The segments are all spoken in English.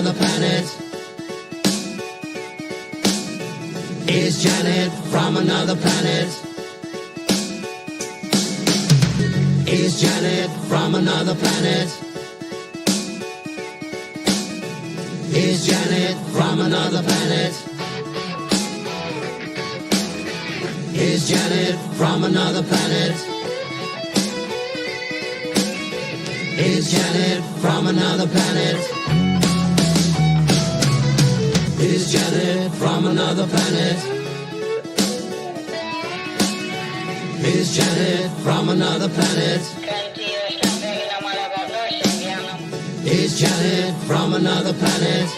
another planet? Is Janet from another planet? Is Janet from another planet? Is Janet from another planet? Is Janet from another planet? Is Janet from another planet? Is Janet from another planet? Is Janet from another planet? Is Janet from another planet?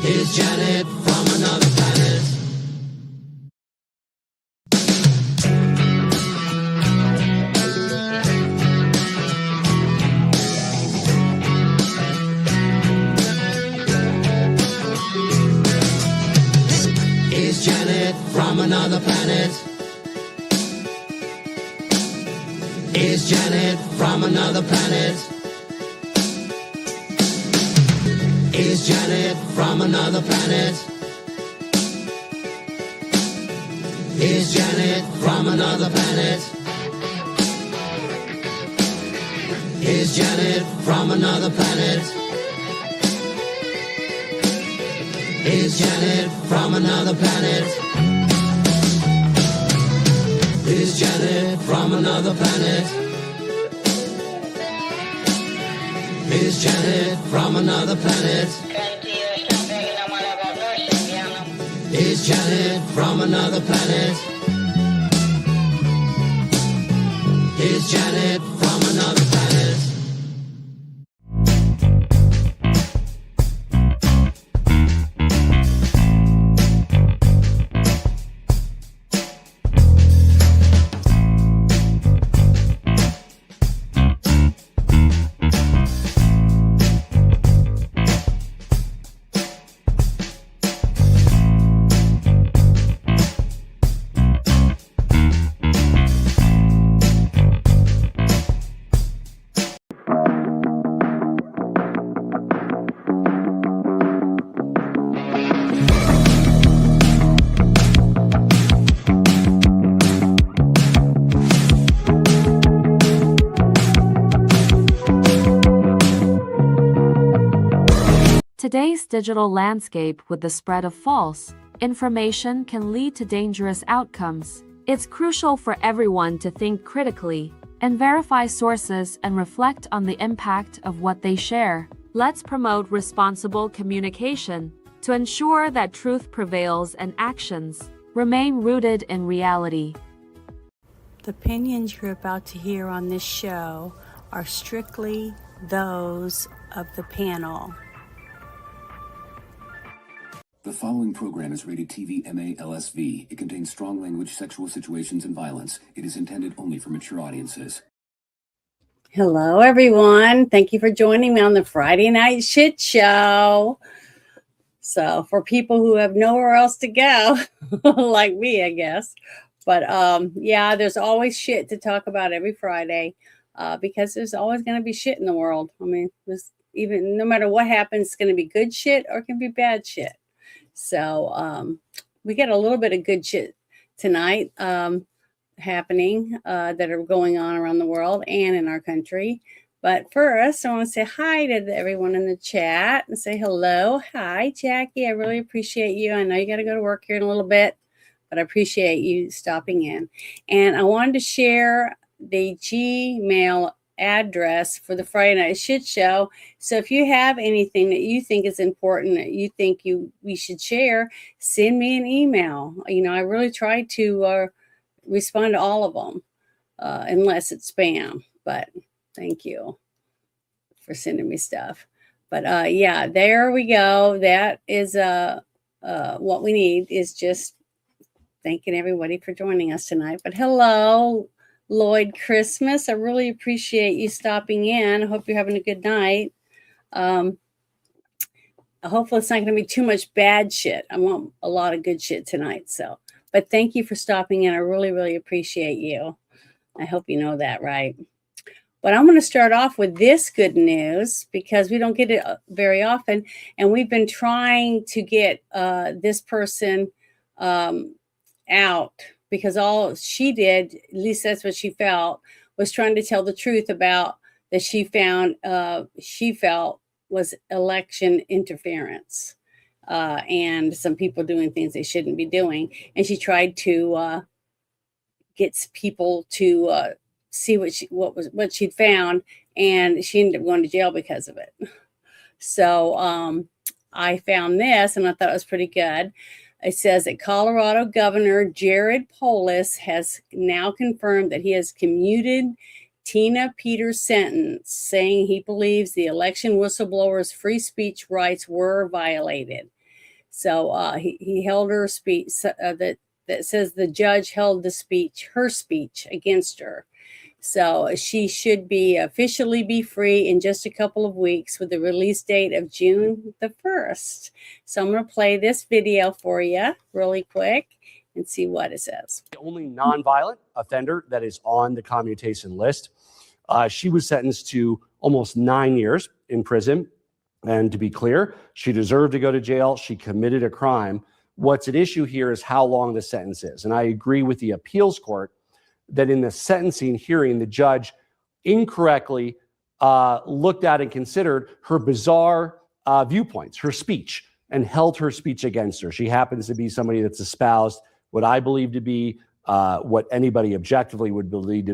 Is Janet from another planet? Is Janet from another planet? Is Janet from another planet? Is Janet from another planet? Is Janet from another planet? Is Janet from another planet? Is Janet from another planet? Is Janet from another planet? Is Janet from another planet? Is Janet from another planet? Is Janet from another planet? Today's digital landscape with the spread of false information can lead to dangerous outcomes. It's crucial for everyone to think critically and verify sources and reflect on the impact of what they share. Let's promote responsible communication to ensure that truth prevails and actions remain rooted in reality. The opinions you're about to hear on this show are strictly those of the panel. The following program is rated TV MA LSV. It contains strong language, sexual situations, and violence. It is intended only for mature audiences. Hello, everyone. Thank you for joining me on the Friday Night Shit Show. So, for people who have nowhere else to go, like me, I guess. But yeah, there's always shit to talk about every Friday because there's always going to be shit in the world. I mean, even no matter what happens, it's going to be good shit or it can be bad shit. So we get a little bit of good shit tonight happening that are going on around the world and in our country. But first, I want to say hi to everyone in the chat and say hello. Hi, Jackie. I really appreciate you. I know you got to go to work here in a little bit, but I appreciate you stopping in. And I wanted to share the Gmail address for the Friday Night Shit Show. So if you have anything that you think is important that you think we should share, send me an email. You know, I really try to respond to all of them unless it's spam. But thank you for sending me stuff. But yeah, there we go. That is what we need is just thanking everybody for joining us tonight. But hello, Lloyd Christmas. I really appreciate you stopping in. I hope you're having a good night. Hopefully it's not going to be too much bad shit. I want a lot of good shit tonight. So, but thank you for stopping in. I really, really appreciate you. I hope you know that, right? But I'm going to start off with this good news because we don't get it very often. And we've been trying to get this person out because all she did, at least that's what she felt, was trying to tell the truth about that she felt was election interference and some people doing things they shouldn't be doing. And she tried to get people to see what she'd found, and she ended up going to jail because of it. So I found this, and I thought it was pretty good. It says that Colorado Governor Jared Polis has now confirmed that he has commuted Tina Peters' sentence, saying he believes the election whistleblower's free speech rights were violated. So he held her speech that says the judge held her speech against her. So she should officially be free in just a couple of weeks with the release date of June the 1st. So I'm going to play this video for you really quick and see what it says. The only nonviolent offender that is on the commutation list. She was sentenced to almost 9 years in prison. And to be clear, she deserved to go to jail. She committed a crime. What's at issue here is how long the sentence is. And I agree with the appeals court that in the sentencing hearing, the judge incorrectly looked at and considered her bizarre viewpoints, her speech, and held her speech against her. She happens to be somebody that's espoused what I believe to be what anybody objectively would believe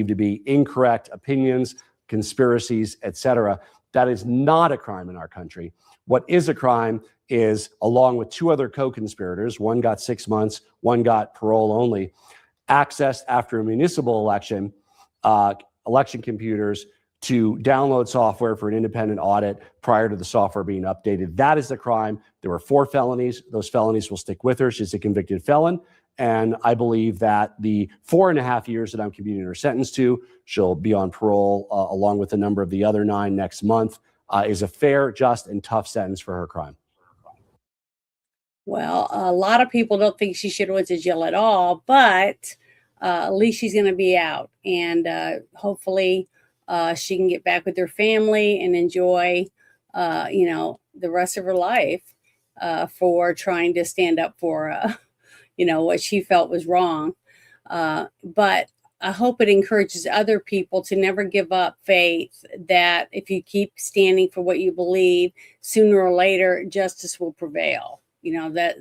to be incorrect opinions, conspiracies, etc. That is not a crime in our country. What is a crime is, along with two other co-conspirators, one got 6 months, one got parole only, accessed after a municipal election, election computers to download software for an independent audit prior to the software being updated. That is the crime. There were 4 felonies. Those felonies will stick with her. She's a convicted felon. And I believe that the 4.5 years that I'm commuting her sentence to, she'll be on parole along with a number of the other 9 next month, is a fair, just, and tough sentence for her crime. Well, a lot of people don't think she should have went to jail at all, but at least she's going to be out. And hopefully she can get back with her family and enjoy, the rest of her life for trying to stand up for what she felt was wrong. But I hope it encourages other people to never give up faith that if you keep standing for what you believe, sooner or later, justice will prevail.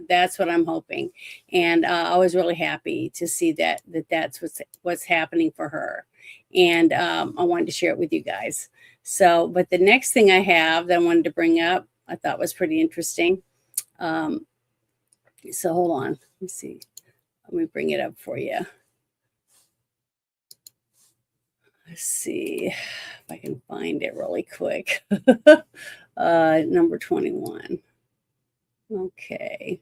That's what I'm hoping. And I was really happy to see that's what's happening for her. And I wanted to share it with you guys. So, but the next thing I have that I wanted to bring up, I thought was pretty interesting. So hold on, let me see. Let me bring it up for you. Let's see if I can find it really quick. Number 21. Okay.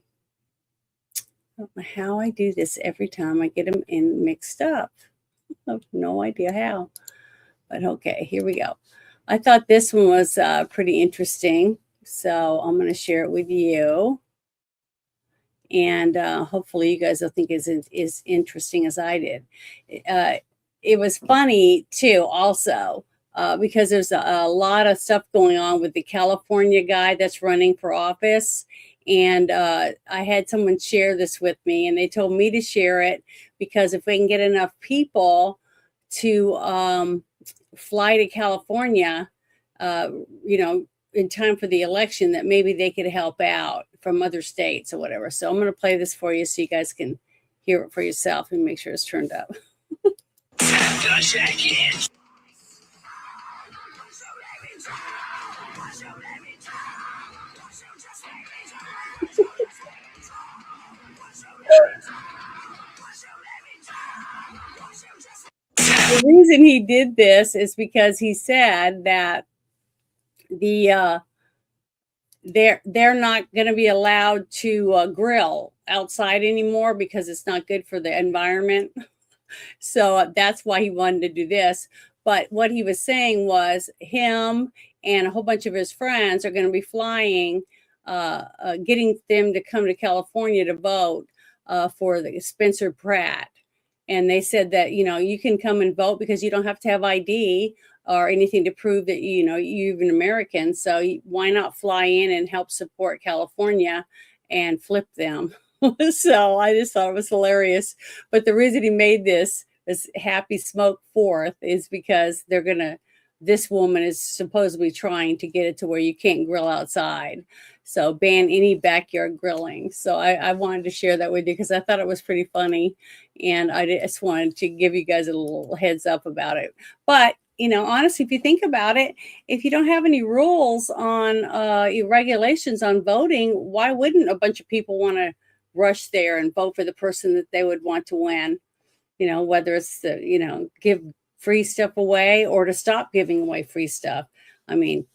I don't know how I do this every time I get them mixed up. I have no idea how. But okay, here we go. I thought this one was pretty interesting. So I'm going to share it with you. And hopefully you guys will think is interesting as I did. It was funny too, also, because there's a lot of stuff going on with the California guy that's running for office. And I had someone share this with me, and they told me to share it because if we can get enough people to fly to California, in time for the election, that maybe they could help out from other states or whatever. So I'm going to play this for you so you guys can hear it for yourself and make sure it's turned up. The reason he did this is because he said that they're not going to be allowed to grill outside anymore because it's not good for the environment. So that's why he wanted to do this. But what he was saying was him and a whole bunch of his friends are going to be flying, getting them to come to California to vote for the Spencer Pratt. And they said that, you can come and vote because you don't have to have ID. or anything to prove that, you know, you're an American. So why not fly in and help support California and flip them? So I just thought it was hilarious. But the reason he made this Happy Smoke 4th is because this woman is supposedly trying to get it to where you can't grill outside. So ban any backyard grilling. So I wanted to share that with you because I thought it was pretty funny. And I just wanted to give you guys a little heads up about it. But, you know, honestly, if you think about it, if you don't have any rules on regulations on voting, why wouldn't a bunch of people want to rush there and vote for the person that they would want to win? You know, whether it's to, you know, give free stuff away or to stop giving away free stuff. I mean,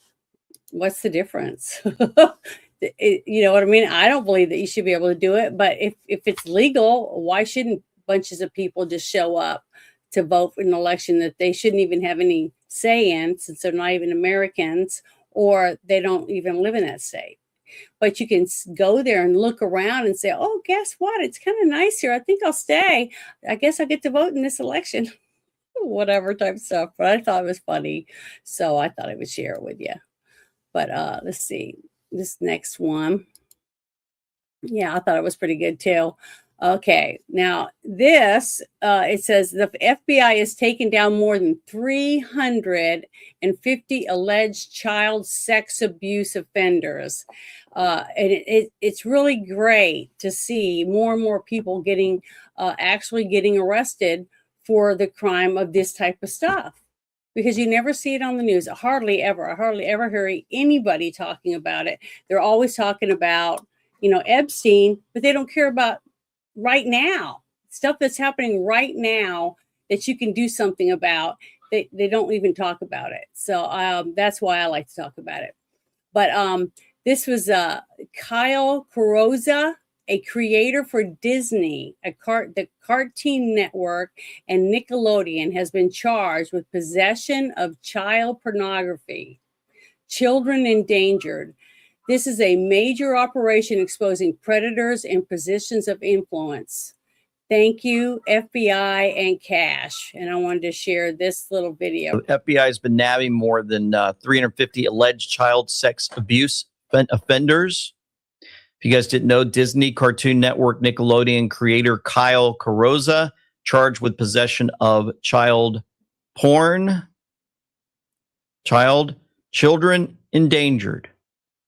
what's the difference? You know what I mean? I don't believe that you should be able to do it, but if it's legal, why shouldn't bunches of people just show up to vote for an election that they shouldn't even have any say in, since they're not even Americans or they don't even live in that state? But you can go there and look around and say, oh, guess what? It's kind of nice here. I think I'll stay. I guess I'll get to vote in this election. Whatever type of stuff. But I thought it was funny. So I thought I would share it with you. But let's see. This next one. Yeah, I thought it was pretty good too. Okay, now this, it says the FBI has taken down more than 350 alleged child sex abuse offenders. And it's really great to see more and more people actually getting arrested for the crime of this type of stuff. Because you never see it on the news. I hardly ever hear anybody talking about it. They're always talking about, you know, Epstein, but they don't care about right now, stuff that's happening right now that you can do something about. They don't even talk about it. So that's why I like to talk about it. But this was Kyle Carrozza, a creator for Disney, the Cartoon Network, and Nickelodeon, has been charged with possession of child pornography, children endangered. This is a major operation exposing predators in positions of influence. Thank you, FBI and Cash. And I wanted to share this little video. The FBI has been nabbing more than 350 alleged child sex abuse offenders. If you guys didn't know, Disney, Cartoon Network, Nickelodeon creator Kyle Carrozza charged with possession of child porn, children endangered.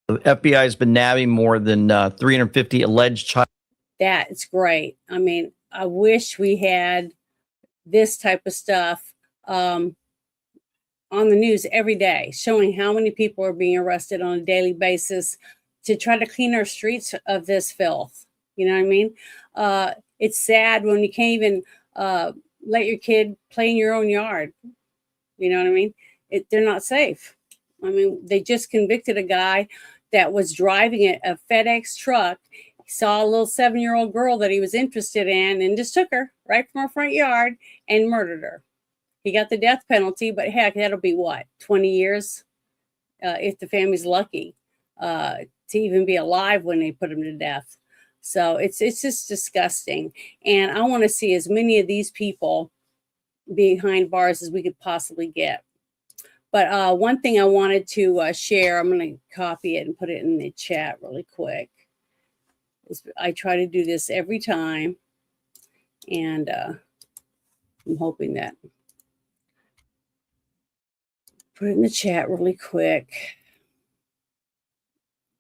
The FBI has been nabbing more than 350 alleged child. That's great. I mean, I wish we had this type of stuff on the news every day, showing how many people are being arrested on a daily basis to try to clean our streets of this filth. You know what I mean? It's sad when you can't even let your kid play in your own yard. You know what I mean? They're not safe. I mean, they just convicted a guy that was driving a FedEx truck. He saw a little 7-year-old girl that he was interested in and just took her right from her front yard and murdered her. He got the death penalty, but heck, that'll be what, 20 years? If the family's lucky to even be alive when they put him to death. So it's just disgusting. And I want to see as many of these people behind bars as we could possibly get. But one thing I wanted to share, I'm going to copy it and put it in the chat really quick. I try to do this every time. And I'm hoping that. Put it in the chat really quick.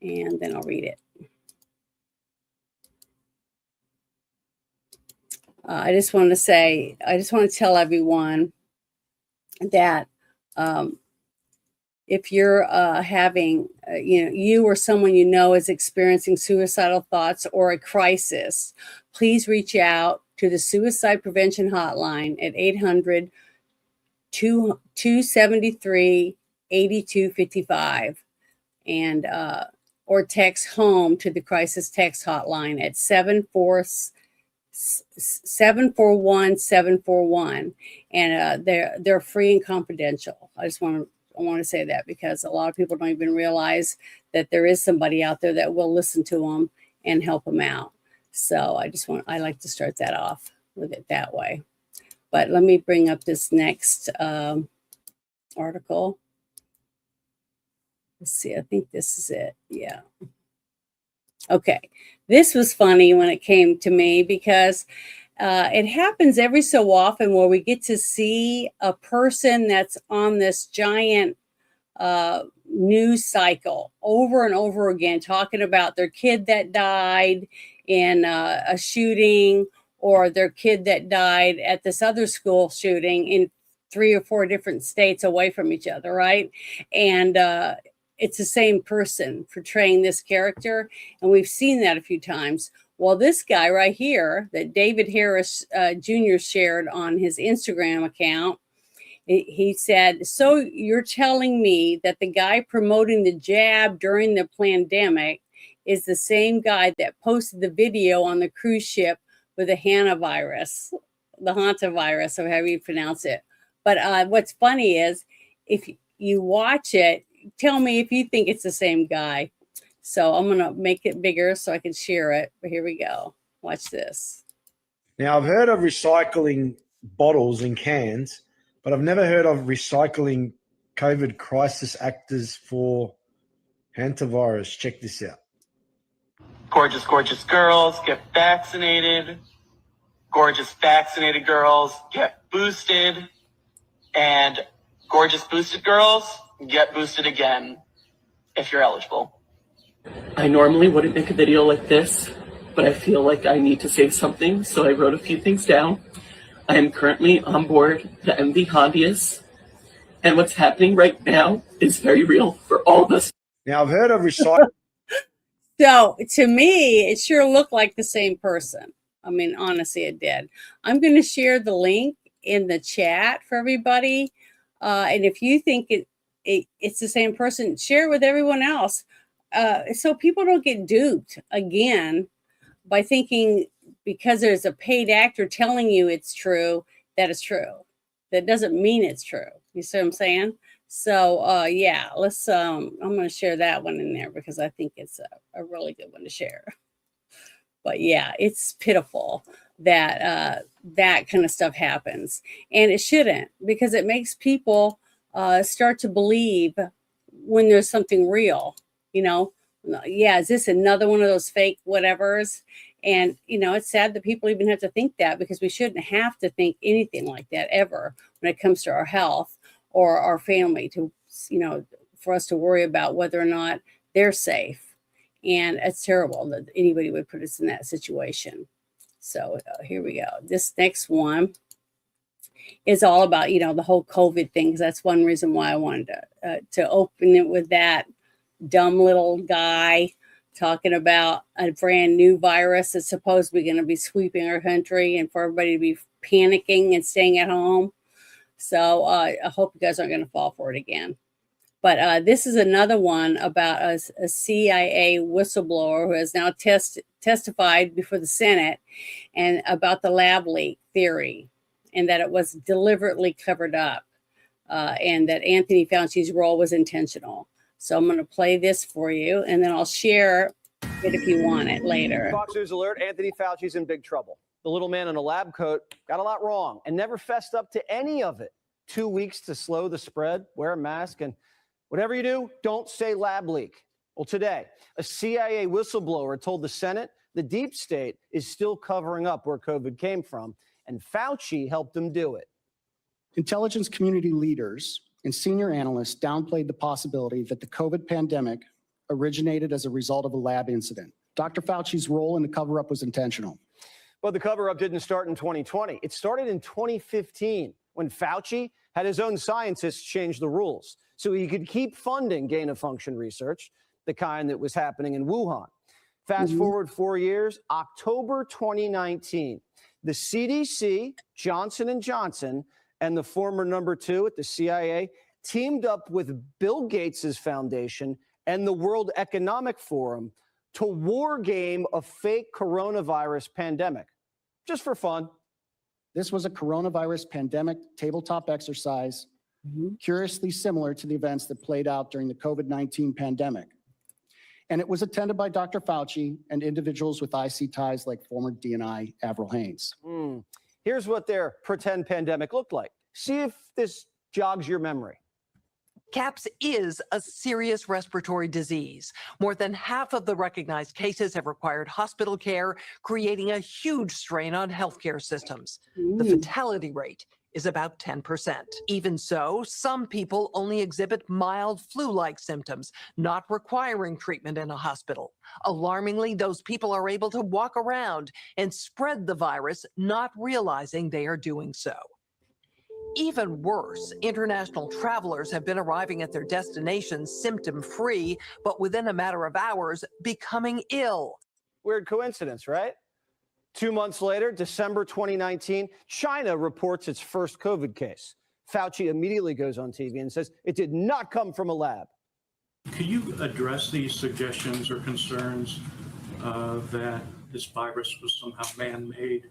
And then I'll read it. I just want to tell everyone that if you're having, you or someone you know is experiencing suicidal thoughts or a crisis, please reach out to the Suicide Prevention Hotline at 800-273-8255 and or text HOME to the crisis text hotline at 741-741, and they're free and confidential. I want to say that because a lot of people don't even realize that there is somebody out there that will listen to them and help them out. So I like to start that off with it that way. But let me bring up this next article. Let's see. I think this is it. Yeah. Okay. This was funny when it came to me because it happens every so often where we get to see a person that's on this giant news cycle over and over again, talking about their kid that died in a shooting, or their kid that died at this other school shooting in 3 or 4 different states away from each other, right? And it's the same person portraying this character, and we've seen that a few times. Well, this guy right here that David Harris Jr. shared on his Instagram account, he said, "So you're telling me that the guy promoting the jab during the pandemic is the same guy that posted the video on the cruise ship with the hantavirus, or however you pronounce it." But what's funny is, if you watch it, tell me if you think it's the same guy. So I'm going to make it bigger so I can share it. But here we go. Watch this. Now, I've heard of recycling bottles and cans, but I've never heard of recycling COVID crisis actors for hantavirus. Check this out. Gorgeous, gorgeous girls get vaccinated. Gorgeous vaccinated girls get boosted. And gorgeous boosted girls get boosted again if you're eligible. I normally wouldn't make a video like this, but I feel like I need to say something, so I wrote a few things down. I am currently on board the MV Hondias, and what's happening right now is very real for all of us. Now, I've heard of recycling. So to me, it sure looked like the same person. I mean, honestly, it did. I'm going to share the link in the chat for everybody. And if you think it's the same person, share it with everyone else. So people don't get duped again by thinking because there's a paid actor telling you it's true, that it's true. That doesn't mean it's true. You see what I'm saying? So yeah, let's I'm going to share that one in there because I think it's a really good one to share. But yeah, it's pitiful that that kind of stuff happens, and it shouldn't, because it makes people start to believe when there's something real. You know, yeah, is this another one of those fake whatevers? And you know, it's sad that people even have to think that, because we shouldn't have to think anything like that ever when it comes to our health or our family, to, you know, for us to worry about whether or not they're safe. And it's terrible that anybody would put us in that situation. So here we go. This next one is all about, you know, the whole COVID thing, because that's one reason why I wanted to open it with that dumb little guy talking about a brand new virus that's supposedly going to be sweeping our country, and for everybody to be panicking and staying at home. So I hope you guys aren't going to fall for it again. But this is another one about a CIA whistleblower who has now testified before the Senate, and about the lab leak theory, and that it was deliberately covered up, and that Anthony Fauci's role was intentional. So I'm going to play this for you, and then I'll share it if you want it later. Fox News alert, Anthony Fauci's in big trouble. The little man in a lab coat got a lot wrong and never fessed up to any of it. 2 weeks to slow the spread, wear a mask, and whatever you do, don't say lab leak. Well, today, a CIA whistleblower told the Senate the deep state is still covering up where COVID came from, and Fauci helped them do it. Intelligence community leaders and senior analysts downplayed the possibility that the COVID pandemic originated as a result of a lab incident. Dr. Fauci's role in the cover-up was intentional. But the cover-up didn't start in 2020. It started in 2015, when Fauci had his own scientists change the rules so he could keep funding gain-of-function research, the kind that was happening in Wuhan. Fast forward 4 years, October 2019, the CDC, Johnson & Johnson, and the former number 2 at the CIA teamed up with Bill Gates' foundation and the World Economic Forum to war game a fake coronavirus pandemic, just for fun. This was a coronavirus pandemic tabletop exercise, curiously similar to the events that played out during the COVID-19 pandemic. And it was attended by Dr. Fauci and individuals with IC ties like former DNI Avril Haines. Here's what their pretend pandemic looked like. See if this jogs your memory. CAPS is a serious respiratory disease. More than half of the recognized cases have required hospital care, creating a huge strain on healthcare systems. The fatality rate is about 10%. Even so, some people only exhibit mild flu-like symptoms, not requiring treatment in a hospital. Alarmingly, those people are able to walk around and spread the virus, not realizing they are doing so. Even worse, international travelers have been arriving at their destinations symptom-free, but within a matter of hours, becoming ill. Weird coincidence, right? 2 months later, December 2019, China reports its first COVID case. Fauci immediately goes on TV and says it did not come from a lab. Could you address these suggestions or concerns that this virus was somehow man-made,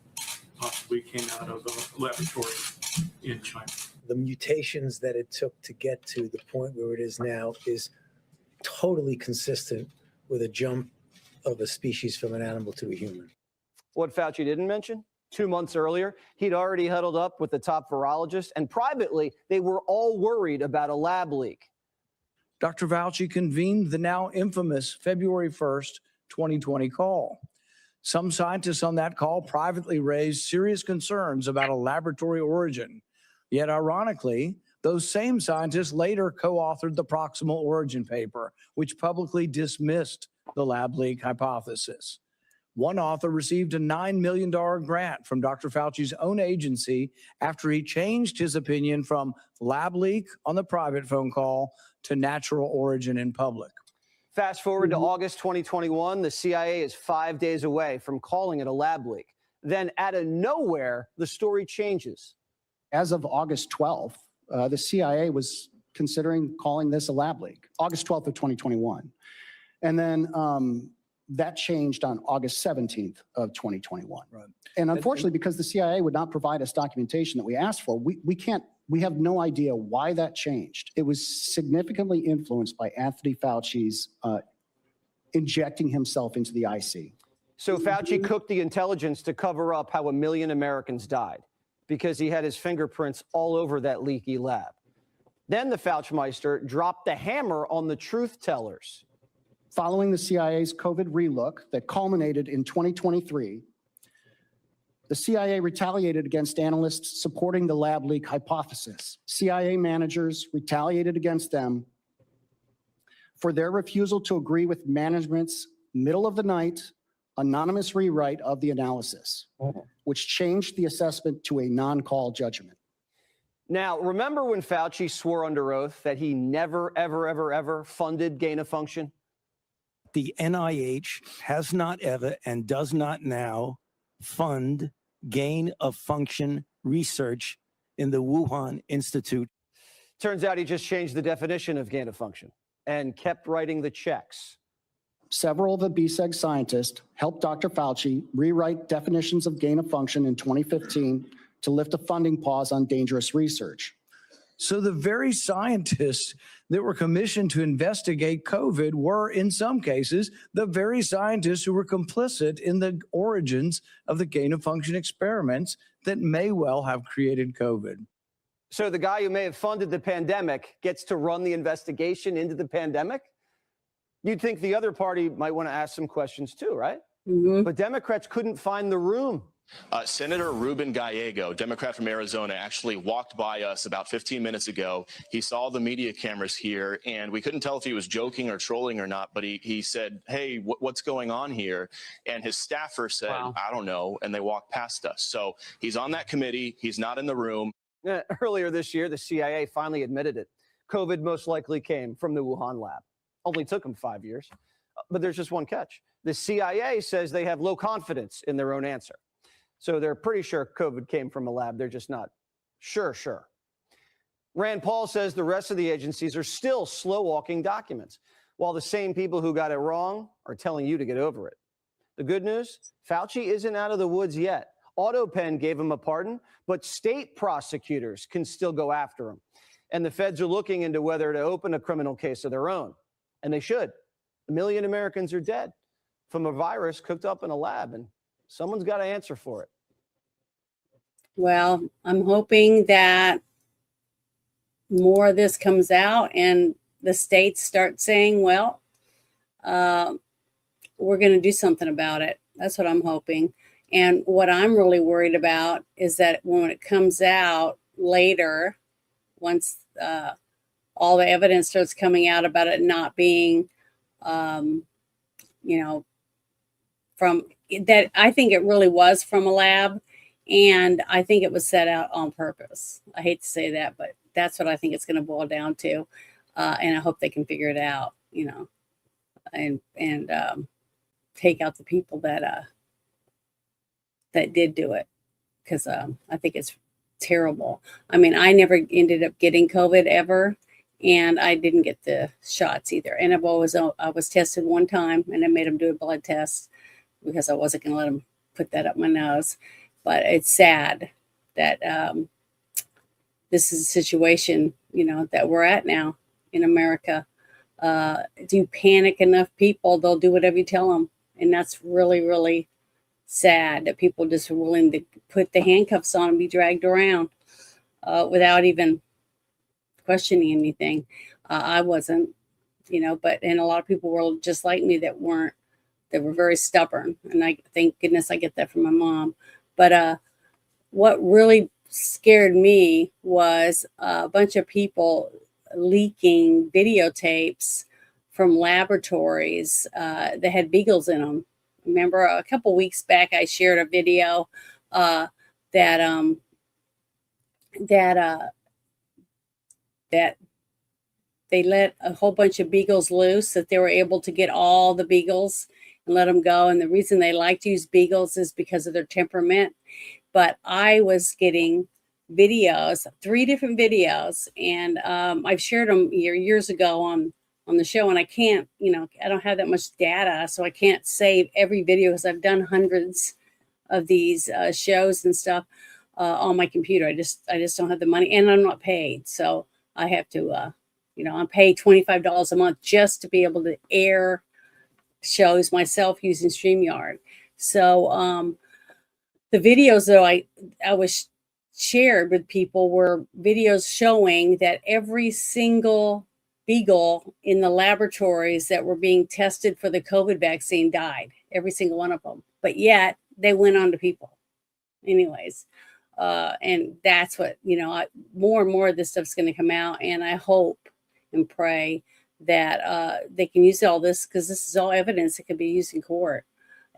possibly came out of a laboratory in China? The mutations that it took to get to the point where it is now is totally consistent with a jump of a species from an animal to a human. What Fauci didn't mention, 2 months earlier, he'd already huddled up with the top virologist, and privately, they were all worried about a lab leak. Dr. Fauci convened the now infamous February 1st, 2020 call. Some scientists on that call privately raised serious concerns about a laboratory origin. Yet, ironically, those same scientists later co-authored the proximal origin paper, which publicly dismissed the lab leak hypothesis. One author received a $9 million grant from Dr. Fauci's own agency after he changed his opinion from lab leak on the private phone call to natural origin in public. Fast forward to August 2021, the CIA is 5 days away from calling it a lab leak. Then out of nowhere, the story changes. As of August 12th, the CIA was considering calling this a lab leak, August 12th of 2021. And then that changed on August 17th of 2021. Right. And unfortunately, because the CIA would not provide us documentation that we asked for, we have no idea why that changed. It was significantly influenced by Anthony Fauci's injecting himself into the IC. So Fauci cooked the intelligence to cover up how 1 million Americans died because he had his fingerprints all over that leaky lab. Then the Fauchmeister dropped the hammer on the truth tellers. Following the CIA's COVID relook that culminated in 2023, the CIA retaliated against analysts supporting the lab leak hypothesis. CIA managers retaliated against them for their refusal to agree with management's middle of the night anonymous rewrite of the analysis, which changed the assessment to a non-call judgment. Now, remember when Fauci swore under oath that he never, ever, ever, ever funded gain of function? The NIH has not ever and does not now fund gain of function research in the Wuhan Institute. Turns out he just changed the definition of gain of function and kept writing the checks. Several of the BSEG scientists helped Dr. Fauci rewrite definitions of gain of function in 2015 to lift a funding pause on dangerous research. So the very scientists that were commissioned to investigate COVID were, in some cases, the very scientists who were complicit in the origins of the gain of function experiments that may well have created COVID. So the guy who may have funded the pandemic gets to run the investigation into the pandemic? You'd think the other party might want to ask some questions too, right? But Democrats couldn't find the room. Senator Ruben Gallego, Democrat from Arizona, actually walked by us about 15 minutes ago. He saw the media cameras here, and we couldn't tell if he was joking or trolling or not, but he said, hey, what's going on here? And his staffer said, I don't know, and they walked past us. So he's on that committee. He's not in the room. Earlier this year, the CIA finally admitted it. COVID most likely came from the Wuhan lab. Only took them 5 years. But there's just one catch. The CIA says they have low confidence in their own answer. So they're pretty sure COVID came from a lab. They're just not sure. Rand Paul says the rest of the agencies are still slow-walking documents, while the same people who got it wrong are telling you to get over it. The good news, Fauci isn't out of the woods yet. AutoPen gave him a pardon, but state prosecutors can still go after him. And the feds are looking into whether to open a criminal case of their own. And they should. 1 million Americans are dead from a virus cooked up in a lab, and someone's got to answer for it. Well, I'm hoping that more of this comes out and the states start saying, well, we're going to do something about it. That's what I'm hoping. And what I'm really worried about is that when it comes out later, once all the evidence starts coming out about it not being, from that, I think it really was from a lab. And I think it was set out on purpose. I hate to say that, but that's what I think it's going to boil down to. And I hope they can figure it out, and take out the people that did do it. Because I think it's terrible. I mean, I never ended up getting COVID ever, and I didn't get the shots either. And I was tested one time, and I made them do a blood test because I wasn't going to let them put that up my nose. But it's sad that this is a situation, that we're at now in America. If you panic enough people, they'll do whatever you tell them. And that's really, really sad that people just are willing to put the handcuffs on and be dragged around without even questioning anything. I wasn't, and a lot of people were just like me that were very stubborn. And I thank goodness I get that from my mom. But what really scared me was a bunch of people leaking videotapes from laboratories that had beagles in them. Remember, a couple weeks back, I shared a video that they let a whole bunch of beagles loose, that they were able to get all the beagles and let them go. And the reason they like to use beagles is because of their temperament. But I was getting videos, 3 different videos, and I've shared them years ago on the show, and I can't, I don't have that much data, so I can't save every video because I've done hundreds of these shows and stuff on my computer. I just don't have the money, and I'm not paid, so I have to, I'm paid $25 a month just to be able to air shows myself using StreamYard. So the videos that I was shared with people were videos showing that every single beagle in the laboratories that were being tested for the COVID vaccine died, every single one of them. But yet they went on to people anyways. And that's what, more and more of this stuff's going to come out. And I hope and pray that they can use all this, because this is all evidence that can be used in court.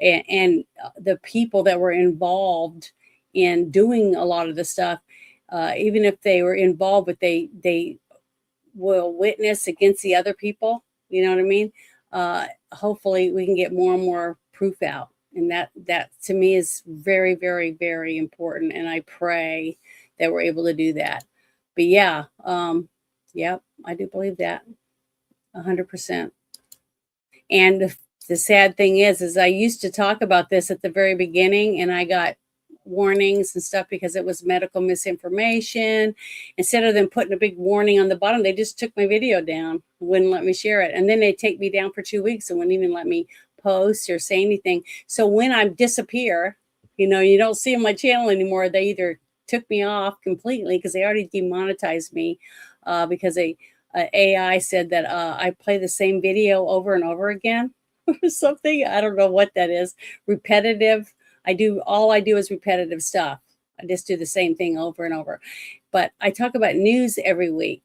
And the people that were involved in doing a lot of the stuff, even if they were involved, but they will witness against the other people. You know what I mean? Hopefully we can get more and more proof out. And that to me is very, very, very important. And I pray that we're able to do that. But yeah, I do believe that 100%. And the sad thing is I used to talk about this at the very beginning, and I got warnings and stuff because it was medical misinformation. Instead of them putting a big warning on the bottom, they just took my video down, wouldn't let me share it. And then they'd take me down for 2 weeks and wouldn't even let me post or say anything. So when I disappear, you don't see on my channel anymore, they either took me off completely because they already demonetized me because AI said that I play the same video over and over again or something. I don't know what that is. Repetitive. All I do is repetitive stuff. I just do the same thing over and over. But I talk about news every week.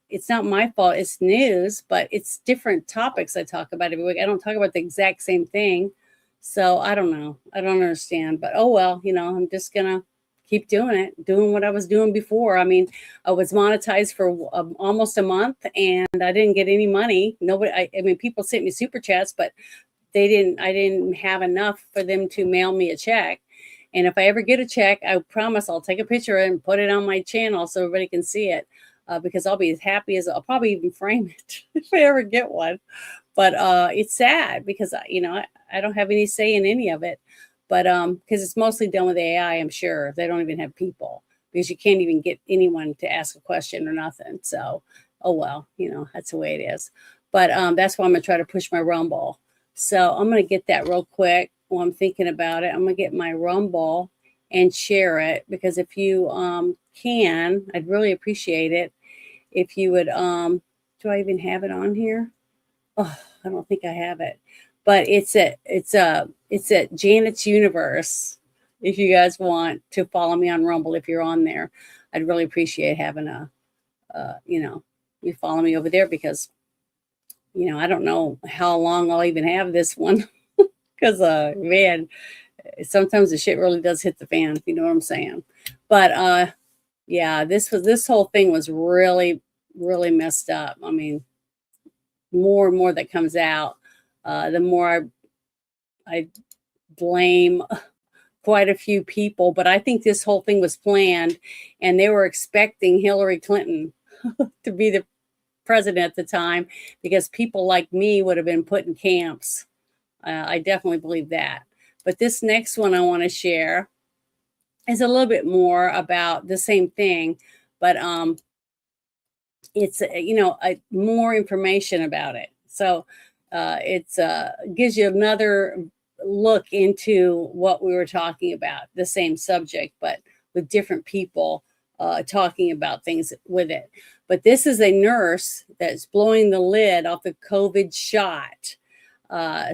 It's not my fault. It's news, but it's different topics I talk about every week. I don't talk about the exact same thing. So I don't know. I don't understand. But oh well, I'm just gonna keep doing what I was doing before. I mean, I was monetized for almost a month, and I didn't get any money. People sent me super chats, but I didn't have enough for them to mail me a check. And if I ever get a check, I promise I'll take a picture and put it on my channel so everybody can see it, because I'll be as happy as I'll probably even frame it if I ever get one. But it's sad because, I don't have any say in any of it. But because it's mostly done with AI, I'm sure. They don't even have people, because you can't even get anyone to ask a question or nothing. So, oh well, that's the way it is. But that's why I'm going to try to push my Rumble. So I'm going to get that real quick while I'm thinking about it. I'm going to get my Rumble and share it, because if you can, I'd really appreciate it. if you would, do I even have it on here? Oh, I don't think I have it, but it's at Janet's Universe. If you guys want to follow me on Rumble, if you're on there, I'd really appreciate having you follow me over there, because, I don't know how long I'll even have this one because, man, sometimes the shit really does hit the fan, if you know what I'm saying. But, yeah, this whole thing was really, really messed up. I mean, more and more that comes out, the more I blame quite a few people. But I think this whole thing was planned, and they were expecting Hillary Clinton to be the president at the time, because people like me would have been put in camps. I definitely believe that. But this next one I want to share is a little bit more about the same thing, but it's more information about it. So it's gives you another look into what we were talking about, the same subject, but with different people talking about things with it. But this is a nurse that's blowing the lid off the COVID shot.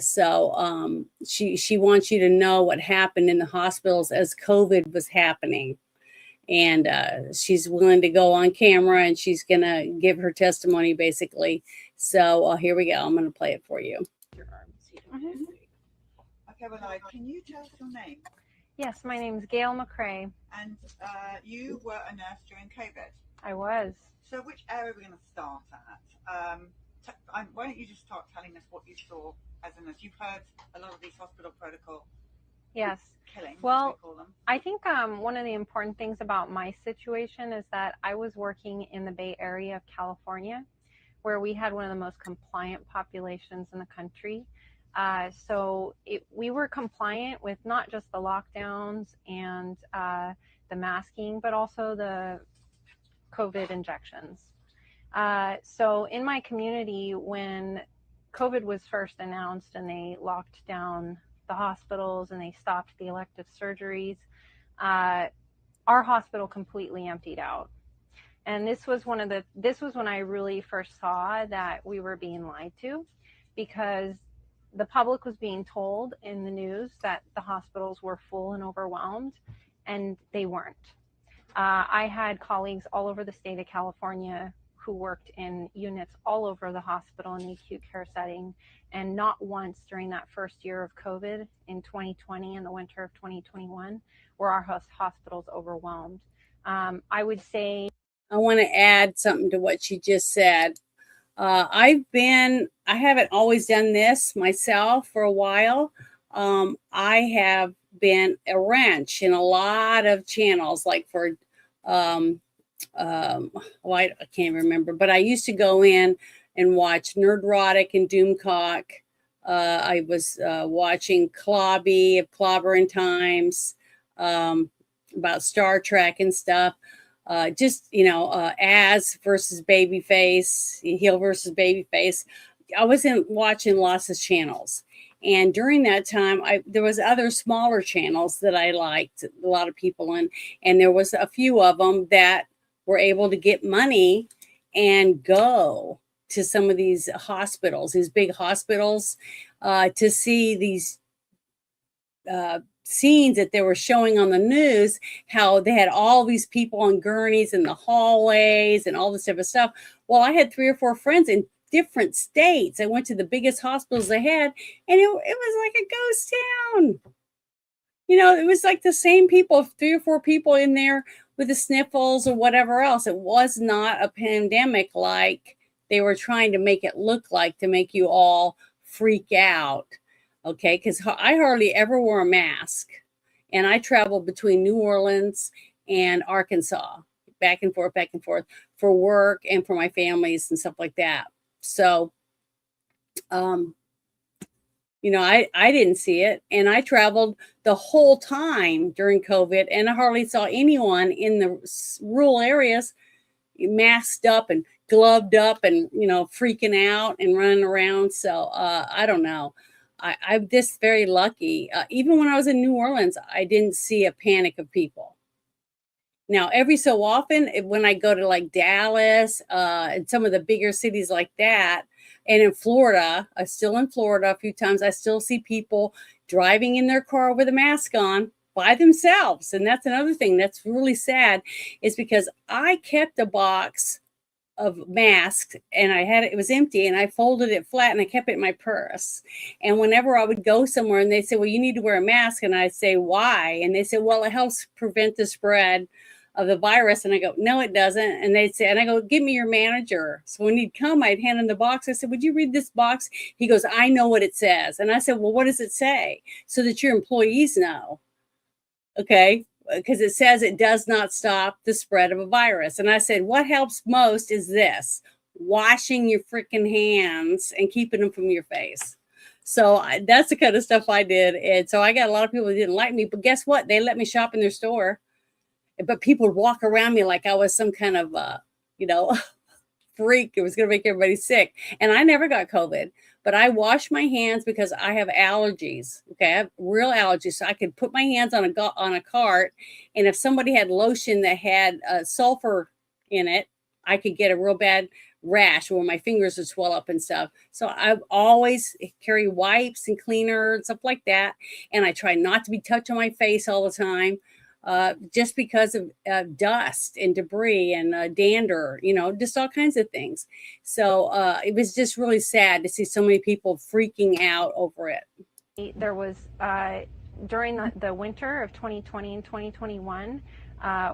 So she wants you to know what happened in the hospitals as COVID was happening. And she's willing to go on camera, and she's going to give her testimony, basically. So here we go. I'm going to play it for you. Okay, well, can you tell us your name? Yes, my name's Gail McCrae. And you were a nurse during COVID. I was. So which area are we going to start at? Why don't you just start telling us what you saw as a nurse? You've heard a lot of these hospital protocol Yes. killings, Well, as we call them. I think one of the important things about my situation is that I was working in the Bay Area of California, where we had one of the most compliant populations in the country. So we were compliant with not just the lockdowns and the masking, but also the COVID injections. So in my community, when COVID was first announced and they locked down the hospitals and they stopped the elective surgeries, our hospital completely emptied out. And this was when I really first saw that we were being lied to, because the public was being told in the news that the hospitals were full and overwhelmed, and they weren't. I had colleagues all over the state of California who worked in units all over the hospital in the acute care setting, and not once during that first year of COVID in 2020 and the winter of 2021 were our hospitals overwhelmed. I would say, I want to add something to what you just said. I haven't always done this myself for a while. I have been a wrench in a lot of channels, like for, I can't remember, but I used to go in and watch Nerdrotic and Doomcock. I was watching Clobby of Clobbering Times, about Star Trek and stuff. Az versus Babyface, heel versus Babyface. I wasn't watching lots of channels. And during that time, there was other smaller channels that I liked, a lot of people in, and there was a few of them that were able to get money and go to some of these hospitals, these big hospitals, to see these scenes that they were showing on the news, how they had all these people on gurneys in the hallways and all this type of stuff. Well, I had 3 or 4 friends in different states. I went to the biggest hospitals they had, and it was like a ghost town. It was like the same people, 3 or 4 people in there with the sniffles or whatever else. It was not a pandemic like they were trying to make it look like, to make you all freak out. Okay, because I hardly ever wore a mask, and I traveled between New Orleans and Arkansas, back and forth for work and for my families and stuff like that. So, I didn't see it, and I traveled the whole time during COVID, and I hardly saw anyone in the rural areas masked up and gloved up and, freaking out and running around. So I don't know. I'm just very lucky. Even when I was in New Orleans, I didn't see a panic of people. Now, every so often, when I go to like Dallas and some of the bigger cities like that, and in Florida, I'm still in Florida a few times, I still see people driving in their car with a mask on by themselves. And that's another thing that's really sad, is because I kept a box of masks and it was empty, and I folded it flat and I kept it in my purse. And whenever I would go somewhere and they say, well, you need to wear a mask, and I say, why? And they say, well, it helps prevent the spread of the virus. And I go, no, it doesn't. And they'd say, and I go, give me your manager. So when he'd come, I'd hand him the box. I said, would you read this box? He goes, I know what it says. And I said, well, what does it say? So that your employees know. Okay, because it says it does not stop the spread of a virus. And I said, what helps most is this: washing your freaking hands and keeping them from your face. So that's the kind of stuff I did. And so I got a lot of people that didn't like me, but guess what? They let me shop in their store. But people would walk around me like I was some kind of, freak. It was going to make everybody sick. And I never got COVID, but I wash my hands because I have allergies. Okay. I have real allergies. So I could put my hands on a cart. And if somebody had lotion that had sulfur in it, I could get a real bad rash where my fingers would swell up and stuff. So I always carry wipes and cleaner and stuff like that. And I try not to be touching my face all the time. Just because of dust and debris and dander, just all kinds of things. So it was just really sad to see so many people freaking out over it. There was, during the winter of 2020 and 2021,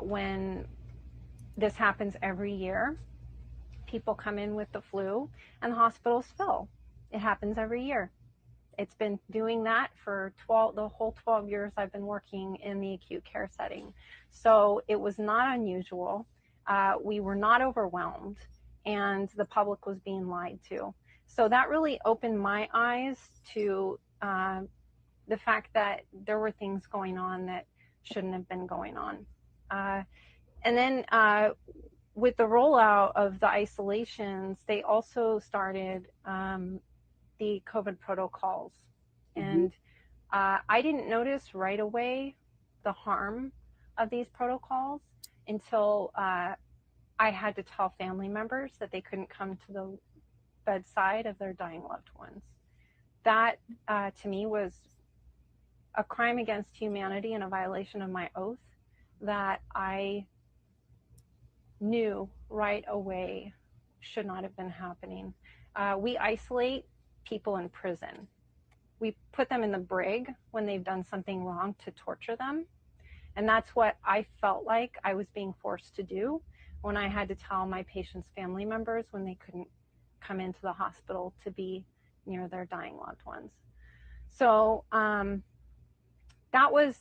when this happens every year, people come in with the flu and the hospitals fill. It happens every year. It's been doing that for the whole 12 years I've been working in the acute care setting. So it was not unusual. We were not overwhelmed, and the public was being lied to. So that really opened my eyes to the fact that there were things going on that shouldn't have been going on. And then with the rollout of the isolations, they also started the COVID protocols. And I didn't notice right away the harm of these protocols until I had to tell family members that they couldn't come to the bedside of their dying loved ones. That to me was a crime against humanity and a violation of my oath that I knew right away should not have been happening. We isolate people in prison. We put them in the brig when they've done something wrong to torture them. And that's what I felt like I was being forced to do when I had to tell my patients' family members when they couldn't come into the hospital to be near their dying loved ones. So that was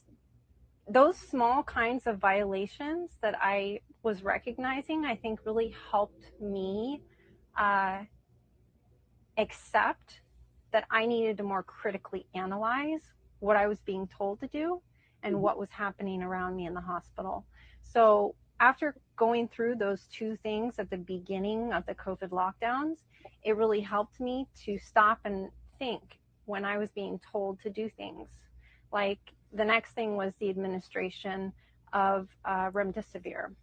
those small kinds of violations that I was recognizing, I think really helped me accept that I needed to more critically analyze what I was being told to do and what was happening around me in the hospital. So after going through those two things at the beginning of the COVID lockdowns, it really helped me to stop and think when I was being told to do things. Like the next thing was the administration of remdesivir.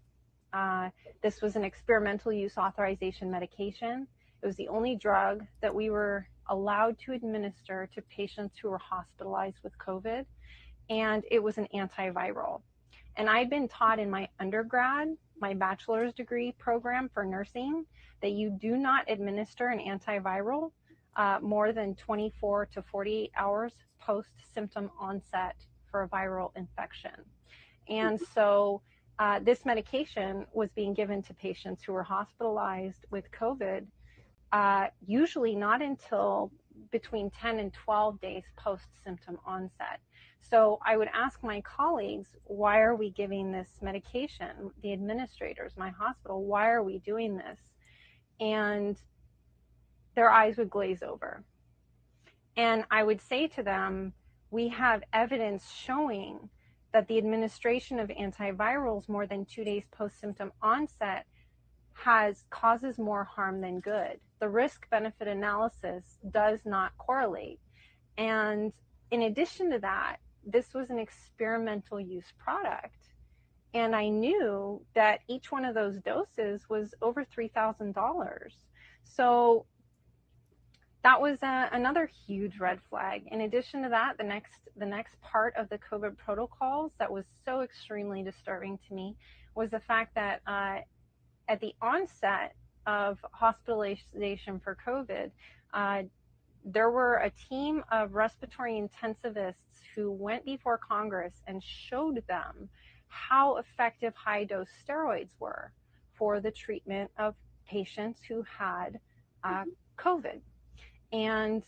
This was an experimental use authorization medication. It was the only drug that we were allowed to administer to patients who were hospitalized with COVID, and it was an antiviral. And I'd been taught in my undergrad, my bachelor's degree program for nursing, that you do not administer an antiviral more than 24 to 48 hours post-symptom onset for a viral infection. And so this medication was being given to patients who were hospitalized with COVID, usually not until between 10 and 12 days post-symptom onset. So I would ask my colleagues, why are we giving this medication? The administrators, my hospital, why are we doing this? And their eyes would glaze over. And I would say to them, we have evidence showing that the administration of antivirals more than 2 days post-symptom onset causes more harm than good. The risk-benefit analysis does not correlate. And in addition to that, this was an experimental use product. And I knew that each one of those doses was over $3,000. So that was another huge red flag. In addition to that, the next part of the COVID protocols that was so extremely disturbing to me was the fact that at the onset of hospitalization for COVID, there were a team of respiratory intensivists who went before Congress and showed them how effective high-dose steroids were for the treatment of patients who had COVID. And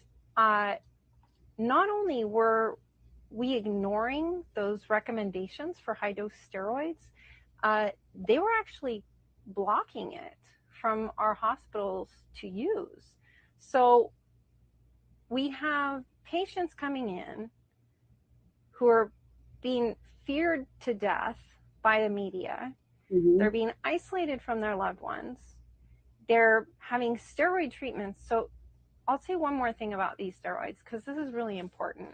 not only were we ignoring those recommendations for high-dose steroids, they were actually blocking it from our hospitals to use. So we have patients coming in who are being feared to death by the media. They're being isolated from their loved ones. They're having steroid treatments. So I'll say one more thing about these steroids, because this is really important.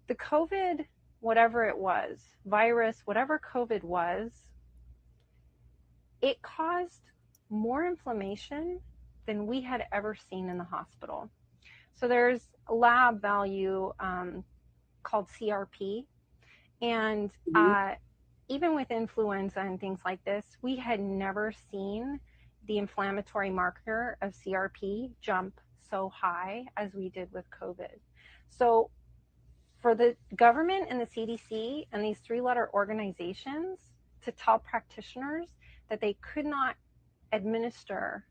The COVID, whatever it was, virus, whatever COVID was, it caused more inflammation than we had ever seen in the hospital. So there's a lab value called CRP. And even with influenza and things like this, we had never seen the inflammatory marker of CRP jump so high as we did with COVID. So for the government and the CDC and these three-letter organizations to tell practitioners that they could not administer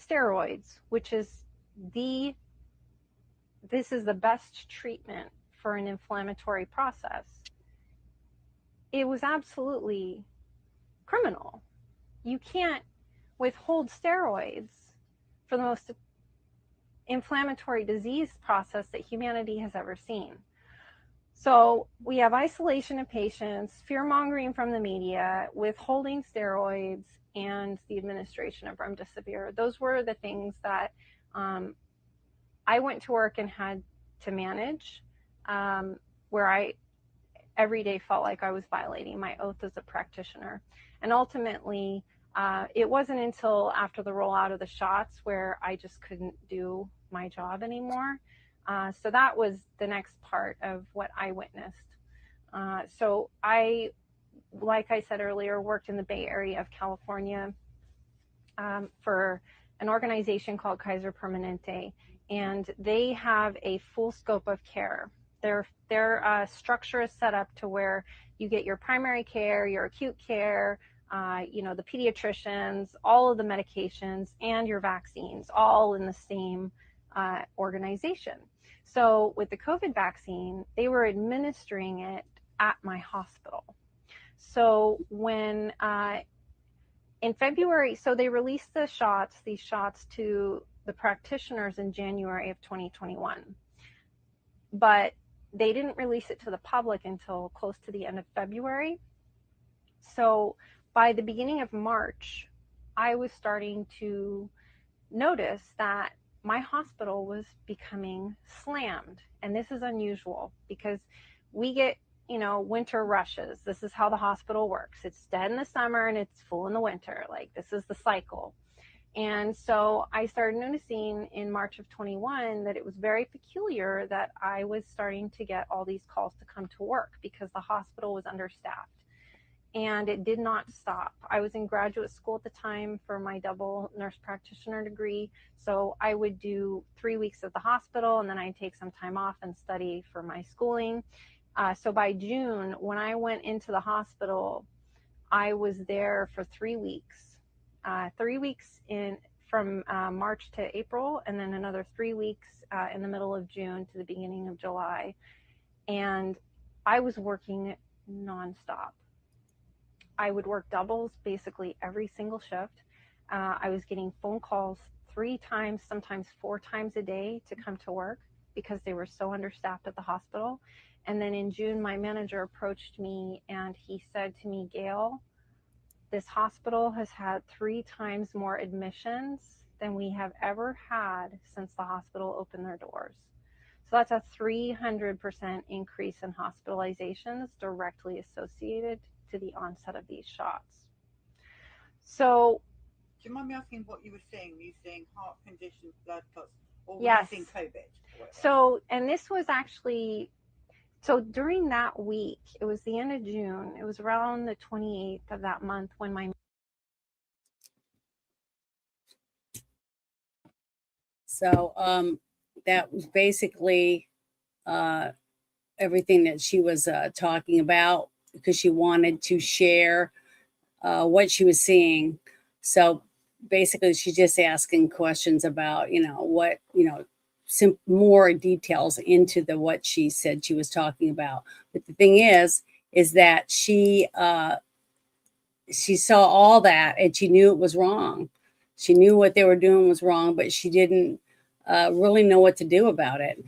steroids, which is this is the best treatment for an inflammatory process, it was absolutely criminal. You can't withhold steroids for the most inflammatory disease process that humanity has ever seen. So we have isolation of patients, fear-mongering from the media, withholding steroids, and the administration of remdesivir. Those were the things that I went to work and had to manage, where I every day felt like I was violating my oath as a practitioner. And ultimately, it wasn't until after the rollout of the shots where I just couldn't do my job anymore. So that was the next part of what I witnessed. So I, like I said earlier, worked in the Bay Area of California for an organization called Kaiser Permanente, and they have a full scope of care. Their structure is set up to where you get your primary care, your acute care, the pediatricians, all of the medications, and your vaccines, all in the same organization. So with the COVID vaccine, they were administering it at my hospital. So when in February, so they released these shots to the practitioners in January of 2021, but they didn't release it to the public until close to the end of February. So by the beginning of March, I was starting to notice that my hospital was becoming slammed. And this is unusual because we get, winter rushes. This is how the hospital works. It's dead in the summer and it's full in the winter. Like, this is the cycle. And so I started noticing in March of 21 that it was very peculiar that I was starting to get all these calls to come to work because the hospital was understaffed. And it did not stop. I was in graduate school at the time for my double nurse practitioner degree. So I would do 3 weeks at the hospital and then I'd take some time off and study for my schooling. So by June, when I went into the hospital, I was there for 3 weeks. 3 weeks from March to April, and then another 3 weeks in the middle of June to the beginning of July. And I was working nonstop. I would work doubles basically every single shift. I was getting phone calls 3 times, sometimes 4 times a day to come to work because they were so understaffed at the hospital. And then in June, my manager approached me and he said to me, Gail, this hospital has had 3 times more admissions than we have ever had since the hospital opened their doors. So that's a 300% increase in hospitalizations directly associated to the onset of these shots. So, do you mind me asking what you were seeing? Were you seeing heart conditions, blood clots, or were yes. you seeing COVID? So, and this was actually, so during that week, it was the end of June, it was around the 28th of that month when my So that was basically everything that she was talking about, because she wanted to share what she was seeing. So basically, she's just asking questions about, what, more details into what she said she was talking about. But the thing is that she saw all that and she knew it was wrong. She knew what they were doing was wrong, but she didn't really know what to do about it.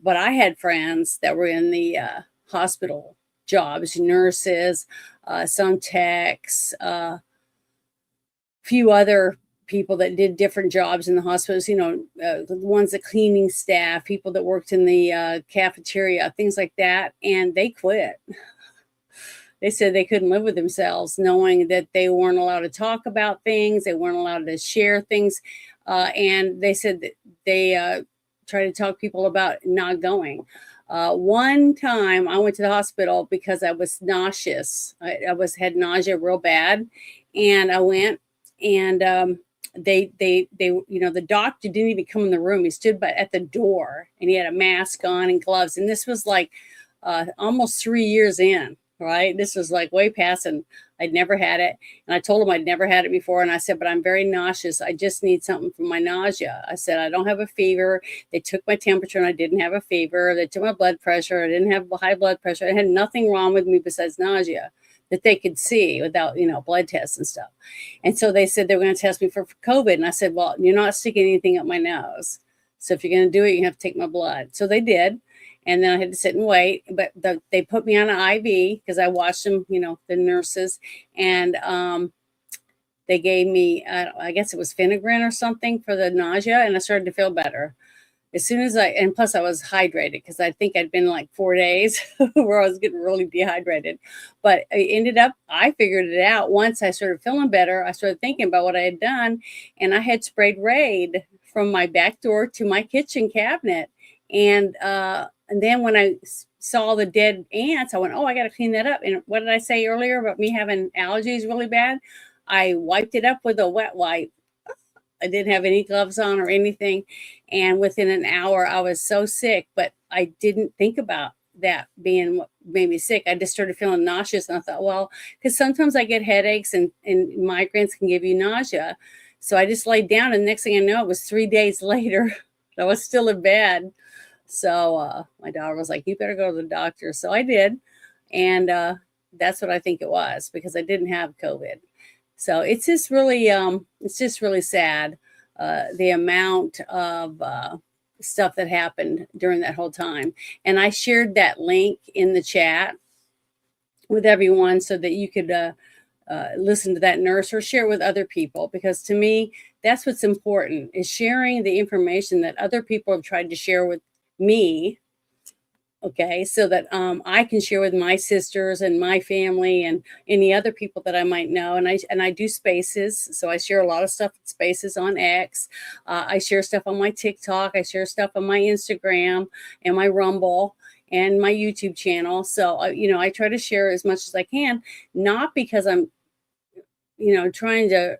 But I had friends that were in the hospital jobs, nurses, some techs, few other people that did different jobs in the hospitals, the ones that cleaning staff, people that worked in the cafeteria, things like that. And they quit. They said they couldn't live with themselves knowing that they weren't allowed to talk about things. They weren't allowed to share things. And they said that they tried to talk people about not going. One time I went to the hospital because I was nauseous. I had nausea real bad. And I went, and the doctor didn't even come in the room. He stood at the door, and he had a mask on and gloves. And this was like almost 3 years in, right? This was like way past, and I'd never had it. And I told him I'd never had it before. And I said, but I'm very nauseous. I just need something for my nausea. I said, I don't have a fever. They took my temperature and I didn't have a fever. They took my blood pressure. I didn't have high blood pressure. I had nothing wrong with me besides nausea that they could see without, blood tests and stuff. And so they said they were going to test me for COVID. And I said, well, you're not sticking anything up my nose. So if you're going to do it, you have to take my blood. So they did. And then I had to sit and wait. But they put me on an IV because I watched them, the nurses. And they gave me, I guess it was Phenergan or something for the nausea. And I started to feel better. As soon as and plus I was hydrated because I think I'd been like 4 days where I was getting really dehydrated. But I figured it out. Once I started feeling better, I started thinking about what I had done. And I had sprayed Raid from my back door to my kitchen cabinet. And then when I saw the dead ants, I went, oh, I got to clean that up. And what did I say earlier about me having allergies really bad? I wiped it up with a wet wipe. I didn't have any gloves on or anything. And within an hour, I was so sick, but I didn't think about that being what made me sick. I just started feeling nauseous. And I thought, well, because sometimes I get headaches and migraines can give you nausea. So I just laid down. And next thing I know, it was 3 days later. I was still in bed. So my daughter was like, you better go to the doctor. So I did. And that's what I think it was, because I didn't have COVID. So it's just really sad, the amount of stuff that happened during that whole time. And I shared that link in the chat with everyone so that you could listen to that nurse or share with other people, because to me, that's what's important, is sharing the information that other people have tried to share with me. Okay, so that I can share with my sisters and my family and any other people that I might know. And I do spaces, so I share a lot of stuff in spaces on X. I share stuff on my TikTok. I share stuff on my Instagram and my Rumble and my YouTube channel. So I try to share as much as I can, not because I'm trying to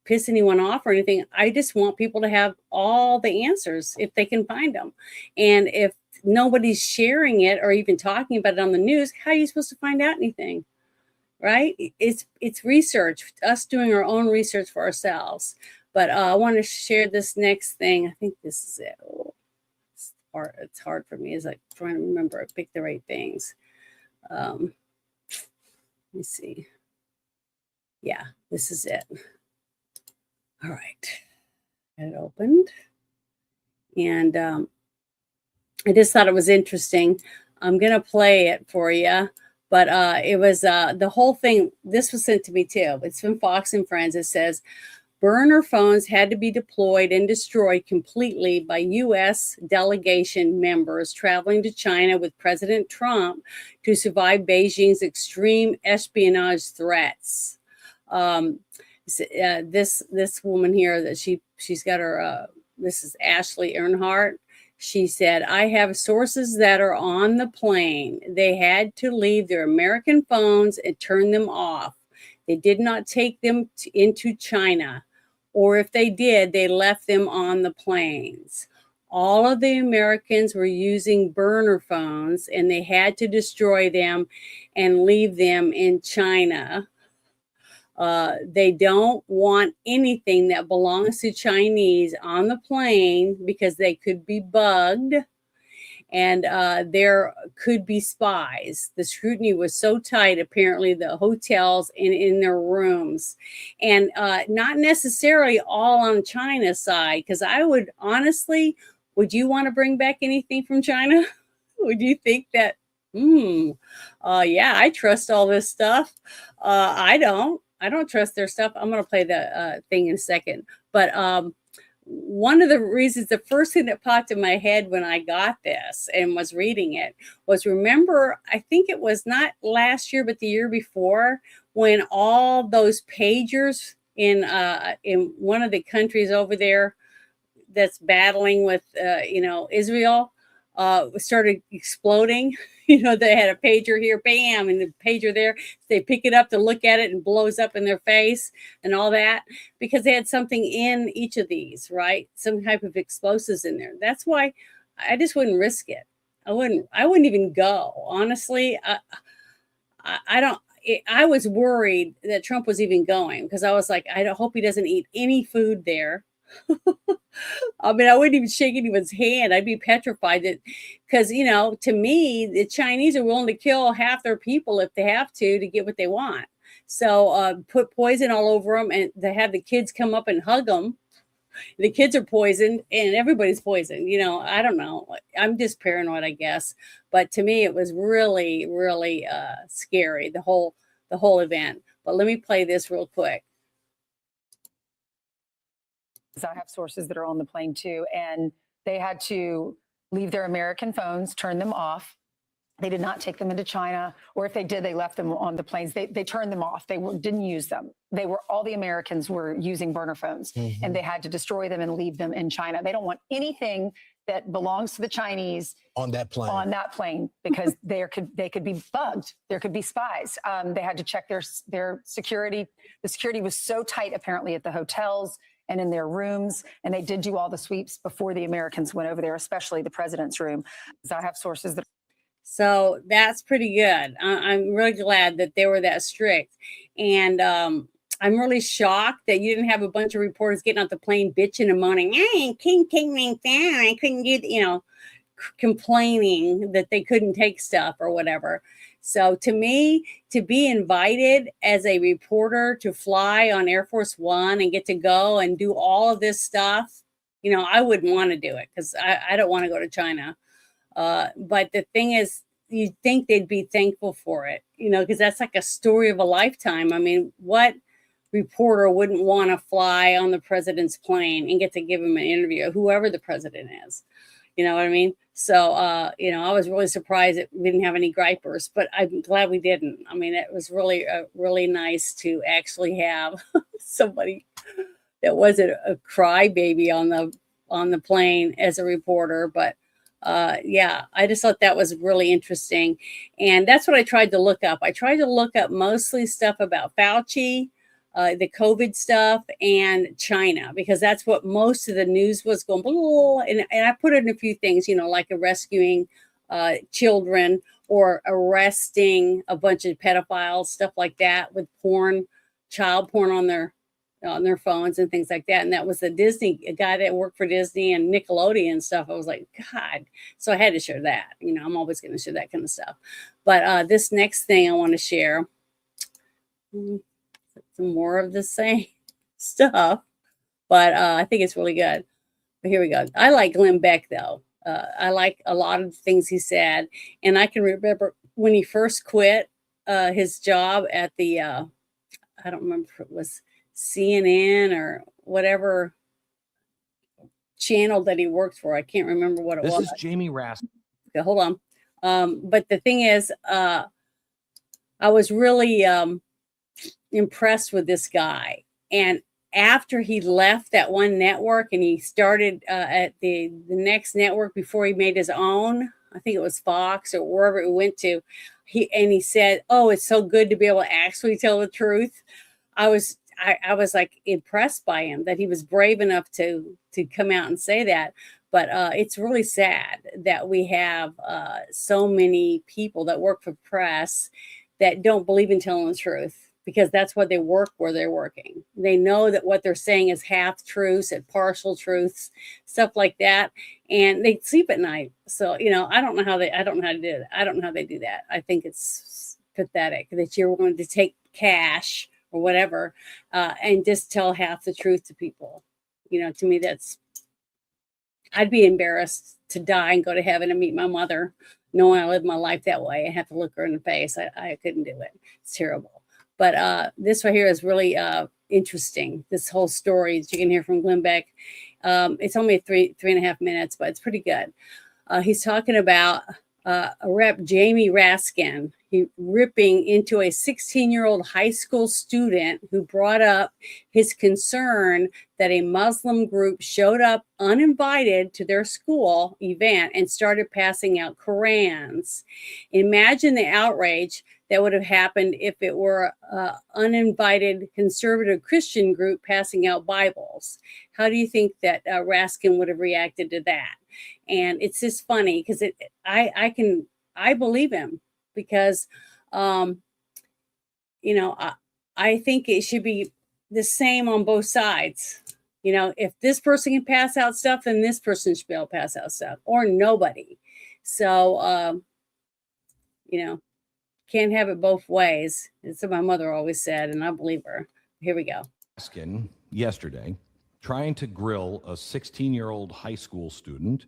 piss anyone off or anything. I just want people to have all the answers if they can find them. And if nobody's sharing it or even talking about it on the news, how are you supposed to find out anything? Right? It's research, us doing our own research for ourselves. But I want to share this next thing. I think this is it. Oh, it's hard for me. It's like trying to remember, pick the right things. Let me see. Yeah, this is it. All right. It opened. And I just thought it was interesting. I'm going to play it for you. But it was the whole thing. This was sent to me too. It's from Fox and Friends. It says, Burner phones had to be deployed and destroyed completely by U.S. delegation members traveling to China with President Trump to survive Beijing's extreme espionage threats. This woman here, that she's got her, this is Ashley Earnhardt. She said, I have sources that are on the plane. They had to leave their American phones and turn them off. They did not take them into China, or if they did, they left them on the planes. All of the Americans were using burner phones, and they had to destroy them and leave them in China. They don't want anything that belongs to Chinese on the plane because they could be bugged, and there could be spies. The scrutiny was so tight, apparently, the hotels and in their rooms, and not necessarily all on China's side, because I would honestly, would you want to bring back anything from China? Would you think that, yeah, I trust all this stuff? I don't trust their stuff. I'm going to play the thing in a second. But one of the reasons, the first thing that popped in my head when I got this and was reading it was, remember, I think it was not last year, but the year before, when all those pagers in one of the countries over there that's battling with, Israel, started exploding. They had a pager here, bam, and the pager there. They pick it up to look at it and blows up in their face and all that, because they had something in each of these, right? Some type of explosives in there. That's why I just wouldn't risk it. I wouldn't even go. Honestly, I don't. I was worried that Trump was even going, because I was like, I hope he doesn't eat any food there. I mean, I wouldn't even shake anyone's hand. I'd be petrified that, because, to me, the Chinese are willing to kill half their people if they have to get what they want. So put poison all over them, and they have the kids come up and hug them. The kids are poisoned and everybody's poisoned. I don't know. I'm just paranoid, I guess. But to me, it was really, really scary, the whole event. But let me play this real quick. I have sources that are on the plane too, and they had to leave their American phones, turn them off. They did not take them into China, or if they did, they left them on the planes. They turned them off. They didn't use them. All the Americans were using burner phones, and they had to destroy them and leave them in China. They don't want anything that belongs to the Chinese on that plane. Because they could be bugged. There could be spies. They had to check their security. The security was so tight, apparently, at the hotels and in their rooms, and they did do all the sweeps before the Americans went over there, especially the president's room. So I have sources that. So that's pretty good. I'm really glad that they were that strict, and I'm really shocked that you didn't have a bunch of reporters getting off the plane bitching and moaning. I couldn't take my phone. I couldn't get, complaining that they couldn't take stuff or whatever. So to me, to be invited as a reporter to fly on Air Force One and get to go and do all of this stuff, I wouldn't want to do it, because I don't want to go to China. But the thing is, you'd think they'd be thankful for it, because that's like a story of a lifetime. I mean, what reporter wouldn't want to fly on the president's plane and get to give him an interview, whoever the president is? You know what I mean? So, I was really surprised that we didn't have any gripers, but I'm glad we didn't. I mean, it was really, really nice to actually have somebody that wasn't a crybaby on the plane as a reporter. But yeah, I just thought that was really interesting. And that's what I tried to look up. I tried to look up mostly stuff about Fauci, the COVID stuff, and China, because that's what most of the news was going. And I put in a few things, like rescuing children, or arresting a bunch of pedophiles, stuff like that, with child porn on their phones and things like that. And that was a guy that worked for Disney and Nickelodeon and stuff. I was like, God. So I had to share that. I'm always going to share that kind of stuff. But this next thing I want to share, some more of the same stuff, but I think it's really good. But here we go. I like Glenn Beck, though. I like a lot of the things he said. And I can remember when he first quit his job at the, I don't remember if it was CNN or whatever channel that he worked for. I can't remember what it was. This is Jamie Raskin. Okay, hold on. But the thing is, I was really impressed with this guy. And after he left that one network and he started at the next network before he made his own, I think it was Fox or wherever it went to, he said, "Oh, it's so good to be able to actually tell the truth." I was like impressed by him that he was brave enough to come out and say that. But it's really sad that we have so many people that work for press that don't believe in telling the truth, because that's what they work where they're working. They know that what they're saying is half truths and partial truths, stuff like that, and they sleep at night. So I don't know how they do that. I don't know how they do that. I think it's pathetic that you're willing to take cash or whatever and just tell half the truth to people. To me, I'd be embarrassed to die and go to heaven and meet my mother, knowing I lived my life that way and have to look her in the face. I couldn't do it. It's terrible. But this right here is really interesting. This whole story that you can hear from Glenn Beck. It's only 3.5 minutes, but it's pretty good. He's talking about a rep, Jamie Raskin, ripping into a 16-year-old high school student who brought up his concern that a Muslim group showed up uninvited to their school event and started passing out Qurans. Imagine the outrage that would have happened if it were an uninvited conservative Christian group passing out Bibles. How do you think that Raskin would have reacted to that? And it's just funny because I believe him, because I think it should be the same on both sides. If this person can pass out stuff, then this person should be able to pass out stuff, or nobody. So can't have it both ways. It's what my mother always said, and I believe her. Here we go. Raskin yesterday trying to grill a 16-year-old high school student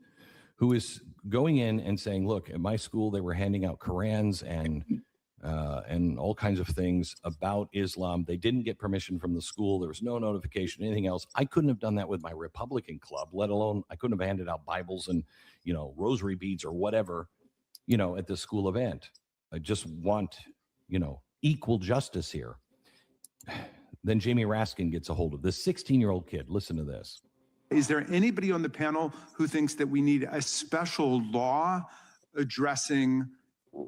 who is going in and saying, look, at my school, they were handing out Qurans and all kinds of things about Islam. They didn't get permission from the school. There was no notification, anything else. I couldn't have done that with my Republican club, let alone I couldn't have handed out Bibles and, rosary beads or whatever, at the school event. I just want, equal justice here. Then Jamie Raskin gets a hold of this 16-year-old kid. Listen to this. Is there anybody on the panel who thinks that we need a special law addressing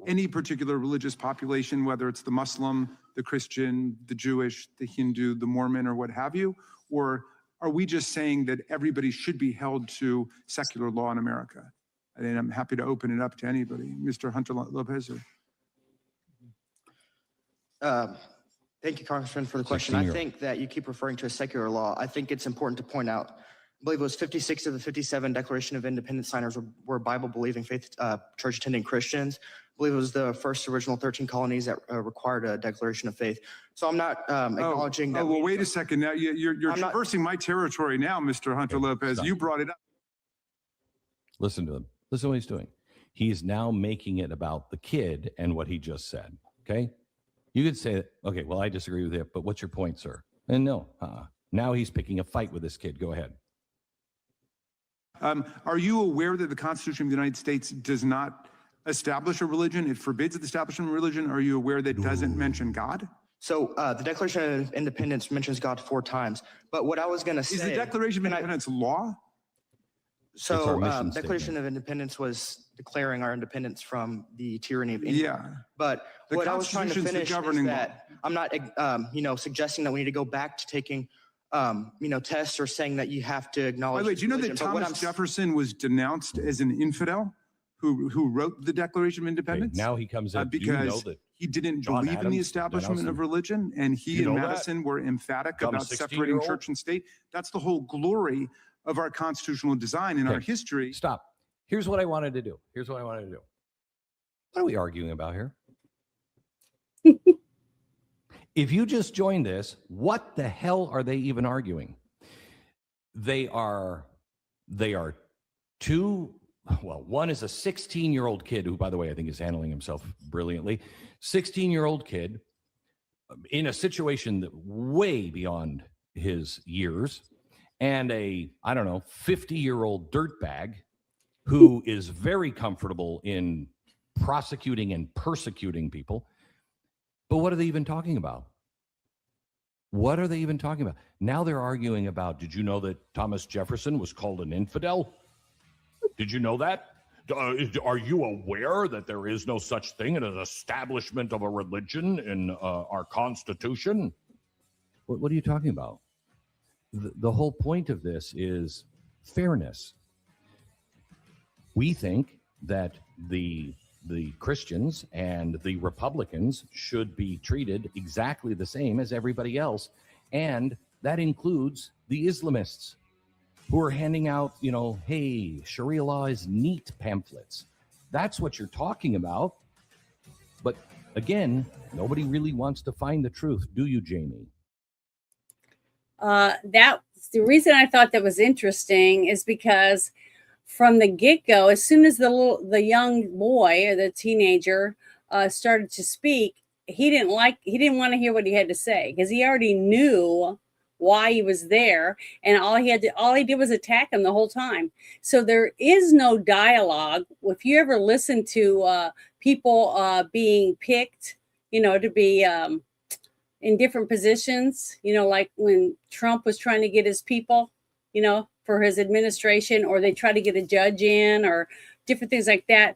any particular religious population, whether it's the Muslim, the Christian, the Jewish, the Hindu, the Mormon, or what have you? Or are we just saying that everybody should be held to secular law in America? And I'm happy to open it up to anybody. Mr. Hunter Lopez. Thank you, Congressman, for the question. I think that you keep referring to a secular law. I think it's important to point out, I believe it was 56 of the 57 Declaration of Independence signers were Bible-believing, faith church-attending Christians. I believe it was the first original 13 colonies that required a declaration of faith. So I'm not acknowledging that. Well, wait a second. Now you're traversing my territory now, Mr. Hunter Lopez. You brought it up. Listen to him. Listen to what he's doing. He's now making it about the kid and what he just said. Okay. You could say, okay, well, I disagree with it, but what's your point, sir? And no, now he's picking a fight with this kid. Go ahead. Are you aware that the Constitution of the United States does not establish a religion? It forbids the establishment of religion. Are you aware that it doesn't mention God? So the Declaration of Independence mentions God 4 times. But what I was going to say... Is the Declaration of Independence law? So Declaration of Independence was declaring our independence from the tyranny of England. Yeah. But what I was trying to finish is that I'm not, suggesting that we need to go back to taking, tests or saying that you have to acknowledge. Wait, do you know that Thomas Jefferson was denounced as an infidel who wrote the Declaration of Independence? Okay, now he comes in because he didn't believe in the establishment of religion, and he and Madison were emphatic about separating church and state. That's the whole glory of our constitutional design in our history. Stop. Here's what I wanted to do. What are we arguing about here? If you just joined this, what the hell are they even arguing? They are two, well, one is a 16-year-old kid who, by the way, I think is handling himself brilliantly. 16-year-old kid in a situation that way beyond his years, and a, I don't know, 50-year-old dirtbag who is very comfortable in prosecuting and persecuting people. But what are they even talking about? What are they even talking about? Now they're arguing about, did you know that Thomas Jefferson was called an infidel? Did you know that? Are you aware that there is no such thing as an establishment of a religion in our Constitution? What are you talking about? The whole point of this is fairness. We think that the Christians and the Republicans should be treated exactly the same as everybody else. And that includes the Islamists who are handing out, hey, Sharia law is neat pamphlets. That's what you're talking about. But again, nobody really wants to find the truth. Do you, Jamie? That's the reason I thought that was interesting, is because from the get-go, as soon as the young boy or the teenager started to speak, he didn't want to hear what he had to say, because he already knew why he was there, and all he did was attack him the whole time. So there is no dialogue. If you ever listen to people being picked, to be in different positions, like when Trump was trying to get his people, for his administration, or they try to get a judge in, or different things like that,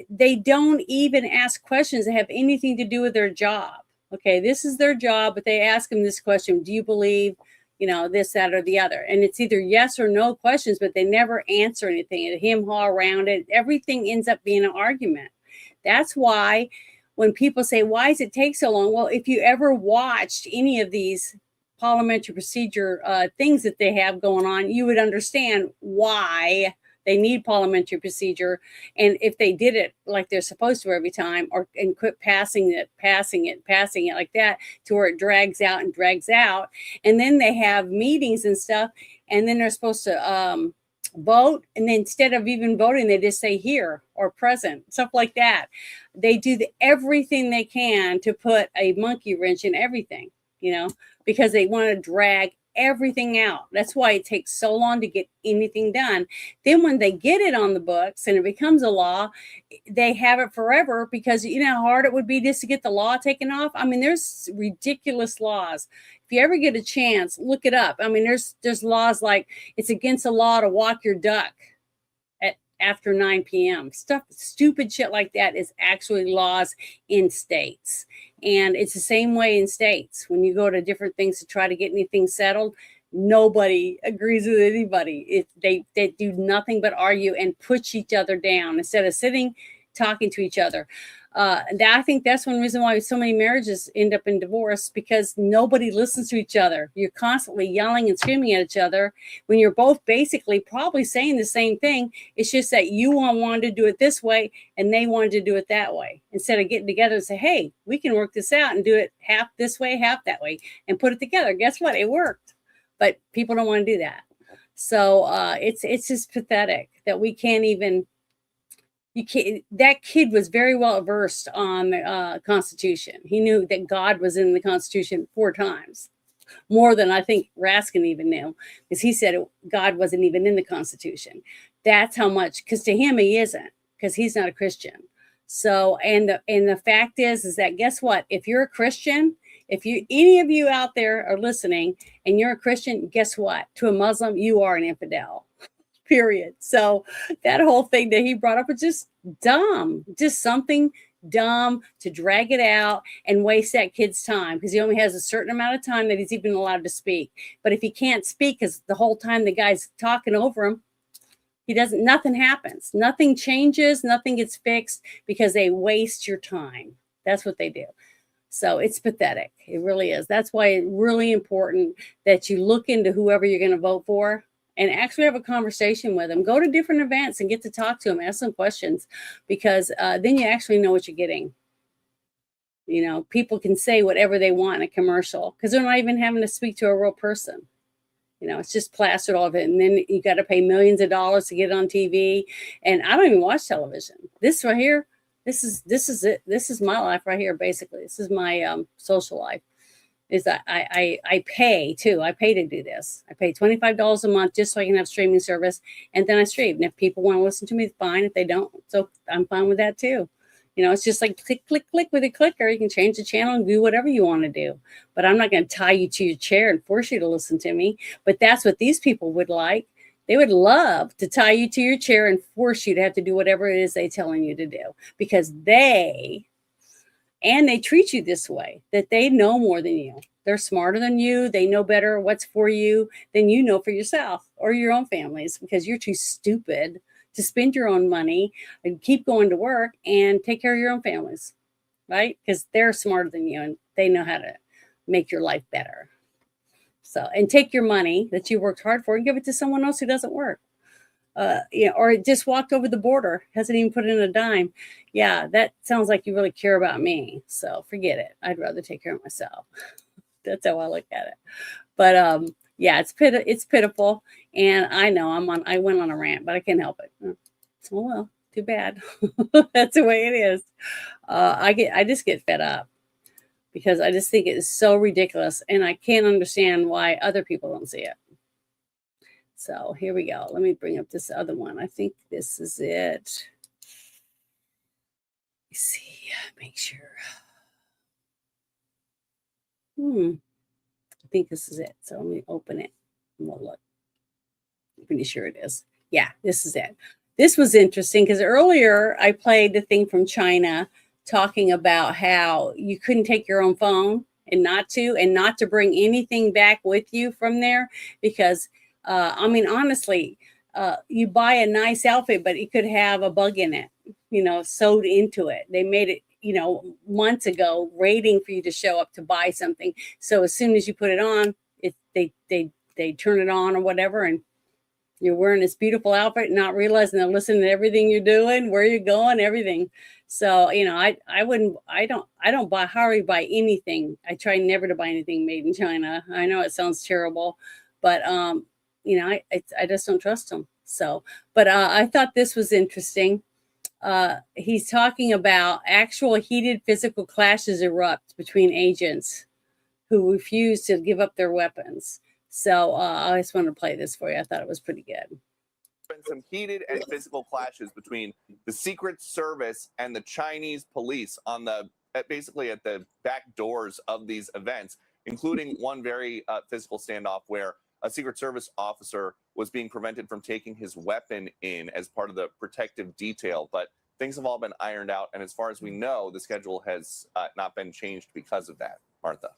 they don't even ask questions that have anything to do with their job. Okay, this is their job, but they ask them this question: do you believe, this, that, or the other? And it's either yes or no questions, but they never answer anything. And him-haw around it. Everything ends up being an argument. That's why when people say, why does it take so long? Well, if you ever watched any of these parliamentary procedure things that they have going on, you would understand why they need parliamentary procedure. And if they did it like they're supposed to every time, and quit passing it like that, to where it drags out, and then they have meetings and stuff, and then they're supposed to vote, and then instead of even voting, they just say here or present, stuff like that. They do everything they can to put a monkey wrench in everything, because they want to drag everything out. That's why it takes so long to get anything done. Then when they get it on the books and it becomes a law, they have it forever, because you know how hard it would be just to get the law taken off. I mean, there's ridiculous laws. If you ever get a chance, look it up. I mean, there's laws like it's against the law to walk your duck after 9 p.m. Stupid shit like that is actually laws in states. And it's the same way in states. When you go to different things to try to get anything settled, nobody agrees with anybody. They do nothing but argue and push each other down instead of sitting, talking to each other. I think that's one reason why so many marriages end up in divorce, because nobody listens to each other. You're constantly yelling and screaming at each other when you're both basically probably saying the same thing. It's just that you wanted to do it this way and they wanted to do it that way, instead of getting together and say, hey, we can work this out and do it half this way, half that way, and put it together. Guess what? It worked. But people don't want to do that. So it's just pathetic that we can't even. That kid was very well versed on the Constitution. He knew that God was in the Constitution 4 times, more than I think Raskin even knew, because he said God wasn't even in the Constitution. That's how much, because to him he isn't, because he's not a Christian. So, and the fact is that, guess what? If you're a Christian, any of you out there are listening and you're a Christian, guess what? To a Muslim, you are an infidel. Period. So that whole thing that he brought up was just dumb, just something dumb to drag it out and waste that kid's time, because he only has a certain amount of time that he's even allowed to speak. But if he can't speak, because the whole time the guy's talking over him, nothing happens, nothing changes, nothing gets fixed, because they waste your time. That's what they do. So it's pathetic. It really is. That's why it's really important that you look into whoever you're going to vote for and actually have a conversation with them. Go to different events and get to talk to them, ask some questions, because then you actually know what you're getting. People can say whatever they want in a commercial because they're not even having to speak to a real person. It's just plastered all of it. And then you got to pay millions of dollars to get it on TV. And I don't even watch television. This right here, this is it. This is my life right here, basically. This is my social life. is that I pay too. I pay to do this. I pay $25 a month just so I can have streaming service, and then I stream. And if people want to listen to me, fine. If they don't, so I'm fine with that too. You know, it's just like click, click, click with a clicker. You can change the channel and do whatever you want to do. But I'm not going to tie you to your chair and force you to listen to me. But that's what these people would like. They would love to tie you to your chair and force you to have to do whatever it is they're telling you to do, because they treat you this way, that they know more than you. They're smarter than you. They know better what's for you than you know for yourself or your own families, because you're too stupid to spend your own money and keep going to work and take care of your own families, right? Because they're smarter than you and they know how to make your life better. So, and take your money that you worked hard for and give it to someone else who doesn't work. Or just walked over the border, hasn't even put in a dime. Yeah, that sounds like you really care about me. So forget it. I'd rather take care of myself. That's how I look at it. But yeah, it's pitiful. And I know I went on a rant, but I can't help it. Oh well, too bad. That's the way it is. I just get fed up because I just think it is so ridiculous, and I can't understand why other people don't see it. So here we go. Let me bring up this other one. I think this is it. Let's see, make sure. I think this is it. So let me open it and we'll look. I'm pretty sure it is. Yeah, this is it. This was interesting because earlier I played the thing from China talking about how you couldn't take your own phone and not to bring anything back with you from there because I mean, honestly, you buy a nice outfit, but it could have a bug in it, sewed into it. They made it, months ago, waiting for you to show up to buy something. So as soon as you put it on, they turn it on or whatever, and you're wearing this beautiful outfit, not realizing they're listening to everything you're doing, where you're going, everything. So I don't hardly buy anything. I try never to buy anything made in China. I know it sounds terrible, but I just don't trust them. So, but I thought this was interesting. He's talking about actual heated physical clashes erupt between agents who refuse to give up their weapons. So I just wanted to play this for you. I thought it was pretty good. Been some heated and physical clashes between the Secret Service and the Chinese police basically at the back doors of these events, including one very physical standoff where a Secret Service officer was being prevented from taking his weapon in as part of the protective detail. But things have all been ironed out. And as far as we know, the schedule has not been changed because of that. Martha.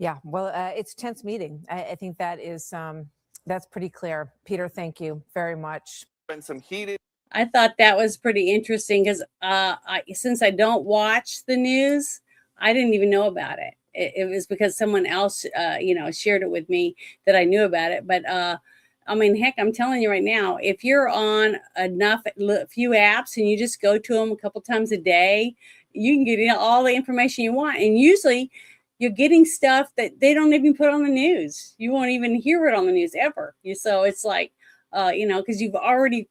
Yeah, well, it's a tense meeting. I think that is, that's pretty clear. Peter, thank you very much. Been some heated. I thought that was pretty interesting because since I don't watch the news, I didn't even know about it. It was because someone else, shared it with me that I knew about it. But I mean, heck, I'm telling you right now, if you're on few apps and you just go to them a couple times a day, you can get all the information you want. And usually you're getting stuff that they don't even put on the news. You won't even hear it on the news ever. So it's like, because you've already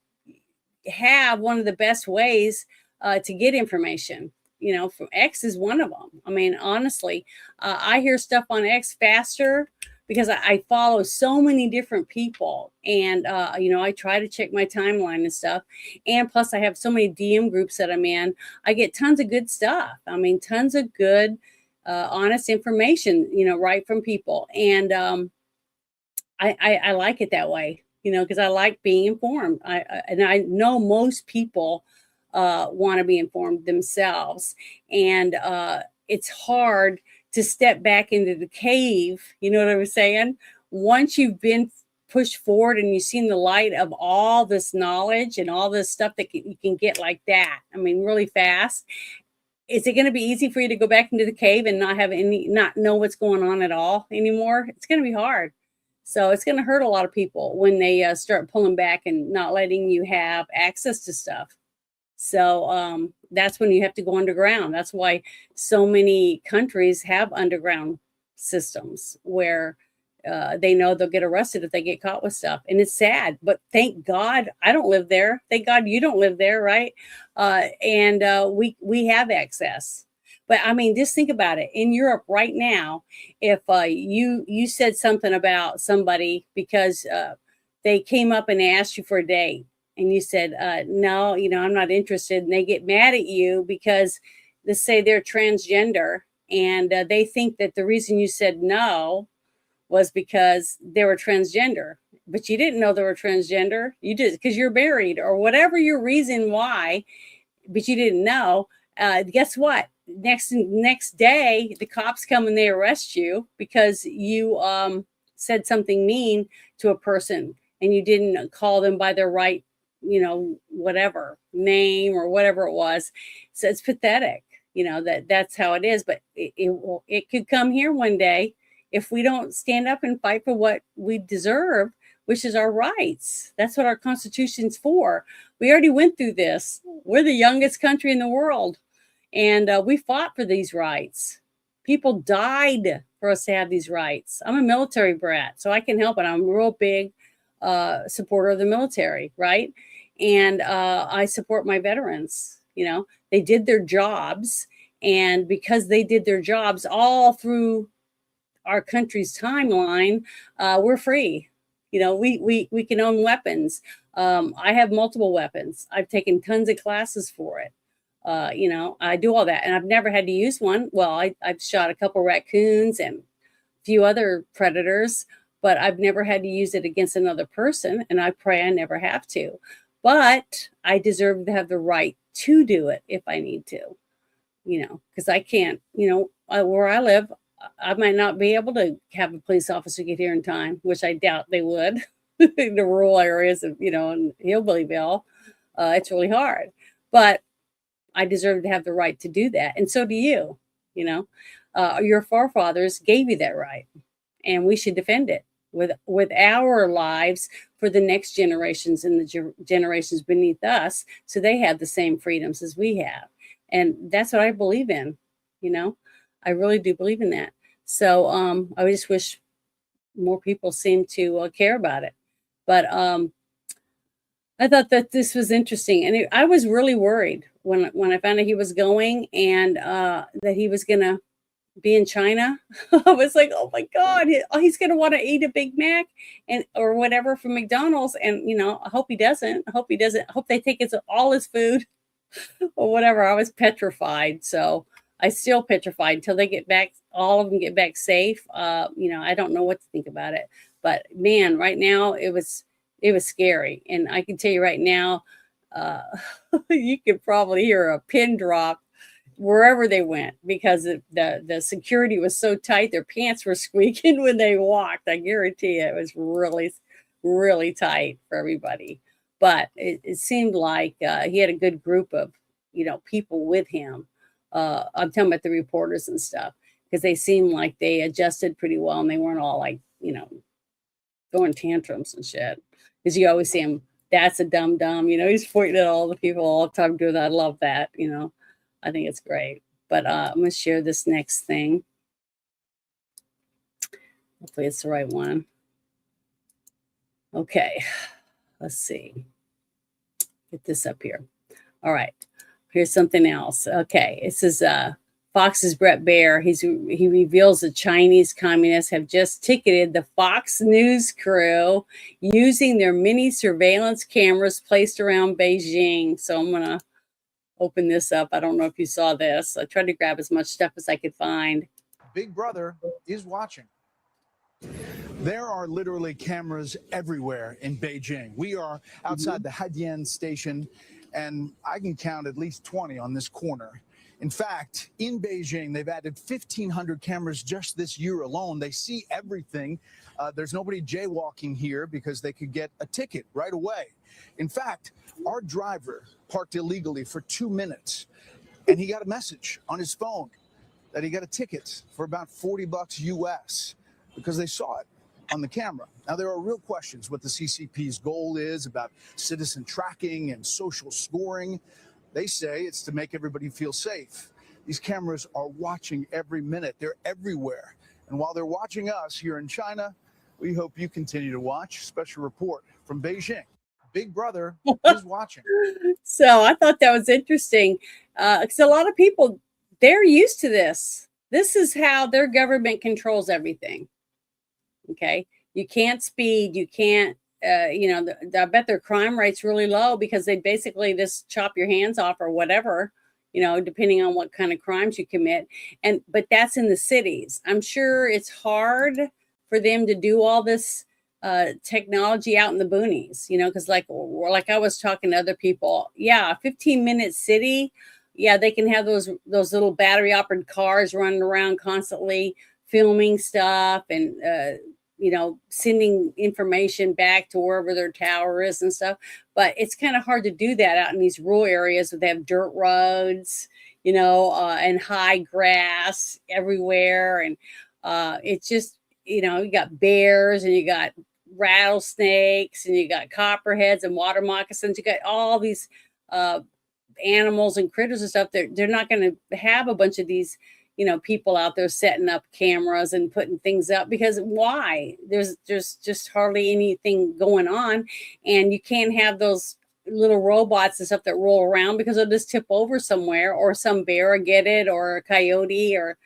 have one of the best ways to get information. From X is one of them. I mean, honestly, I hear stuff on X faster because I follow so many different people, and I try to check my timeline and stuff. And plus, I have so many DM groups that I'm in. I get tons of good stuff. I mean, tons of good, honest information. Right from people, and I like it that way. Because I like being informed. I know most people want to be informed themselves. And it's hard to step back into the cave. You know what I was saying? Once you've been pushed forward and you've seen the light of all this knowledge and all this stuff that you can get like that, I mean, really fast. Is it going to be easy for you to go back into the cave and not know what's going on at all anymore? It's going to be hard. So it's going to hurt a lot of people when they start pulling back and not letting you have access to stuff. So that's when you have to go underground. That's why so many countries have underground systems where they know they'll get arrested if they get caught with stuff. And it's sad, but thank God I don't live there. Thank God you don't live there, right? And we have access. But I mean, just think about it. In Europe right now, if you said something about somebody because they came up and asked you for a date, and you said no, I'm not interested, and they get mad at you because let's say they're transgender, and they think that the reason you said no was because they were transgender, but you didn't know they were transgender. You did because you're married or whatever your reason why, but you didn't know. Guess what? Next day, the cops come and they arrest you because you said something mean to a person and you didn't call them by their right, whatever name or whatever it was. So it's pathetic, that's how it is. But it could come here one day if we don't stand up and fight for what we deserve, which is our rights. That's what our Constitution's for. We already went through this. We're the youngest country in the world, and we fought for these rights. People died for us to have these rights. I'm a military brat, so I can help it. I'm a real big supporter of the military, right? And I support my veterans. They did their jobs, and because they did their jobs all through our country's timeline, we're free. We can own weapons. I have multiple weapons. I've taken tons of classes for it. I do all that, and I've never had to use one. Well, I've shot a couple raccoons and a few other predators, but I've never had to use it against another person, and I pray I never have to. But I deserve to have the right to do it if I need to, because I can't, where I live, I might not be able to have a police officer get here in time, which I doubt they would. In the rural areas of, in Hillbillyville, it's really hard. But I deserve to have the right to do that. And so do you, your forefathers gave you that right. And we should defend it with our lives for the next generations and the generations beneath us, so they have the same freedoms as we have. And that's what I believe in, I really do believe in that. So I just wish more people seem to care about it. But I thought that this was interesting. And I was really worried when I found out he was going and that he was going to be in China. I was like, oh my God, he's going to want to eat a Big Mac or whatever from McDonald's. And, I hope he doesn't. I hope they take all his food or whatever. I was petrified. So I still petrified until they get back. All of them get back safe. I don't know what to think about it. But man, right now it was scary. And I can tell you right now, you could probably hear a pin drop wherever they went because the security was so tight. Their pants were squeaking when they walked. I guarantee you, it was really, really tight for everybody. But it seemed like he had a good group of, people with him. I'm talking about the reporters and stuff, because they seemed like they adjusted pretty well and they weren't all like, throwing tantrums and shit. Because you always see him, that's a dumb. He's pointing at all the people all the time doing that. I love that, I think it's great. But I'm going to share this next thing. Hopefully it's the right one. Okay, let's see. Get this up here. All right, here's something else. Okay, it says Fox's Brett Baier. He reveals the Chinese communists have just ticketed the Fox News crew using their mini surveillance cameras placed around Beijing. So I'm going to open this up. I don't know if you saw this. I tried to grab as much stuff as I could find. Big Brother is watching. There are literally cameras everywhere in Beijing. We are outside the Haidian station, and I can count at least 20 on this corner. In fact, in Beijing, they've added 1,500 cameras just this year alone. They see everything. There's nobody jaywalking here because they could get a ticket right away. In fact, our driver parked illegally for 2 minutes, and he got a message on his phone that he got a ticket for about $40 US because they saw it on the camera. Now, there are real questions what the CCP's goal is about citizen tracking and social scoring. They say it's to make everybody feel safe. These cameras are watching every minute. They're everywhere. And while they're watching us here in China, we hope you continue to watch. Special report from Beijing. Big Brother is watching. So I thought that was interesting because a lot of people they're used to this. This is how their government controls everything. Okay. You can't speed. You can't, I bet their crime rate's really low because they basically just chop your hands off or whatever, depending on what kind of crimes you commit. But that's in the cities. I'm sure it's hard for them to do all this technology out in the boonies, because like I was talking to other people, 15-minute city. Yeah, they can have those little battery operated cars running around constantly filming stuff and sending information back to wherever their tower is and stuff. But it's kind of hard to do that out in these rural areas where they have dirt roads, and high grass everywhere. And it's just, you got bears and you got rattlesnakes and you got copperheads and water moccasins. You got all these animals and critters and stuff. They're not going to have a bunch of these people out there setting up cameras and putting things up, because why? There's just hardly anything going on, and you can't have those little robots and stuff that roll around because they'll just tip over somewhere, or some bear will get it, or a coyote, or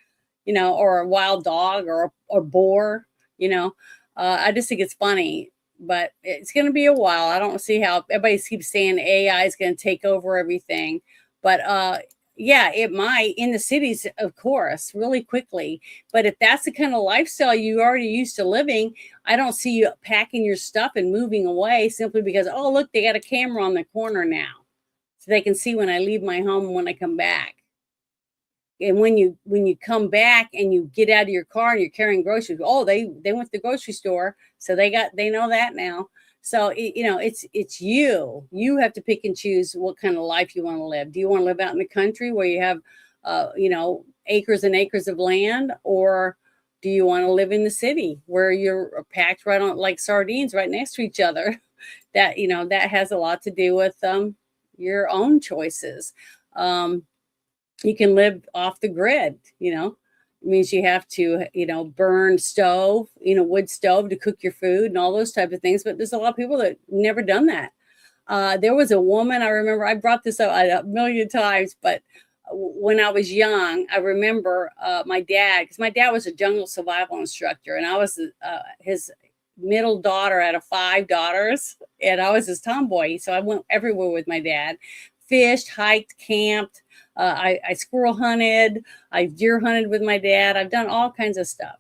or a wild dog, or a boar. I just think it's funny, but it's going to be a while. I don't see how everybody keeps saying AI is going to take over everything, but yeah, it might in the cities, of course, really quickly. But if that's the kind of lifestyle you already used to living, I don't see you packing your stuff and moving away simply because, oh, look, they got a camera on the corner now, so they can see when I leave my home and when I come back. And when you come back and you get out of your car and you're carrying groceries, oh, they went to the grocery store, so they know that now. So, it's you. You have to pick and choose what kind of life you want to live. Do you want to live out in the country where you have, acres and acres of land? Or do you want to live in the city where you're packed right on like sardines right next to each other? That, that has a lot to do with your own choices. You can live off the grid, It means you have to, burn stove, wood stove to cook your food and all those type of things. But there's a lot of people that never done that. There was a woman, I remember, I brought this up a million times, but when I was young, I remember my dad, because my dad was a jungle survival instructor, and I was his middle daughter out of 5 daughters, and I was his tomboy. So I went everywhere with my dad, fished, hiked, camped. I squirrel hunted, I deer hunted with my dad. I've done all kinds of stuff.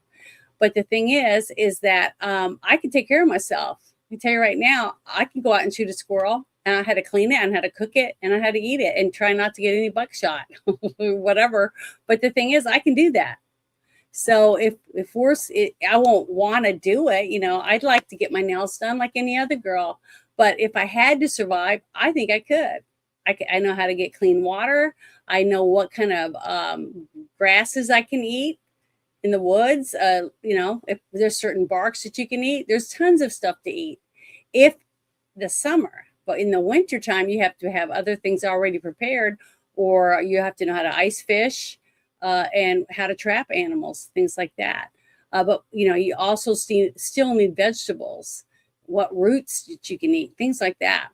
But the thing is that I can take care of myself. I can tell you right now, I can go out and shoot a squirrel, and I had to clean it and how to cook it and I had to eat it and try not to get any buckshot or whatever. But the thing is, I can do that. So if I won't want to do it, I'd like to get my nails done like any other girl. But if I had to survive, I think I could. I know how to get clean water. I know what kind of grasses I can eat in the woods. If there's certain barks that you can eat, there's tons of stuff to eat. If the summer, but in the wintertime, you have to have other things already prepared, or you have to know how to ice fish and how to trap animals, things like that. But you also still need vegetables, what roots that you can eat, things like that.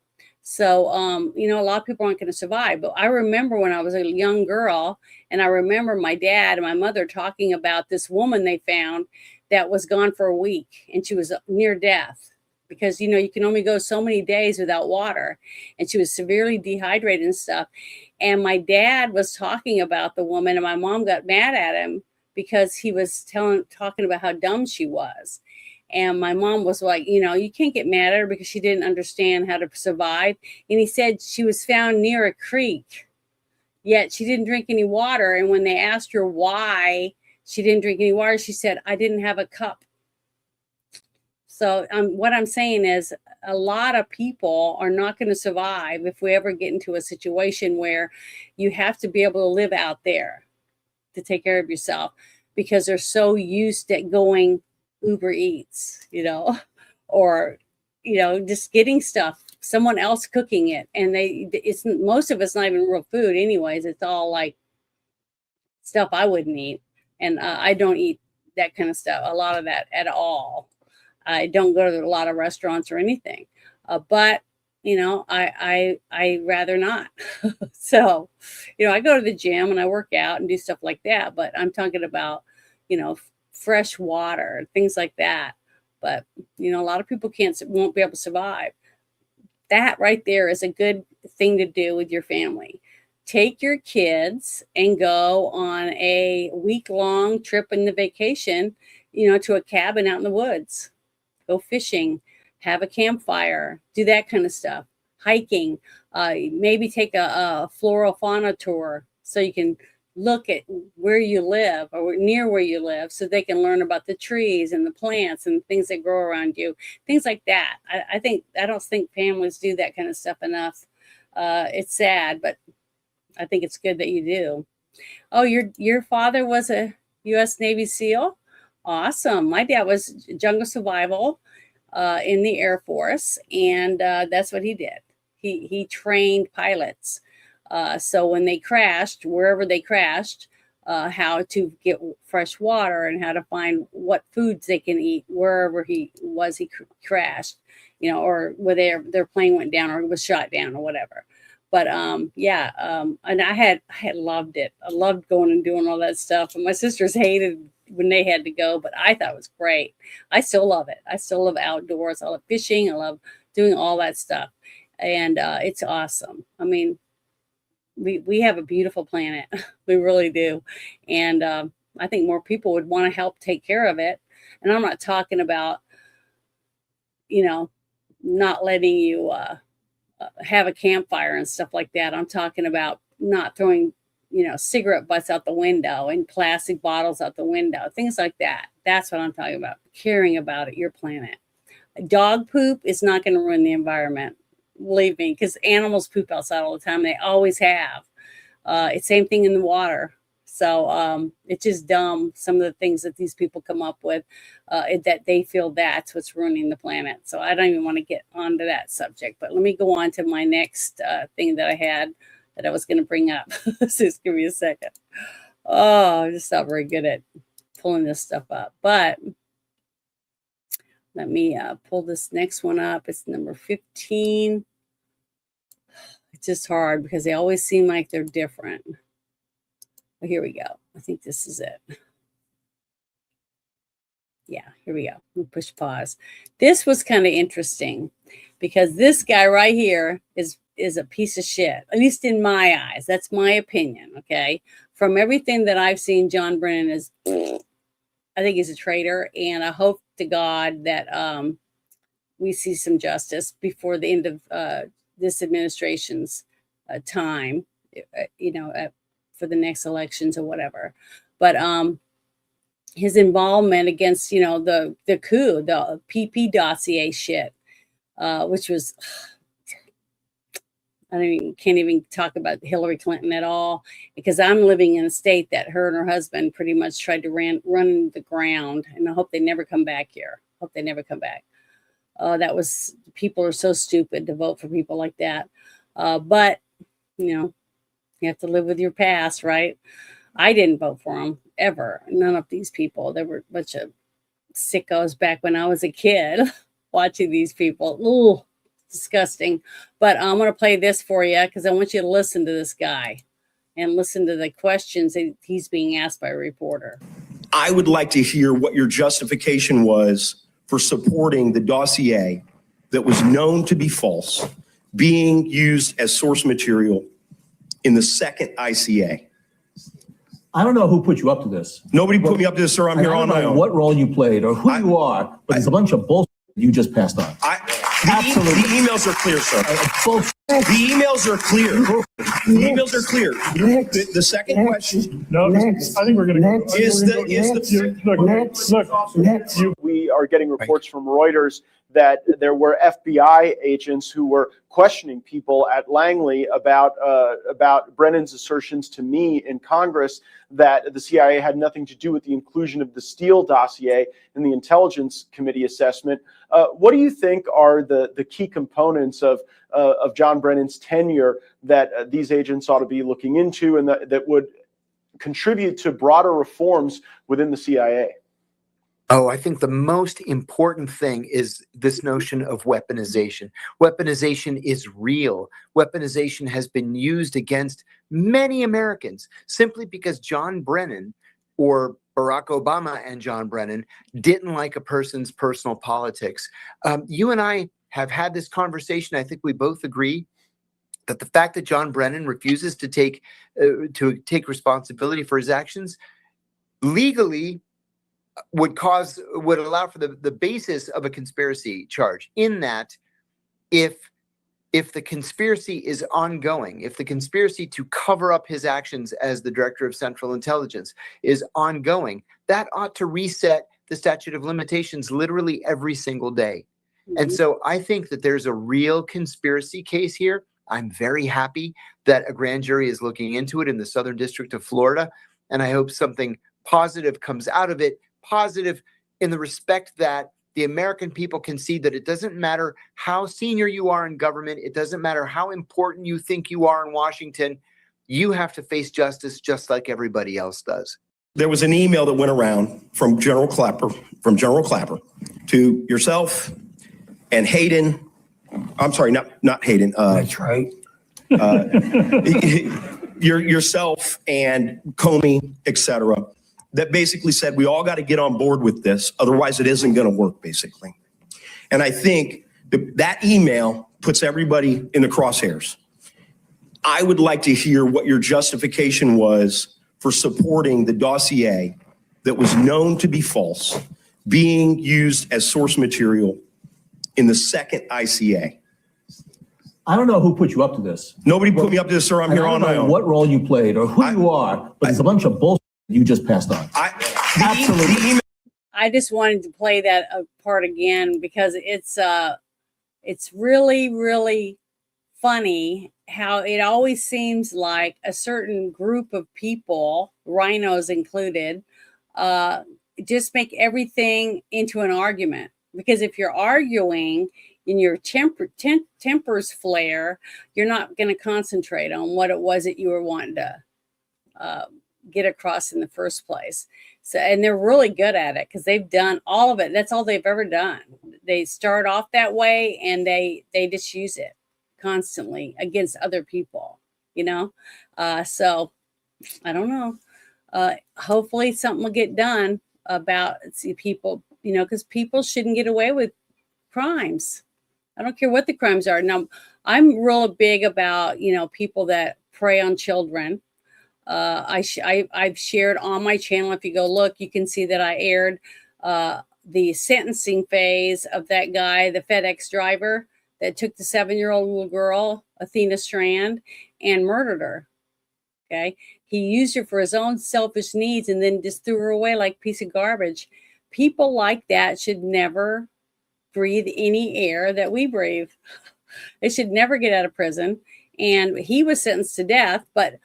So, a lot of people aren't going to survive. But I remember when I was a young girl, and I remember my dad and my mother talking about this woman they found that was gone for a week, and she was near death because, you can only go so many days without water, and she was severely dehydrated and stuff. And my dad was talking about the woman, and my mom got mad at him because he was talking about how dumb she was. And my mom was like, you can't get mad at her because she didn't understand how to survive. And he said she was found near a creek, yet she didn't drink any water. And when they asked her why she didn't drink any water, she said, I didn't have a cup. So what I'm saying is a lot of people are not going to survive if we ever get into a situation where you have to be able to live out there to take care of yourself, because they're so used to going Uber Eats, or, just getting stuff, someone else cooking it. And most of it's not even real food anyways. It's all like stuff I wouldn't eat. And I don't eat that kind of stuff, a lot of that at all. I don't go to a lot of restaurants or anything. But, I rather not. So, I go to the gym and I work out and do stuff like that, but I'm talking about, fresh water, things like that. But, a lot of people won't be able to survive. That right there is a good thing to do with your family. Take your kids and go on a week-long trip in the vacation, to a cabin out in the woods. Go fishing, have a campfire, do that kind of stuff. Hiking, maybe take a floral fauna tour so you can look at where you live or near where you live, so they can learn about the trees and the plants and things that grow around you, things like that. I don't think families do that kind of stuff enough. It's sad, but I think it's good that you do. Oh, your father was a U.S. Navy SEAL? Awesome. My dad was jungle survival in the Air Force, and that's what he did. He trained pilots. So when they crashed, wherever they crashed, how to get fresh water and how to find what foods they can eat wherever he crashed, or whether their plane went down or was shot down or whatever. But and I had loved it. I loved going and doing all that stuff. And my sisters hated when they had to go, but I thought it was great. I still love it. I still love outdoors. I love fishing. I love doing all that stuff. And it's awesome. I mean, we have a beautiful planet. We really do. And I think more people would want to help take care of it. And I'm not talking about, not letting you have a campfire and stuff like that. I'm talking about not throwing, cigarette butts out the window and plastic bottles out the window, things like that. That's what I'm talking about. Caring about it, your planet. Dog poop is not going to ruin the environment. Believe me, because animals poop outside all the time. They always have. It's same thing in the water. So it's just dumb, some of the things that these people come up with, that they feel that's what's ruining the planet. So I don't even want to get onto that subject. But let me go on to my next thing that I had that I was going to bring up. Just give me a second. Oh, I'm just not very good at pulling this stuff up. But let me pull this next one up. It's number 15. It's just hard because they always seem like they're different. Well, here we go. I think this is it. Yeah, here we go. We'll push pause. This was kind of interesting because this guy right here is a piece of shit, at least in my eyes. That's my opinion, okay? From everything that I've seen, John Brennan is, I think he's a traitor, and I hope to God that we see some justice before the end of this administration's time, for the next elections or whatever. But his involvement against, the coup, the PP dossier shit, which was, can't even talk about Hillary Clinton at all, because I'm living in a state that her and her husband pretty much tried to run the ground, and I hope they never come back here. Hope they never come back. People are so stupid to vote for people like that. But, you have to live with your past, right? I didn't vote for them ever. None of these people. They were a bunch of sickos back when I was a kid watching these people. Ooh, disgusting. But I'm going to play this for you because I want you to listen to this guy and listen to the questions that he's being asked by a reporter. I would like to hear what your justification was for supporting the dossier that was known to be false being used as source material in the second ICA. I don't know who put you up to this. Nobody put me up to this, sir. I'm here on my own. I don't know what role you played or who you are, but it's a bunch of bullshit you just passed on. Absolutely. The emails are clear, sir. The emails are clear. The emails are clear. The second question. No, I think we're going to. We are getting reports from Reuters that there were FBI agents who were questioning people at Langley about Brennan's assertions to me in Congress that the CIA had nothing to do with the inclusion of the Steele dossier in the Intelligence Committee assessment. What do you think are the key components of John Brennan's tenure that these agents ought to be looking into and that would contribute to broader reforms within the CIA? Oh, I think the most important thing is this notion of weaponization. Weaponization is real. Weaponization has been used against many Americans simply because John Brennan or Barack Obama and John Brennan didn't like a person's personal politics. You and I have had this conversation. I think we both agree that the fact that John Brennan refuses to take responsibility for his actions legally would allow for the basis of a conspiracy charge, in that if the conspiracy is ongoing, if the conspiracy to cover up his actions as the director of Central Intelligence is ongoing, that ought to reset the statute of limitations literally every single day. And so I think that there's a real conspiracy case here. I'm very happy that a grand jury is looking into it in the Southern District of Florida, and I hope something positive comes out of it. Positive in the respect that the American people can see that it doesn't matter how senior you are in government. It doesn't matter how important you think you are in Washington. You have to face justice just like everybody else does. There was an email that went around from General Clapper to yourself and Hayden. I'm sorry, not Hayden. That's right. Yourself and Comey, etc., that basically said we all got to get on board with this, otherwise it isn't going to work, basically. And I think that email puts everybody in the crosshairs. I would like to hear what your justification was for supporting the dossier that was known to be false being used as source material in the second ICA. I don't know who put you up to this. Nobody put me up to this, sir. I'm here on my own. What role you played or who you are, but it's a bunch of bullshit you just passed on. Absolutely. I just wanted to play that part again because it's really, really funny how it always seems like a certain group of people, rhinos included, just make everything into an argument. Because if you're arguing and your tempers flare, you're not going to concentrate on what it was that you were wanting to get across in the first place. So, and they're really good at it because they've done all of it. That's all they've ever done. They start off that way and they just use it constantly against other people, you know? So I don't know. Hopefully something will get done about people, you know, because people shouldn't get away with crimes. I don't care what the crimes are. Now, I'm real big about, you know, people that prey on children. I've shared on my channel. If you go look, you can see that I aired the sentencing phase of that guy, the FedEx driver that took the 7-year-old little girl, Athena Strand, and murdered her. Okay. He used her for his own selfish needs and then just threw her away like a piece of garbage. People like that should never breathe any air that we breathe. They should never get out of prison. And he was sentenced to death, but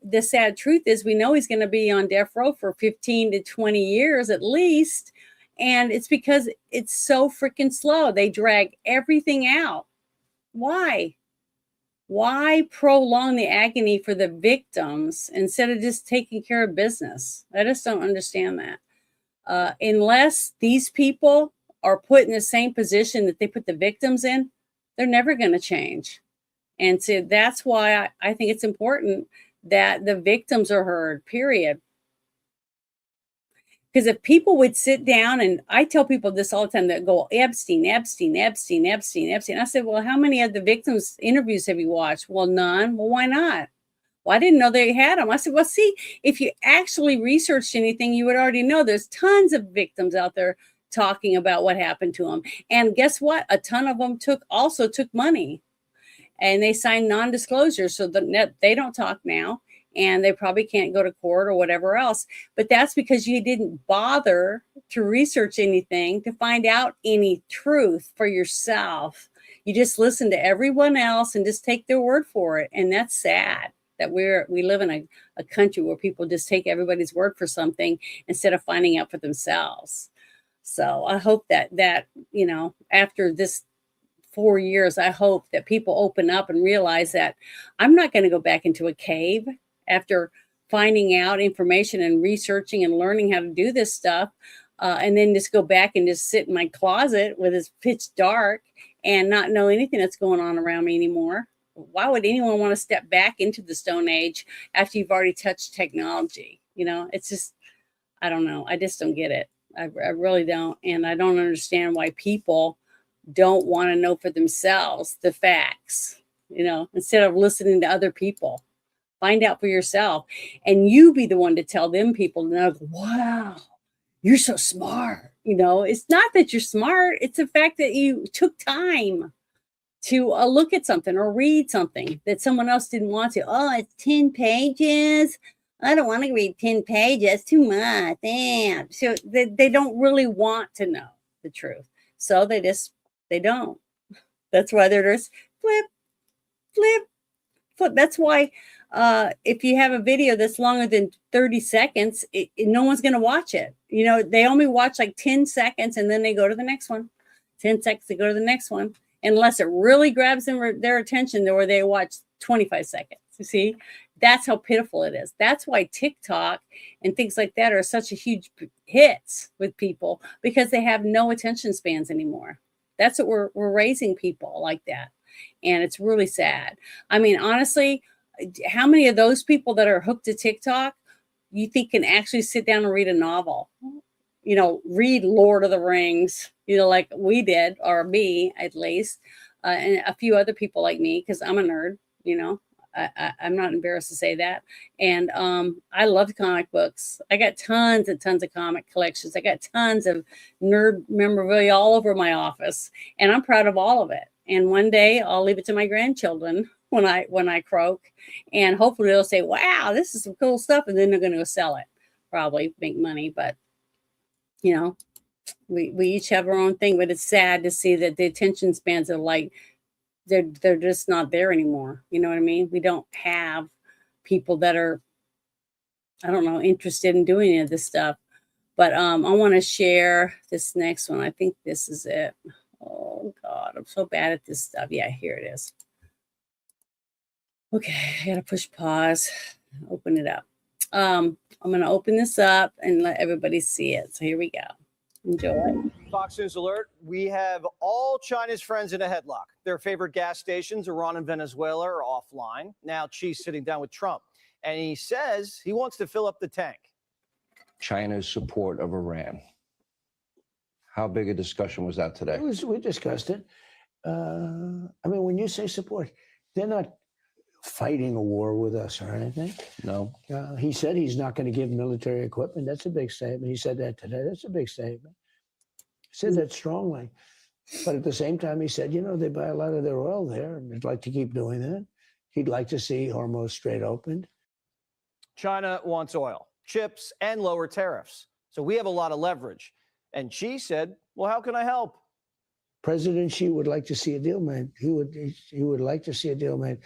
the sad truth is we know he's going to be on death row for 15 to 20 years at least. And it's because it's so freaking slow. They drag everything out. Why? Why prolong the agony for the victims instead of just taking care of business? I just don't understand that. Unless these people are put in the same position that they put the victims in, they're never going to change. And so that's why I think it's important that the victims are heard, period. Because if people would sit down, and I tell people this all the time, that go, Epstein. I said, well, how many of the victims' interviews have you watched? Well, none. Well, why not? Well, I didn't know they had them. I said, well, see, if you actually researched anything, you would already know there's tons of victims out there talking about what happened to them. And guess what? A ton of them also took money. And they signed non-disclosure so that they don't talk now, and they probably can't go to court or whatever else. But that's because you didn't bother to research anything to find out any truth for yourself. You just listen to everyone else and just take their word for it. And that's sad that we live in a country where people just take everybody's word for something instead of finding out for themselves. So I hope that you know, after this 4 years, I hope that people open up and realize that I'm not going to go back into a cave after finding out information and researching and learning how to do this stuff. and then just go back and just sit in my closet with it's pitch dark and not know anything that's going on around me anymore. Why would anyone want to step back into the Stone Age after you've already touched technology? You know, it's just, I don't know. I just don't get it. I really don't. And I don't understand why people don't want to know for themselves the facts, you know, instead of listening to other people. Find out for yourself, and you be the one to tell them people, know, wow, you're so smart. You know, it's not that you're smart. It's the fact that you took time to look at something or read something that someone else didn't want to. Oh, it's 10 pages. I don't want to read 10 pages. Too much. Damn. So they don't really want to know the truth. So they don't. That's why they're just flip, flip, flip. That's why if you have a video that's longer than 30 seconds, no one's going to watch it. You know, they only watch like 10 seconds and then they go to the next one. 10 seconds, they go to the next one. Unless it really grabs their attention, or they watch 25 seconds. You see, that's how pitiful it is. That's why TikTok and things like that are such a huge hits with people, because they have no attention spans anymore. That's what we're raising people like that. And it's really sad. I mean, honestly, how many of those people that are hooked to TikTok you think can actually sit down and read a novel? You know, read Lord of the Rings, you know, like we did, or me at least, and a few other people like me, because I'm a nerd, you know. I'm not embarrassed to say that. And I love comic books. I got tons and tons of comic collections. I got tons of nerd memorabilia all over my office, and I'm proud of all of it. And one day I'll leave it to my grandchildren when I croak, and hopefully they'll say, wow, this is some cool stuff, and then they're going to go sell it, probably make money. But you know, we each have our own thing. But it's sad to see that the attention spans are like they're just not there anymore. You know what I mean? We don't have people that are, I don't know, interested in doing any of this stuff. But I want to share this next one. I think this is it. Oh God, I'm so bad at this stuff. Yeah, here it is. Okay, I gotta push pause, open it up. I'm gonna open this up and let everybody see it. So here we go. Enjoy. Fox News alert. We have all China's friends in a headlock. Their favorite gas stations, Iran and Venezuela, are offline. Now Xi's sitting down with Trump, and he says he wants to fill up the tank. China's support of Iran. How big a discussion was that today? We discussed it. I mean, when you say support, they're not fighting a war with us or anything. No. He said he's not going to give military equipment. That's a big statement. He said that today. That's a big statement. He said that strongly. But at the same time, he said, you know, they buy a lot of their oil there, and they'd like to keep doing that. He'd like to see Hormuz Strait opened. China wants oil, chips, and lower tariffs. So we have a lot of leverage. And Xi said, well, how can I help? President Xi would like to see a deal made. He would like to see a deal made.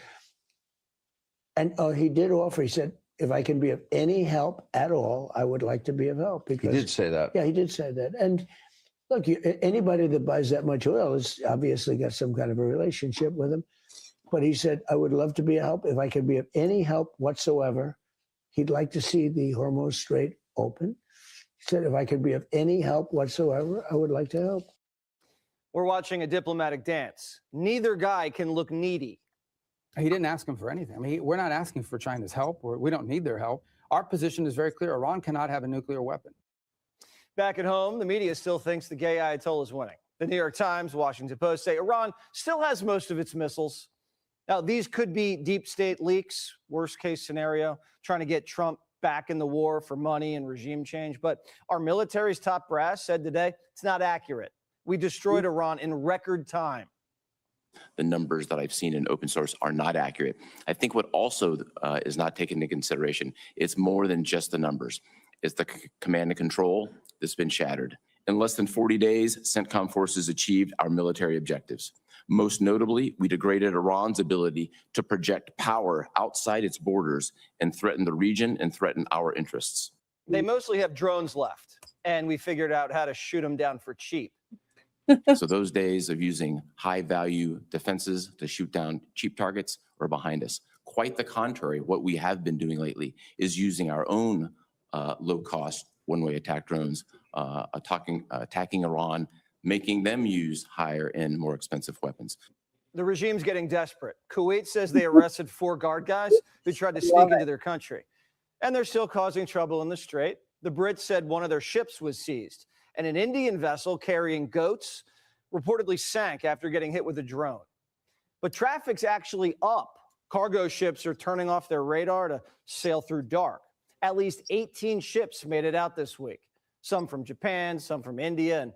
And he did offer, he said, if I can be of any help at all, I would like to be of help. Because, he did say that. Yeah, he did say that. And look, anybody that buys that much oil has obviously got some kind of a relationship with him. But he said, I would love to be of help. If I can be of any help whatsoever, he'd like to see the Hormuz Strait open. He said, if I could be of any help whatsoever, I would like to help. We're watching a diplomatic dance. Neither guy can look needy. He didn't ask him for anything. I mean, we're not asking for China's help. We don't need their help. Our position is very clear. Iran cannot have a nuclear weapon. Back at home, the media still thinks the gay Ayatollah is winning. The New York Times, Washington Post say Iran still has most of its missiles. Now, these could be deep state leaks, worst case scenario, trying to get Trump back in the war for money and regime change. But our military's top brass said today it's not accurate. We destroyed Iran in record time. The numbers that I've seen in open source are not accurate. I think what also is not taken into consideration, it's more than just the numbers. It's the command and control that's been shattered. In less than 40 days, CENTCOM forces achieved our military objectives. Most notably, we degraded Iran's ability to project power outside its borders and threaten the region and threaten our interests. They mostly have drones left, and we figured out how to shoot them down for cheap. So those days of using high-value defenses to shoot down cheap targets are behind us. Quite the contrary, what we have been doing lately is using our own low-cost one-way attack drones attacking Iran, making them use higher and more expensive weapons. The regime's getting desperate. Kuwait says they arrested 4 guard guys who tried to sneak into their country. And they're still causing trouble in the Strait. The Brits said one of their ships was seized. And an Indian vessel carrying goats reportedly sank after getting hit with a drone. But traffic's actually up. Cargo ships are turning off their radar to sail through dark. At least 18 ships made it out this week. Some from Japan, some from India, and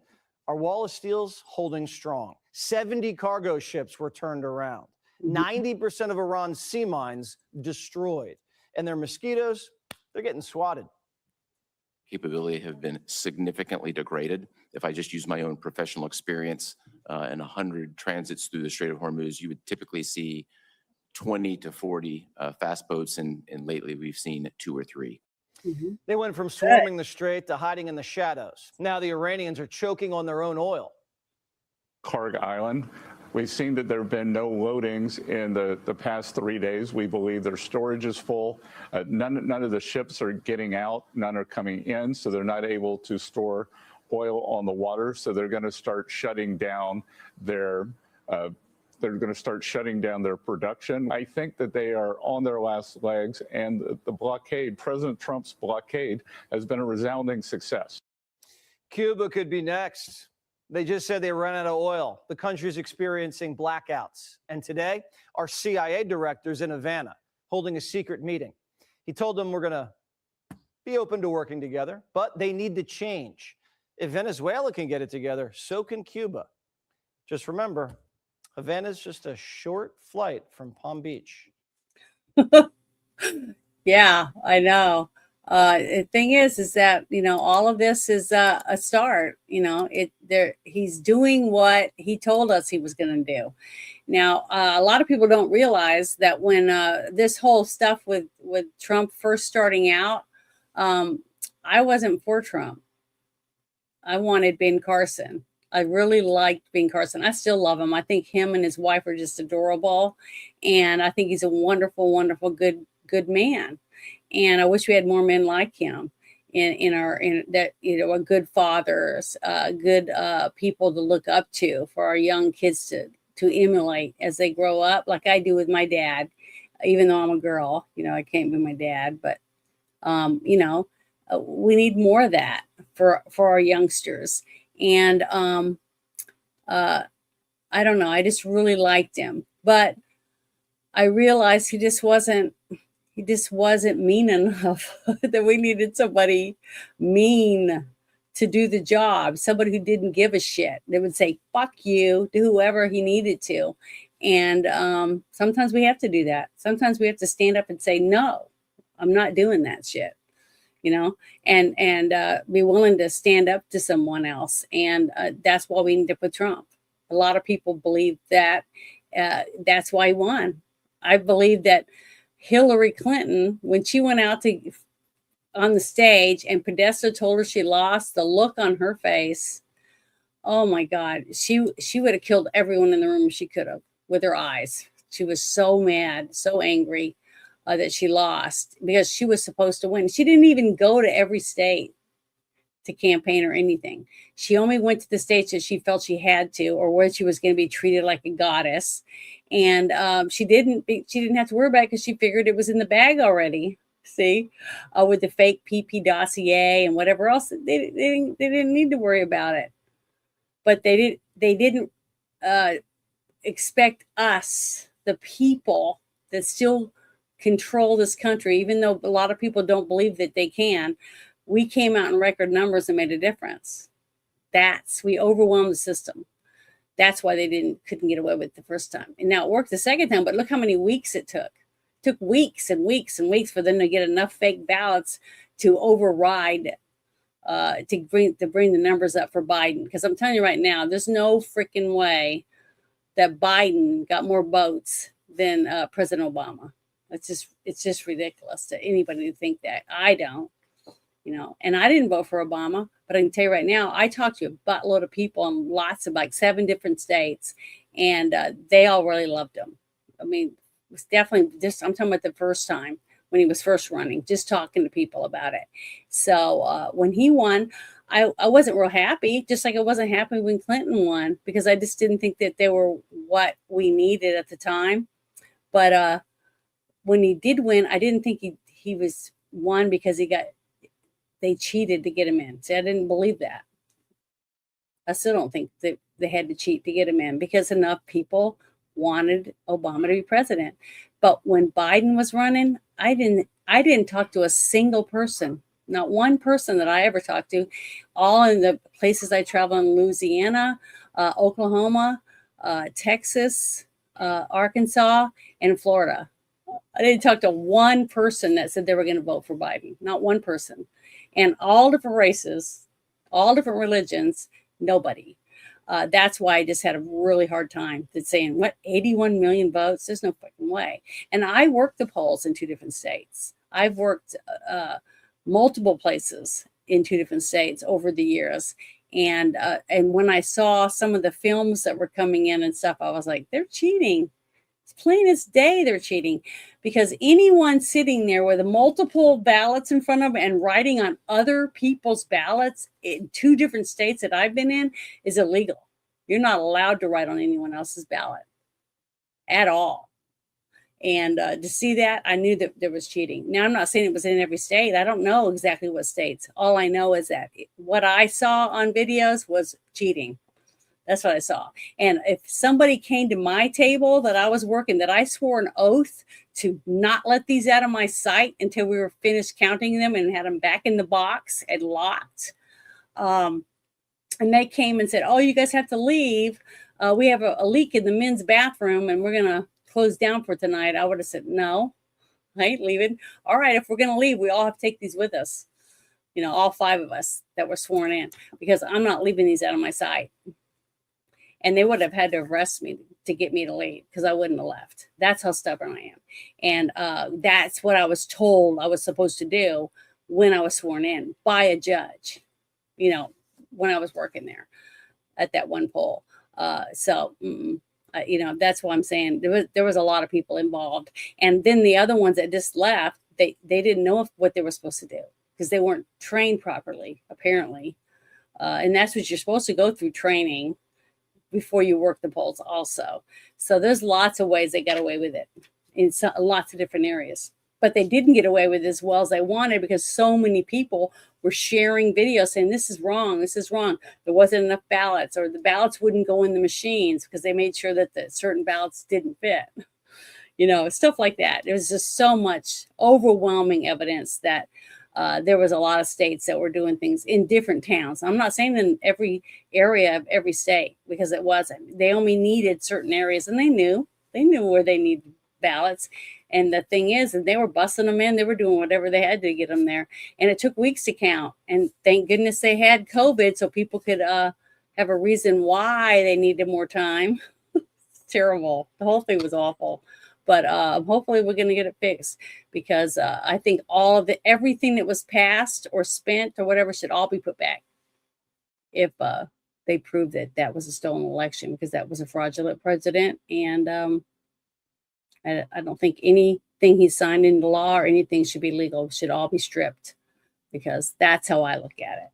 our wall of steel's holding strong. 70 cargo ships were turned around. 90% of Iran's sea mines destroyed. And their mosquitoes, they're getting swatted. Capability have been significantly degraded. If I just use my own professional experience, in 100 transits through the Strait of Hormuz, you would typically see 20 to 40 fast boats, and lately we've seen 2 or 3. They went from swarming the Strait to hiding in the shadows. Now the Iranians are choking on their own oil. Karg Island. We've seen that there have been no loadings in the past 3 days. We believe their storage is full. None of the ships are getting out. None are coming in, so they're not able to store oil on the water. So they're going to start shutting down their production. I think that they are on their last legs, and the blockade, President Trump's blockade, has been a resounding success. Cuba could be next. They just said they ran out of oil. The country's experiencing blackouts. And today, our CIA director's in Havana holding a secret meeting. He told them we're going to be open to working together, but they need to change. If Venezuela can get it together, so can Cuba. Just remember, Havana's just a short flight from Palm Beach. Yeah, I know. The thing is that, all of this is a start. He's doing what he told us he was going to do. Now, a lot of people don't realize that when this whole stuff with Trump first starting out, I wasn't for Trump. I wanted Ben Carson. I really liked Ben Carson. I still love him. I think him and his wife are just adorable. And I think he's a wonderful, wonderful, good man. And I wish we had more men like him good fathers, good people to look up to for our young kids to emulate as they grow up, like I do with my dad. Even though I'm a girl, I can't be my dad, but we need more of that for our youngsters. And I don't know, I just really liked him, but I realized he just wasn't mean enough. That we needed somebody mean to do the job, somebody who didn't give a shit. They would say fuck you to whoever he needed to. And sometimes we have to do that. Sometimes we have to stand up and say, no, I'm not doing that shit, and be willing to stand up to someone else. And that's why we ended up with Trump. A lot of people believe that that's why he won. I believe that Hillary Clinton, when she went out on the stage and Podesta told her she lost, the look on her face, oh my God, she would have killed everyone in the room if she could have with her eyes. She was so mad, so angry that she lost because she was supposed to win. She didn't even go to every state to campaign or anything. She only went to the states that she felt she had to, or where she was going to be treated like a goddess. And she didn't have to worry about it because she figured it was in the bag already. See, with the fake PP dossier and whatever else, they didn't need to worry about it. But they didn't expect us, the people that still control this country, even though a lot of people don't believe that they can. We came out in record numbers and made a difference. We overwhelmed the system. That's why they couldn't get away with it the first time. And now it worked the second time, but look how many weeks it took. It took weeks and weeks and weeks for them to get enough fake ballots to override, to bring the numbers up for Biden. Because I'm telling you right now, there's no freaking way that Biden got more votes than President Obama. It's just ridiculous to anybody to think that. I don't. And I didn't vote for Obama, but I can tell you right now, I talked to a buttload of people in lots of 7 different states, and they all really loved him. I mean, it was definitely I'm talking about the first time when he was first running, just talking to people about it. So when he won, I wasn't real happy, just like I wasn't happy when Clinton won, because I just didn't think that they were what we needed at the time. But when he did win, I didn't think he was won because they cheated to get him in. See, I didn't believe that. I still don't think that they had to cheat to get him in, because enough people wanted Obama to be president. But when Biden was running, I didn't talk to a single person, not one person that I ever talked to, all in the places I travel in: Louisiana, Oklahoma, Texas, Arkansas, and Florida. I didn't talk to one person that said they were going to vote for Biden, not one person. And all different races, all different religions, nobody. That's why I just had a really hard time saying, what, 81 million votes? There's no fucking way. And I worked the polls in 2 different states. I've worked multiple places in 2 different states over the years. And when I saw some of the films that were coming in and stuff, I was like, they're cheating. It's plain as day they're cheating, because anyone sitting there with multiple ballots in front of them and writing on other people's ballots in 2 different states that I've been in is illegal. You're not allowed to write on anyone else's ballot at all. And to see that, I knew that there was cheating. Now, I'm not saying it was in every state. I don't know exactly what states. All I know is that what I saw on videos was cheating. That's what I saw. And if somebody came to my table that I was working, that I swore an oath to not let these out of my sight until we were finished counting them and had them back in the box and locked. And they came and said, oh, you guys have to leave. We have a leak in the men's bathroom and we're going to close down for tonight. I would have said, no, I ain't leaving. All right, if we're going to leave, we all have to take these with us. You know, all 5 of us that were sworn in, because I'm not leaving these out of my sight. And they would have had to arrest me to get me to leave, because I wouldn't have left. That's how stubborn I am. And that's what I was told I was supposed to do when I was sworn in by a judge, you know, when I was working there at that one poll. You know, that's what I'm saying. There was a lot of people involved. And then the other ones that just left, they didn't know what they were supposed to do, because they weren't trained properly, apparently. And that's what you're supposed to go through, training before you work the polls also. So there's lots of ways they got away with it in lots of different areas. But they didn't get away with it as well as they wanted, because so many people were sharing videos saying, this is wrong, this is wrong. There wasn't enough ballots, or the ballots wouldn't go in the machines because they made sure that the certain ballots didn't fit. You know, stuff like that. There was just so much overwhelming evidence that there was a lot of states that were doing things in different towns. I'm not saying in every area of every state, because it wasn't. They only needed certain areas, and they knew where they needed ballots. And the thing is that they were busting them in. They were doing whatever they had to get them there. And it took weeks to count. And thank goodness they had COVID, so people could have a reason why they needed more time. It's terrible. The whole thing was awful. But hopefully we're going to get it fixed, because I think all of everything that was passed or spent or whatever should all be put back if they prove that that was a stolen election, because that was a fraudulent president. And I don't think anything he signed into law or anything should be legal. It should all be stripped, because that's how I look at it.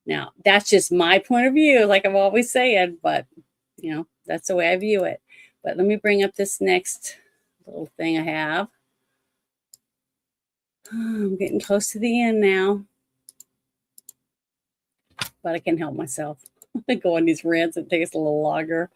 Now, that's just my point of view, like I've always said, but, you know, that's the way I view it. But let me bring up this next little thing I have. I'm getting close to the end now, but I can't help myself. I go on these rants. It takes a little longer,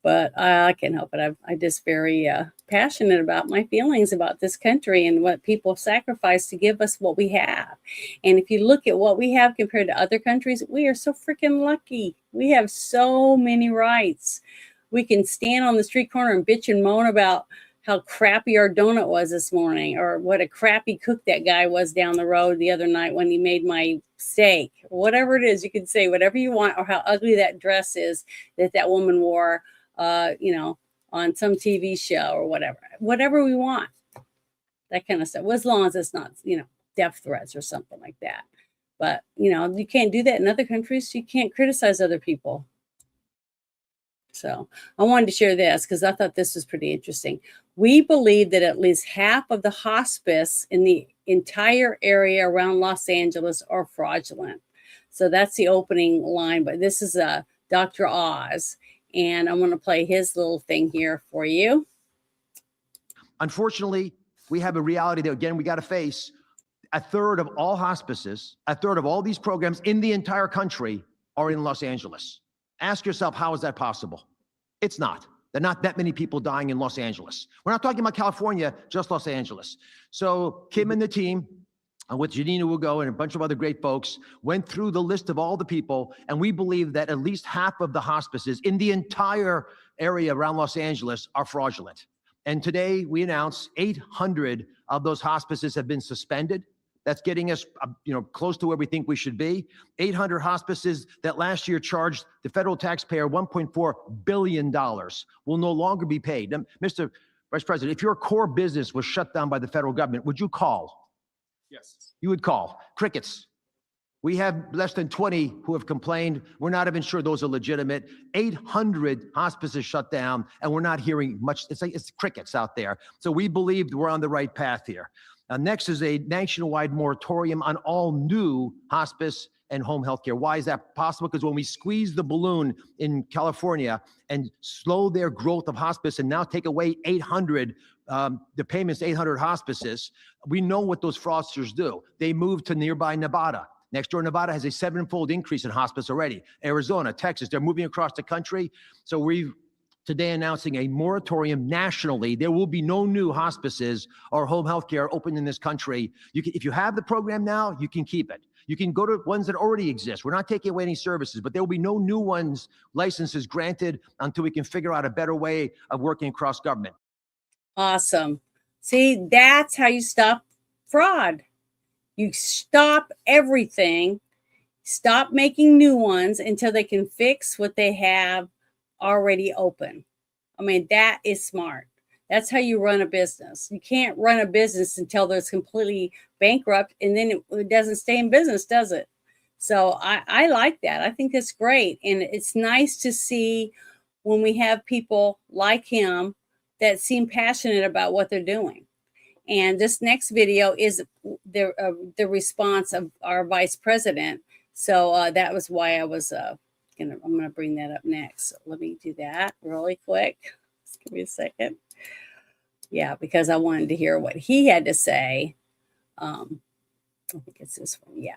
but I can't help it. I'm just very passionate about my feelings about this country and what people sacrifice to give us what we have. And if you look at what we have compared to other countries, we are so freaking lucky. We have so many rights. We can stand on the street corner and bitch and moan about how crappy our donut was this morning, or what a crappy cook that guy was down the road the other night when he made my steak. Whatever it is, you can say whatever you want, or how ugly that dress is that woman wore, you know, on some TV show or whatever we want, that kind of stuff. Well, as long as it's not, you know, death threats or something like that. But, you know, you can't do that in other countries. You can't criticize other people. So I wanted to share this because I thought this was pretty interesting. We believe that at least half of the hospice in the entire area around Los Angeles are fraudulent. So that's the opening line, but this is Dr. Oz, and I'm going to play his little thing here for you. Unfortunately, we have a reality that, again, we got to face. A third of all hospices, a third of all these programs in the entire country are in Los Angeles. Ask yourself, how is that possible? It's not. There are not that many people dying in Los Angeles. We're not talking about California, just Los Angeles. So Kim and the team, with Janina Wugo and a bunch of other great folks, went through the list of all the people, and we believe that at least half of the hospices in the entire area around Los Angeles are fraudulent. And today we announced 800 of those hospices have been suspended. That's getting us, close to where we think we should be. 800 hospices that last year charged the federal taxpayer $1.4 billion will no longer be paid. Now, Mr. Vice President, if your core business was shut down by the federal government, would you call? Yes. You would call. Crickets. We have less than 20 who have complained. We're not even sure those are legitimate. 800 hospices shut down, and we're not hearing much. It's crickets out there. So we believe we're on the right path here. Next is a nationwide moratorium on all new hospice and home health care. Why is that possible? Because when we squeeze the balloon in California and slow their growth of hospice and now take away 800, the payments to 800 hospices, we know what those fraudsters do. They move to nearby Nevada. Next door, Nevada has a 7-fold increase in hospice already. Arizona, Texas, they're moving across the country. So we've today announcing a moratorium nationally. There will be no new hospices or home health care open in this country. If you have the program now, you can keep it. You can go to ones that already exist. We're not taking away any services, but there will be no new ones, licenses granted until we can figure out a better way of working across government. Awesome. See, that's how you stop fraud. You stop everything, stop making new ones until they can fix what they have already open. I mean, that is smart. That's how you run a business. You can't run a business until there's completely bankrupt, and then it doesn't stay in business, does it? So I like that. I think that's great. And it's nice to see when we have people like him that seem passionate about what they're doing. And this next video is the response of our vice president. So that was why I was I'm going to bring that up next. So let me do that really quick. Just give me a second. Yeah, because I wanted to hear what he had to say. I think it's this one. Yeah.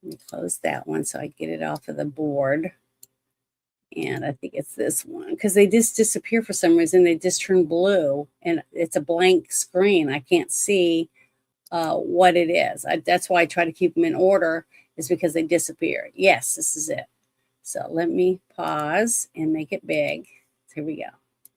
Let me close that one so I get it off of the board. And I think it's this one because they just disappear for some reason. They just turn blue and it's a blank screen. I can't see what it is. That's why I try to keep them in order, is because they disappear. Yes, this is it. So let me pause and make it big. Here we go.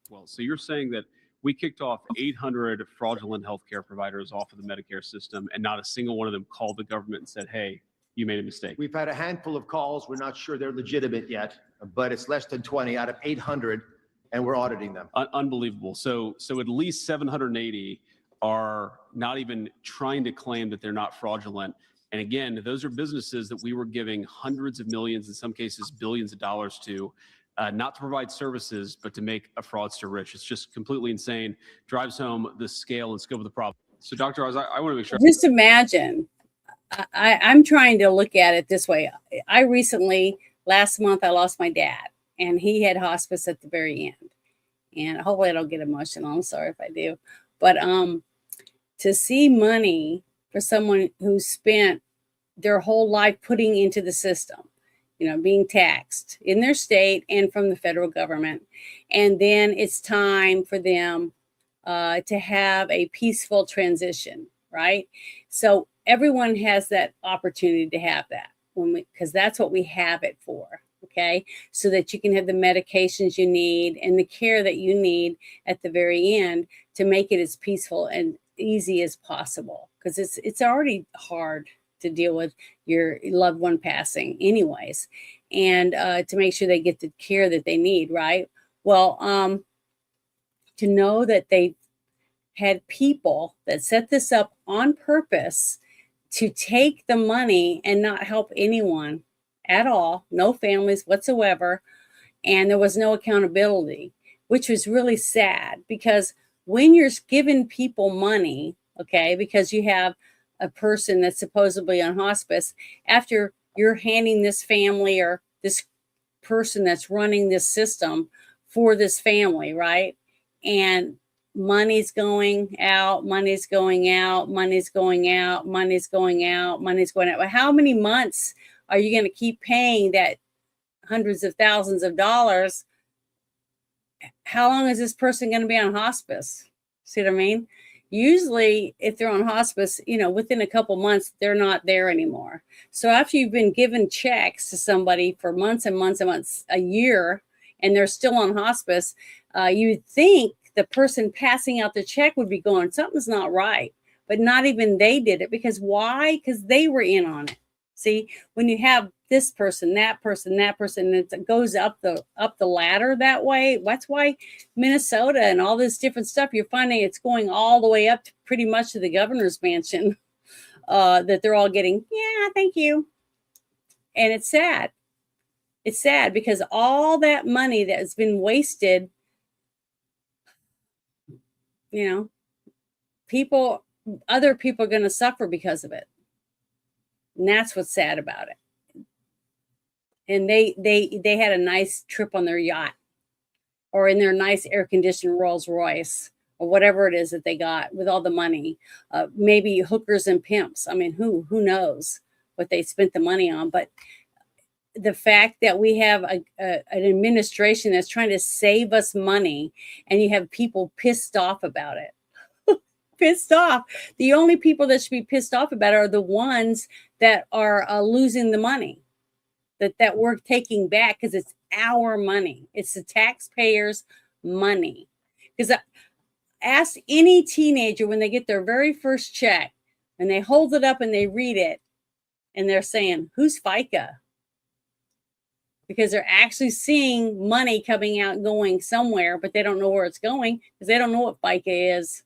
Well, so you're saying that we kicked off 800 fraudulent healthcare providers off of the Medicare system, and not a single one of them called the government and said, hey, you made a mistake. We've had a handful of calls. We're not sure they're legitimate yet, but it's less than 20 out of 800, and we're auditing them. Unbelievable. So at least 780 are not even trying to claim that they're not fraudulent. And again, those are businesses that we were giving hundreds of millions, in some cases billions of dollars to, not to provide services, but to make a fraudster rich. It's just completely insane. Drives home the scale and scope of the problem. So Dr. Oz, I want to make sure. Just imagine, I'm trying to look at it this way. I recently, last month, I lost my dad, and he had hospice at the very end. And hopefully I don't get emotional. I'm sorry if I do. But to see money for someone who spent their whole life putting into the system, being taxed in their state and from the federal government. And then it's time for them to have a peaceful transition, right? So everyone has that opportunity to have that because that's what we have it for, okay? So that you can have the medications you need and the care that you need at the very end to make it as peaceful and easy as possible, because it's already hard to deal with your loved one passing anyways, and to make sure they get the care that they need, right? Well, to know that they had people that set this up on purpose to take the money and not help anyone at all, no families whatsoever, and there was no accountability, which was really sad, because when you're giving people money, okay, because you have a person that's supposedly on hospice, after you're handing this family or this person that's running this system for this family, right? And money's going out, money's going out, money's going out, money's going out, money's going out. Well, how many months are you going to keep paying that hundreds of thousands of dollars? How long is this person going to be on hospice? See what I mean? Usually, if they're on hospice, you know, within a couple months, they're not there anymore. So after you've been given checks to somebody for months and months and months, a year, and they're still on hospice, you would think the person passing out the check would be going, something's not right. But not even they did it. Because why? Because they were in on it. See, when you have this person, that person, that person, it goes up the ladder that way. That's why Minnesota and all this different stuff, you're finding it's going all the way up to pretty much to the governor's mansion, that they're all getting, yeah, thank you. And it's sad. It's sad because all that money that has been wasted, you know, other people are going to suffer because of it. And that's what's sad about it. And they had a nice trip on their yacht or in their nice air-conditioned Rolls Royce or whatever it is that they got with all the money. Maybe hookers and pimps. I mean, who knows what they spent the money on. But the fact that we have an administration that's trying to save us money, and you have people pissed off about it. Pissed off. The only people that should be pissed off about it are the ones that are losing the money that we're taking back, because it's our money. It's the taxpayers' money. Because ask any teenager when they get their very first check and they hold it up and they read it and they're saying, who's FICA? Because they're actually seeing money coming out going somewhere, but they don't know where it's going because they don't know what FICA is.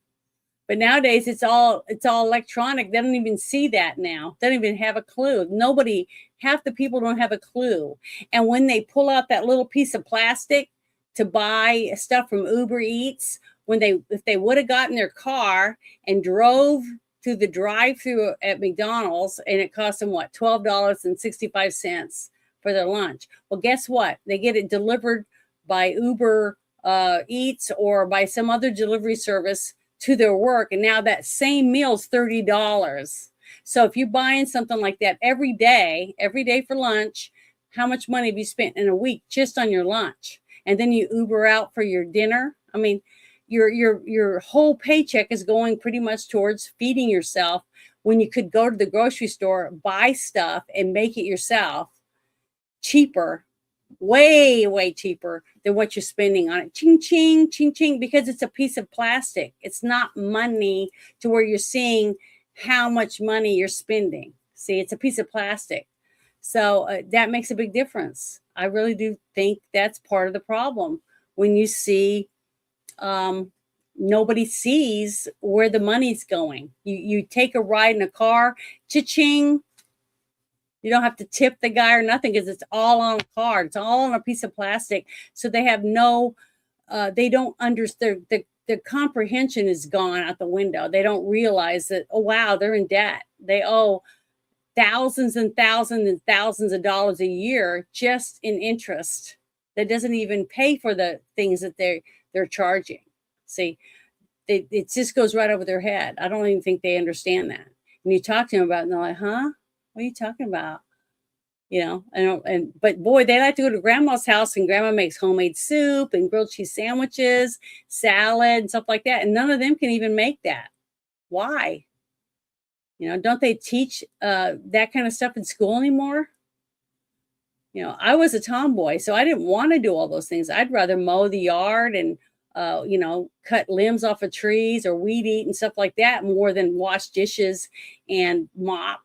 But nowadays it's all electronic. They don't even see that now. They don't even have a clue. Half the people don't have a clue. And when they pull out that little piece of plastic to buy stuff from Uber Eats, if they would have gotten their car and drove to the drive-through at McDonald's, and it cost them what, $12.65 for their lunch. Well, guess what? They get it delivered by Uber Eats or by some other delivery service to their work, and now that same meal is $30. So if you're buying something like that every day for lunch, how much money have you spent in a week just on your lunch? And then you Uber out for your dinner. I mean, your whole paycheck is going pretty much towards feeding yourself, when you could go to the grocery store, buy stuff, and make it yourself cheaper, way cheaper than what you're spending on it. Ching, ching, ching, ching, because it's a piece of plastic. It's not money to where you're seeing how much money you're spending. See, it's a piece of plastic. So that makes a big difference. I really do think that's part of the problem. When you see nobody sees where the money's going. You take a ride in a car, cha-ching. You don't have to tip the guy or nothing, because it's all on a card. It's all on a piece of plastic. So they have they don't understand. Their comprehension is gone out the window. They don't realize that, oh, wow, they're in debt. They owe thousands and thousands and thousands of dollars a year just in interest that doesn't even pay for the things that they're charging. See, it just goes right over their head. I don't even think they understand that. And you talk to them about it, and they're like, huh? What are you talking about? You know, but boy, they like to go to grandma's house, and grandma makes homemade soup and grilled cheese sandwiches, salad, and stuff like that. And none of them can even make that. Why? You know, don't they teach that kind of stuff in school anymore? You know, I was a tomboy, so I didn't want to do all those things. I'd rather mow the yard and, you know, cut limbs off of trees or weed eat and stuff like that, more than wash dishes and mop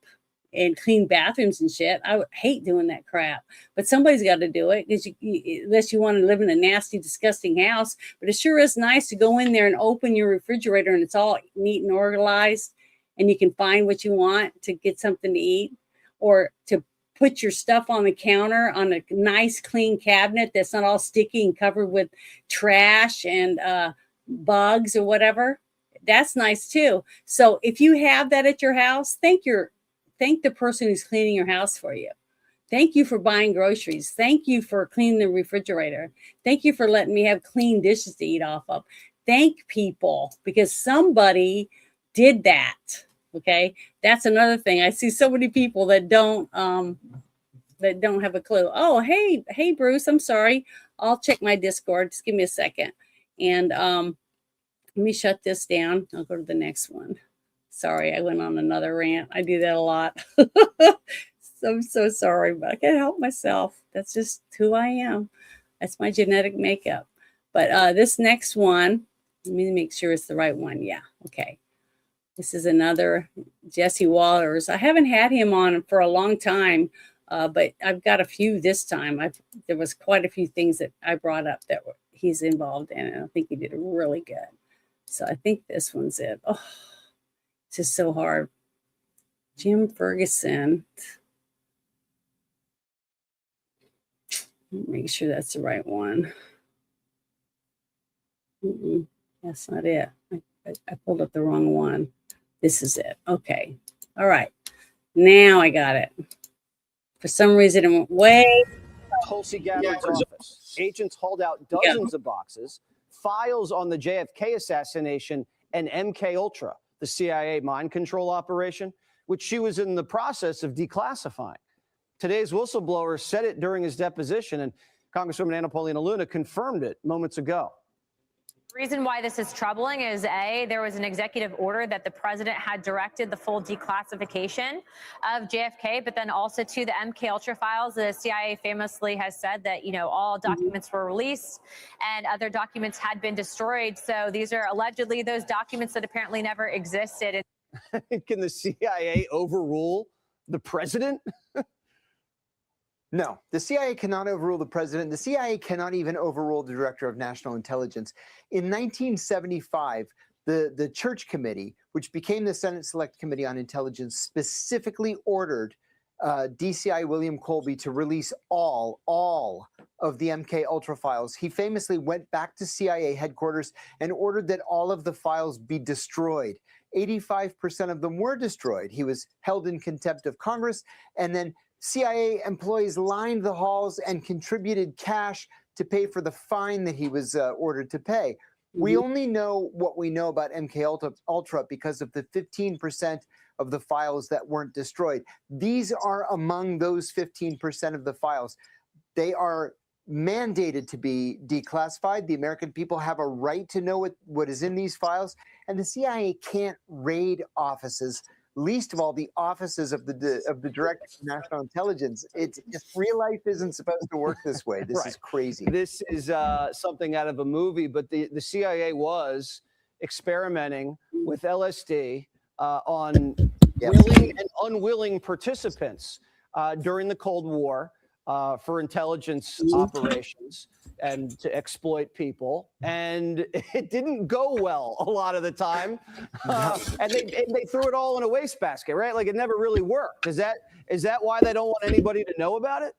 and clean bathrooms and shit. I would hate doing that crap, but somebody's got to do it, because unless you want to live in a nasty, disgusting house. But it sure is nice to go in there and open your refrigerator, and it's all neat and organized, and you can find what you want to get something to eat, or to put your stuff on the counter on a nice clean cabinet that's not all sticky and covered with trash and bugs or whatever. That's nice too. So if you have that at your house, thank the person who's cleaning your house for you. Thank you for buying groceries. Thank you for cleaning the refrigerator. Thank you for letting me have clean dishes to eat off of. Thank people, because somebody did that. Okay. That's another thing. I see so many people that don't have a clue. Oh, hey, Bruce, I'm sorry. I'll check my Discord. Just give me a second. And let me shut this down. I'll go to the next one. Sorry, I went on another rant. I do that a lot. I'm so sorry, but I can't help myself. That's just who I am. That's my genetic makeup. But this next one, let me make sure it's the right one. Yeah, okay. This is another Jesse Waters. I haven't had him on for a long time, but I've got a few this time. There was quite a few things that I brought up that he's involved in, and I think he did really good. So I think this one's it. Oh, it's just so hard. Jim Ferguson. Make sure that's the right one. That's not it. I pulled up the wrong one. This is it. Okay. All right. Now I got it. For some reason, it went way. Tulsi Gabbard's office. Agents hauled out dozens of boxes, files on the JFK assassination and MK Ultra, the CIA mind control operation, which she was in the process of declassifying. Today's whistleblower said it during his deposition, and Congresswoman Anna Paulina Luna confirmed it moments ago. The reason why this is troubling is, A, there was an executive order that the president had directed the full declassification of JFK, but then also to the MK Ultra files. The CIA famously has said that, all documents were released and other documents had been destroyed. So these are allegedly those documents that apparently never existed. Can the CIA overrule the president? No, the CIA cannot overrule the president. The CIA cannot even overrule the director of national intelligence. In 1975, the Church Committee, which became the Senate Select Committee on Intelligence, specifically ordered DCI William Colby to release all of the MK Ultra files. He famously went back to CIA headquarters and ordered that all of the files be destroyed. 85% of them were destroyed. He was held in contempt of Congress, and then CIA employees lined the halls and contributed cash to pay for the fine that he was ordered to pay. We only know what we know about MK Ultra because of the 15% of the files that weren't destroyed. These are among those 15% of the files. They are mandated to be declassified. The American people have a right to know what is in these files, and the CIA can't raid offices, least of all the offices of the Director of National Intelligence. It's just real life isn't supposed to work this way. This is crazy. This is something out of a movie, but the CIA was experimenting with LSD on willing and unwilling participants during the Cold War for intelligence operations and to exploit people, and it didn't go well a lot of the time, and they threw it all in a wastebasket, right? Like it never really worked. Is that why they don't want anybody to know about it?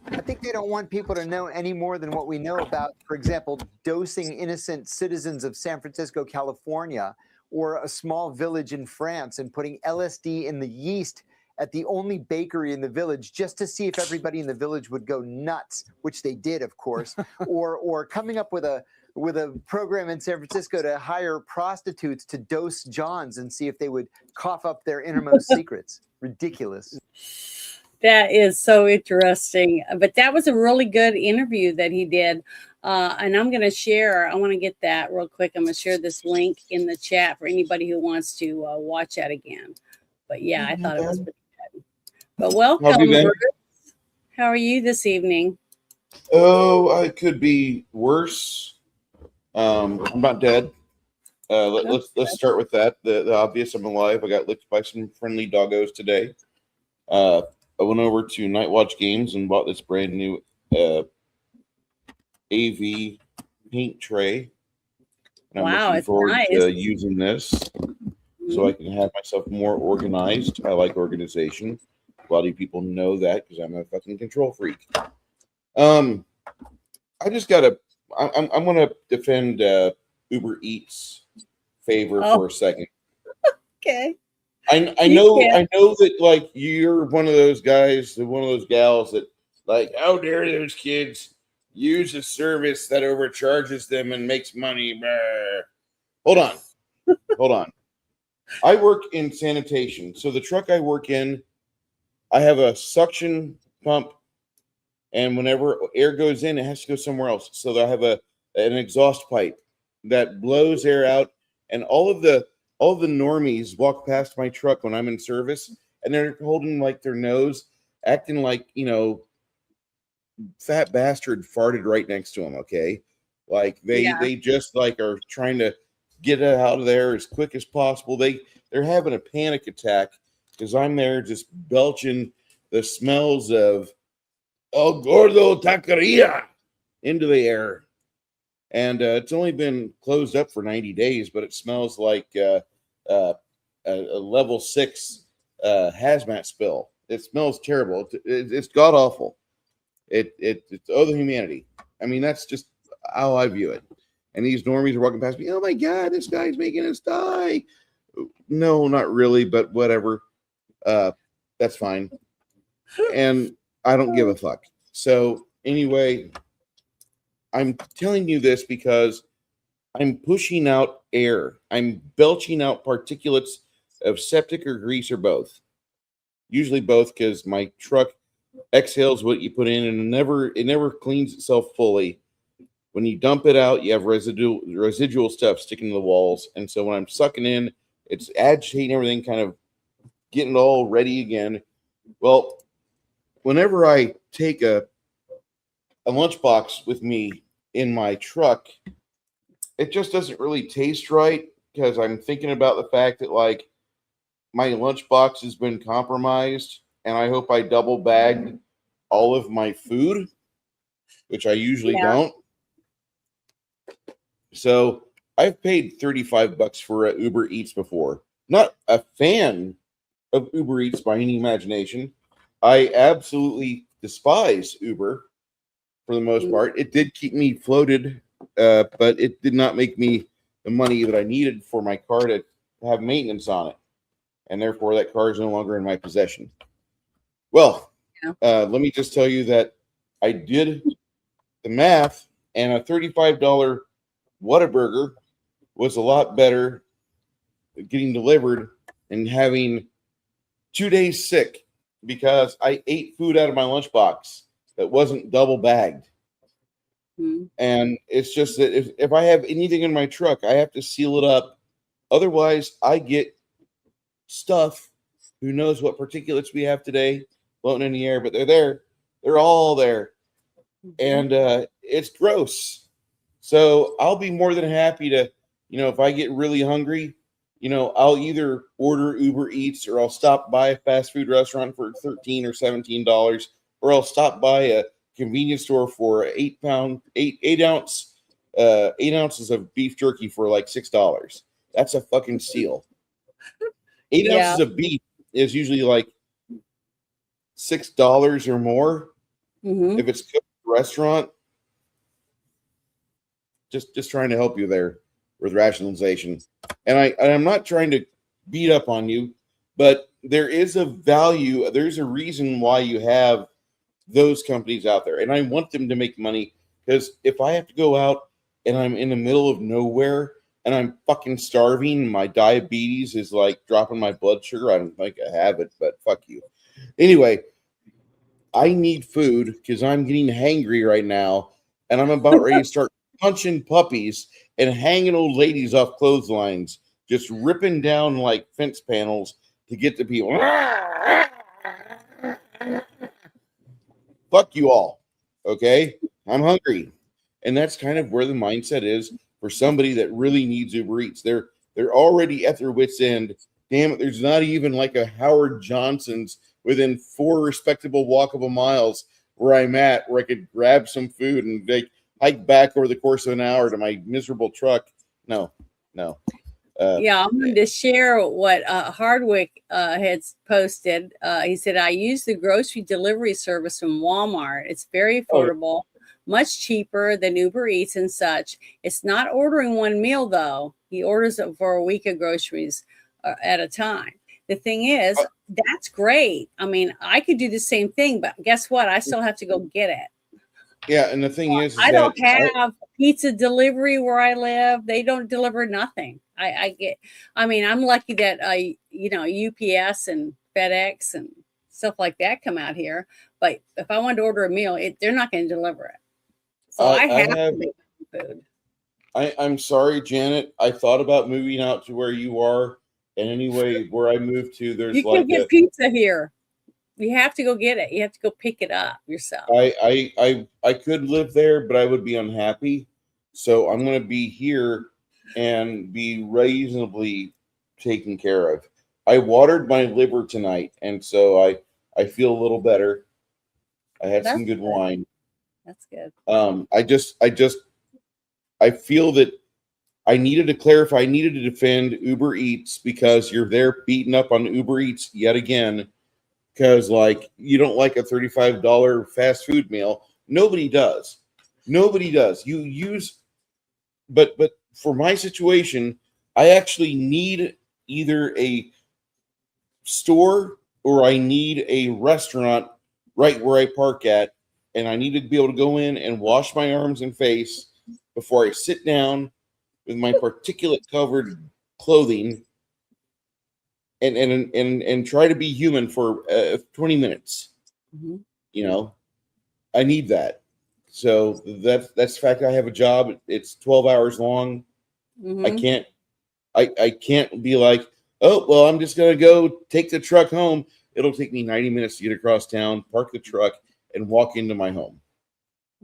I think they don't want people to know any more than what we know about, for example, dosing innocent citizens of San Francisco, California, or a small village in France and putting LSD in the yeast at the only bakery in the village just to see if everybody in the village would go nuts, which they did, of course, or coming up with a program in San Francisco to hire prostitutes to dose Johns and see if they would cough up their innermost secrets. Ridiculous. That is so interesting. But that was a really good interview that he did. And I'm going to share, I want to get that real quick. I'm going to share this link in the chat for anybody who wants to watch that again. But yeah, I thought it was pretty good. But welcome, Bruce. How are you this evening? Oh, I could be worse. I'm not dead. Let's start with that. The obvious, I'm alive. I got licked by some friendly doggos today. I went over to Night Watch Games and bought this brand new AV paint tray. And I'm looking forward to using this so I can have myself more organized. I like organization. A lot of people know that because I'm a fucking control freak. I just gotta. I'm gonna defend Uber Eats favor for a second. Okay. I You know can. I know that like you're one of those guys, one of those gals that like, how dare those kids use a service that overcharges them and makes money. Brr. Hold on. I work in sanitation. So the truck I work in, I have a suction pump, and whenever air goes in, it has to go somewhere else. So I have an exhaust pipe that blows air out, and all of the normies walk past my truck when I'm in service, and they're holding like their nose, acting like, fat bastard farted right next to them. Okay, like they just like are trying to get it out of there as quick as possible. They're having a panic attack because I'm there just belching the smells of El Gordo Taqueria into the air. And it's only been closed up for 90 days, but it smells like a level 6 hazmat spill. It smells terrible. It's god awful. It's other humanity. I mean, that's just how I view it. And these normies are walking past me. Oh my God, this guy's making us die. No, not really, but whatever. That's fine. And I don't give a fuck. So anyway, I'm telling you this because I'm pushing out air. I'm belching out particulates of septic or grease or both. Usually both, because my truck exhales what you put in, and it never cleans itself fully. When you dump it out, you have residual stuff sticking to the walls. And so when I'm sucking in, it's agitating everything, kind of getting it all ready again. Well, whenever I take a lunchbox with me in my truck, it just doesn't really taste right because I'm thinking about the fact that like my lunchbox has been compromised, and I hope I double bagged all of my food, which I usually don't. So I've paid $35 for Uber Eats before. Not a fan of Uber Eats by any imagination. I absolutely despise Uber for the most part. It did keep me floated, but it did not make me the money that I needed for my car to have maintenance on it. And therefore, that car is no longer in my possession. Well, let me just tell you that I did the math, and a $35 Whataburger was a lot better getting delivered and having 2 days sick because I ate food out of my lunchbox that wasn't double bagged. And it's just that if I have anything in my truck, I have to seal it up. Otherwise, I get stuff. Who knows what particulates we have today floating in the air, but they're there. They're all there. And it's gross. So I'll be more than happy to, if I get really hungry, I'll either order Uber Eats, or I'll stop by a fast food restaurant for $13 or $17, or I'll stop by a convenience store for 8 ounces of beef jerky for like $6. That's a fucking steal. 8 ounces of beef is usually like $6 or more. If it's cooked at a restaurant. Just trying to help you there with rationalization. And I'm not trying to beat up on you, but there is a value, there's a reason why you have those companies out there. And I want them to make money, because if I have to go out and I'm in the middle of nowhere and I'm fucking starving, my diabetes is like dropping my blood sugar. I don't think I have it, but fuck you. Anyway, I need food because I'm getting hangry right now, and I'm about ready to start punching puppies and hanging old ladies off clotheslines, just ripping down like fence panels to get to people. Fuck you all. Okay? I'm hungry. And that's kind of where the mindset is for somebody that really needs Uber Eats. They're already at their wits' end. Damn it, there's not even like a Howard Johnson's within 4 respectable walkable miles where I'm at, where I could grab some food and hike back over the course of an hour to my miserable truck. No. Yeah, I'm going to share what Hardwick had posted. He said, I use the grocery delivery service from Walmart. It's very affordable, much cheaper than Uber Eats and such. It's not ordering one meal, though. He orders it for a week of groceries at a time. The thing is, that's great. I mean, I could do the same thing, but guess what? I still have to go get it. Yeah, and the thing is I don't that have pizza delivery where I live. They don't deliver nothing. I mean, I'm lucky that UPS and FedEx and stuff like that come out here. But if I wanted to order a meal, they're not going to deliver it. So I have to make food. I'm sorry, Janet. I thought about moving out to where you are, and anyway, where I moved to, there's You can get pizza here. You have to go get it. You have to go pick it up yourself. I could live there, but I would be unhappy. So I'm going to be here and be reasonably taken care of. I watered my liver tonight, and so I feel a little better. I had some good wine. That's good. I feel that I needed to clarify. I needed to defend Uber Eats because you're there beating up on Uber Eats yet again. Because you don't like a $35 fast food meal. Nobody does. Nobody does. You use, but for my situation, I actually need either a store or I need a restaurant right where I park at, and I need to be able to go in and wash my arms and face before I sit down with my particulate covered clothing and try to be human for 20 minutes. Mm-hmm. I need that. So that's the fact. I have a job. It's 12 hours long. Mm-hmm. I can't be like, oh, well, I'm just going to go take the truck home. It'll take me 90 minutes to get across town, park the truck, and walk into my home.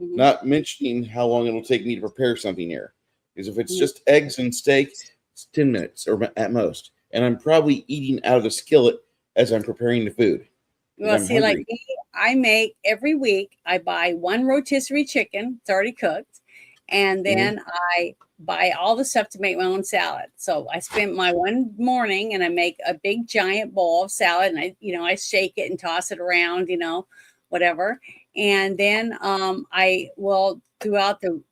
Mm-hmm. Not mentioning how long it'll take me to prepare something here. Because if it's just eggs and steak, it's 10 minutes or at most. And I'm probably eating out of the skillet as I'm preparing the food. Well, see, like me, I make every week, I buy one rotisserie chicken. It's already cooked. And then I buy all the stuff to make my own salad. So I spent my one morning and I make a big giant bowl of salad, and I shake it and toss it around, whatever. And then I will, throughout the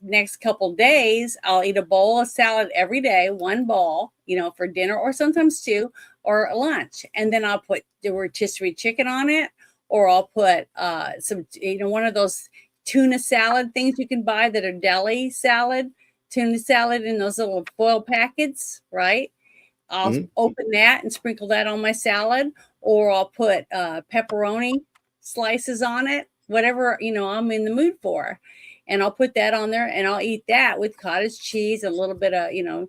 next couple days, I'll eat a bowl of salad every day, one bowl, for dinner, or sometimes two, or lunch. And then I'll put the rotisserie chicken on it, or I'll put some, one of those tuna salad things you can buy that are deli salad, tuna salad in those little foil packets, right? I'll open that and sprinkle that on my salad, or I'll put pepperoni slices on it, whatever, I'm in the mood for. And I'll put that on there and I'll eat that with cottage cheese, a little bit of,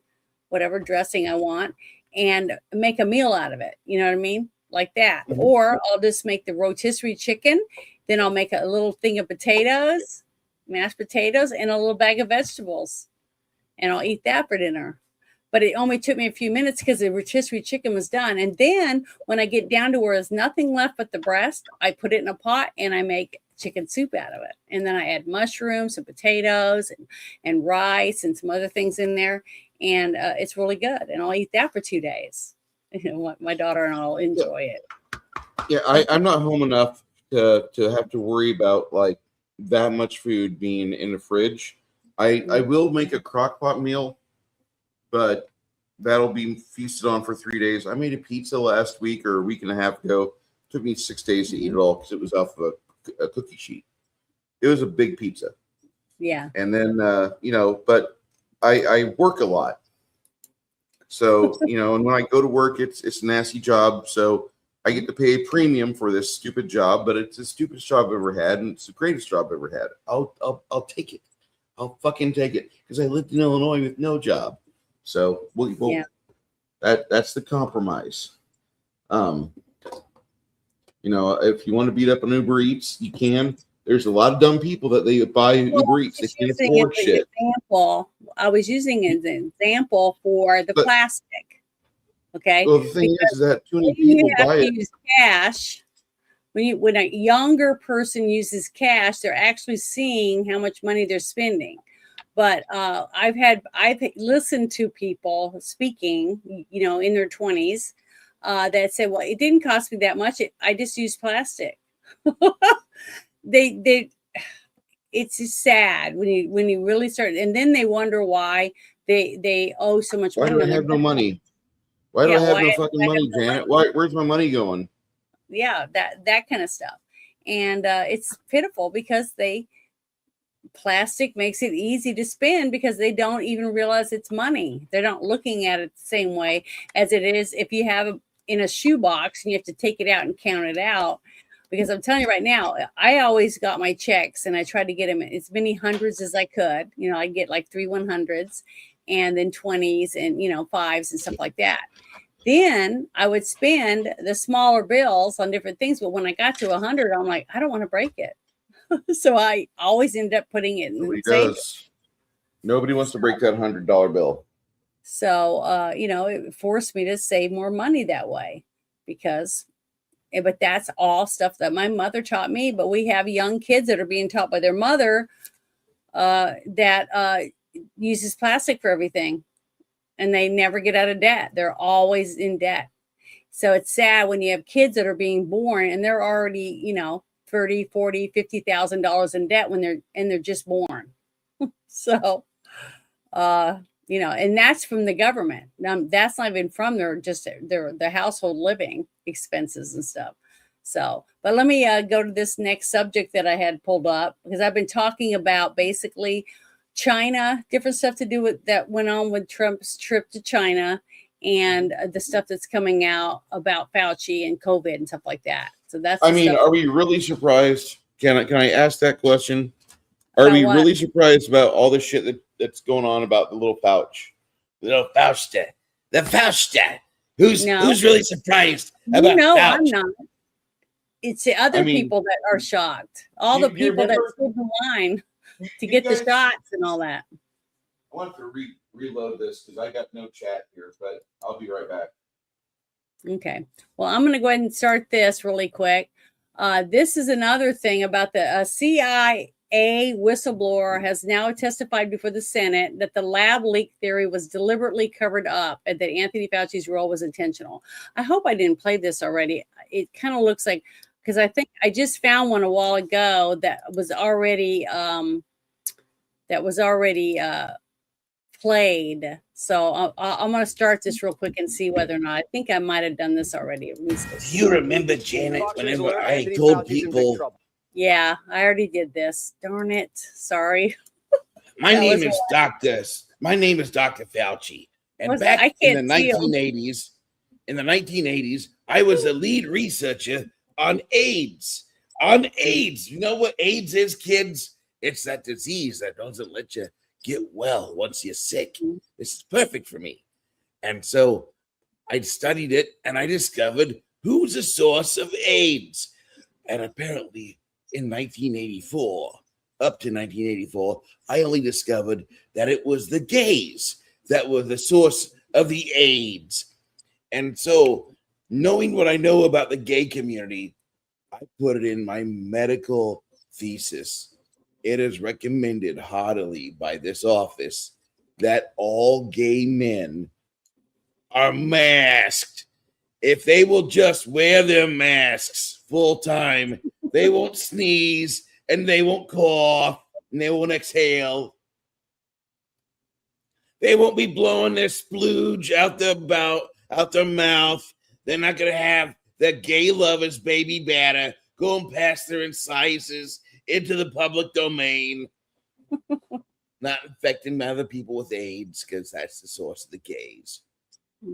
whatever dressing I want, and make a meal out of it. You know what I mean? Like that. Or I'll just make the rotisserie chicken. Then I'll make a little thing of potatoes, mashed potatoes, and a little bag of vegetables. And I'll eat that for dinner. But it only took me a few minutes because the rotisserie chicken was done. And then when I get down to where there's nothing left but the breast, I put it in a pot and I make chicken soup out of it. And then I add mushrooms and potatoes and rice and some other things in there. And it's really good. And I'll eat that for 2 days. My daughter and I'll enjoy it. Yeah, I'm not home enough to have to worry about that much food being in the fridge. I will make a crock pot meal, but that'll be feasted on for 3 days. I made a pizza last week or a week and a half ago. It took me 6 days to eat it all because it was off of a cookie sheet. It was a big pizza. Yeah. And then, but I work a lot. So, and when I go to work, it's a nasty job. So I get to pay a premium for this stupid job, but it's the stupidest job I've ever had. And it's the greatest job I've ever had. I'll take it. I'll fucking take it because I lived in Illinois with no job. So that's the compromise. If you want to beat up on Uber Eats, you can. There's a lot of dumb people that they buy Uber Eats. They can't afford shit. I was using it as an example for the plastic. Okay. Well, the thing is that too many people buy it. Use cash. When a younger person uses cash, they're actually seeing how much money they're spending. But I've listened to people speaking, in their 20s, that said, "Well, it didn't cost me that much. I just used plastic." It's just sad when you really start, and then they wonder why they owe so much Why money. do I have no money? Why do I have no fucking money, Janet? Where's my money going? Yeah, that kind of stuff. And it's pitiful because plastic makes it easy to spend because they don't even realize it's money. They're not looking at it the same way as it is if you have in a shoebox and you have to take it out and count it out. Because I'm telling you right now, I always got my checks and I tried to get them as many hundreds as I could. I get like 3 100s and then 20s and 5s and stuff like that. Then I would spend the smaller bills on different things. But when I got to 100, I'm like, I don't want to break it. So I always end up putting it in Nobody savings. does. Nobody wants to break that $100 bill. So, it forced me to save more money that way but that's all stuff that my mother taught me. But we have young kids that are being taught by their mother that uses plastic for everything. And they never get out of debt. They're always in debt. So it's sad when you have kids that are being born and they're already, $30,000, $40,000, $50,000 in debt when they're just born. So, and that's from the government. Now, that's not even from their household living expenses and stuff. So, but let me go to this next subject that I had pulled up because I've been talking about basically China, different stuff to do with that went on with Trump's trip to China and the stuff that's coming out about Fauci and COVID and stuff like that. So that's. Are we really surprised? Can I ask that question? Are we really surprised about all the shit that's going on about the little Fauci? The little Fauci. The Fauci. Who's really surprised about Fauci? I'm not. It's the other people that are shocked. All the people that stood in line to get the shots and all that. I want to reload this because I got no chat here, but I'll be right back. Okay. Well, I'm going to go ahead and start this really quick. This is another thing about the CIA whistleblower has now testified before the Senate that the lab leak theory was deliberately covered up and that Anthony Fauci's role was intentional. I hope I didn't play this already. It kind of looks like, because I think I just found one a while ago that was already played. So I'm going to start this real quick and see whether or not. I think I might have done this already. Do you remember, Janet, whenever I told people? Yeah, I already did this. Darn it. Sorry. My name is Dr. Fauci. And back in the 1980s, I was a lead researcher on AIDS. You know what AIDS is, kids? It's that disease that doesn't let you get well once you're sick. This is perfect for me. And so I studied it and I discovered who's the source of AIDS. And apparently in 1984, up to 1984, I only discovered that it was the gays that were the source of the AIDS. And so knowing what I know about the gay community, I put it in my medical thesis. It is recommended heartily by this office that all gay men are masked. If they will just wear their masks full time, they won't sneeze and they won't cough and they won't exhale. They won't be blowing their splooge out their mouth. They're not going to have their gay lovers' baby batter going past their incisors into the public domain. Not infecting other people with AIDS, because that's the source of the gays.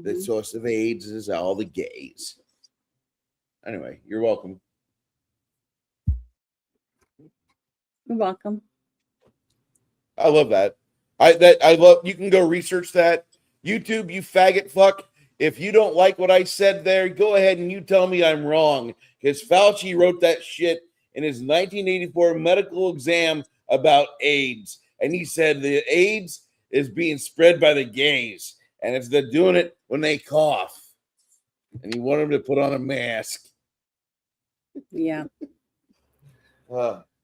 The source of AIDS is all the gays. Anyway, you're welcome. You're welcome. I love that. I love. You can go research that. YouTube, you faggot fuck. If you don't like what I said there, go ahead and you tell me I'm wrong. Because Fauci wrote that shit in his 1984 medical exam about AIDS. And he said the AIDS is being spread by the gays. And it's they're doing it when they cough. And he wanted them to put on a mask. Yeah.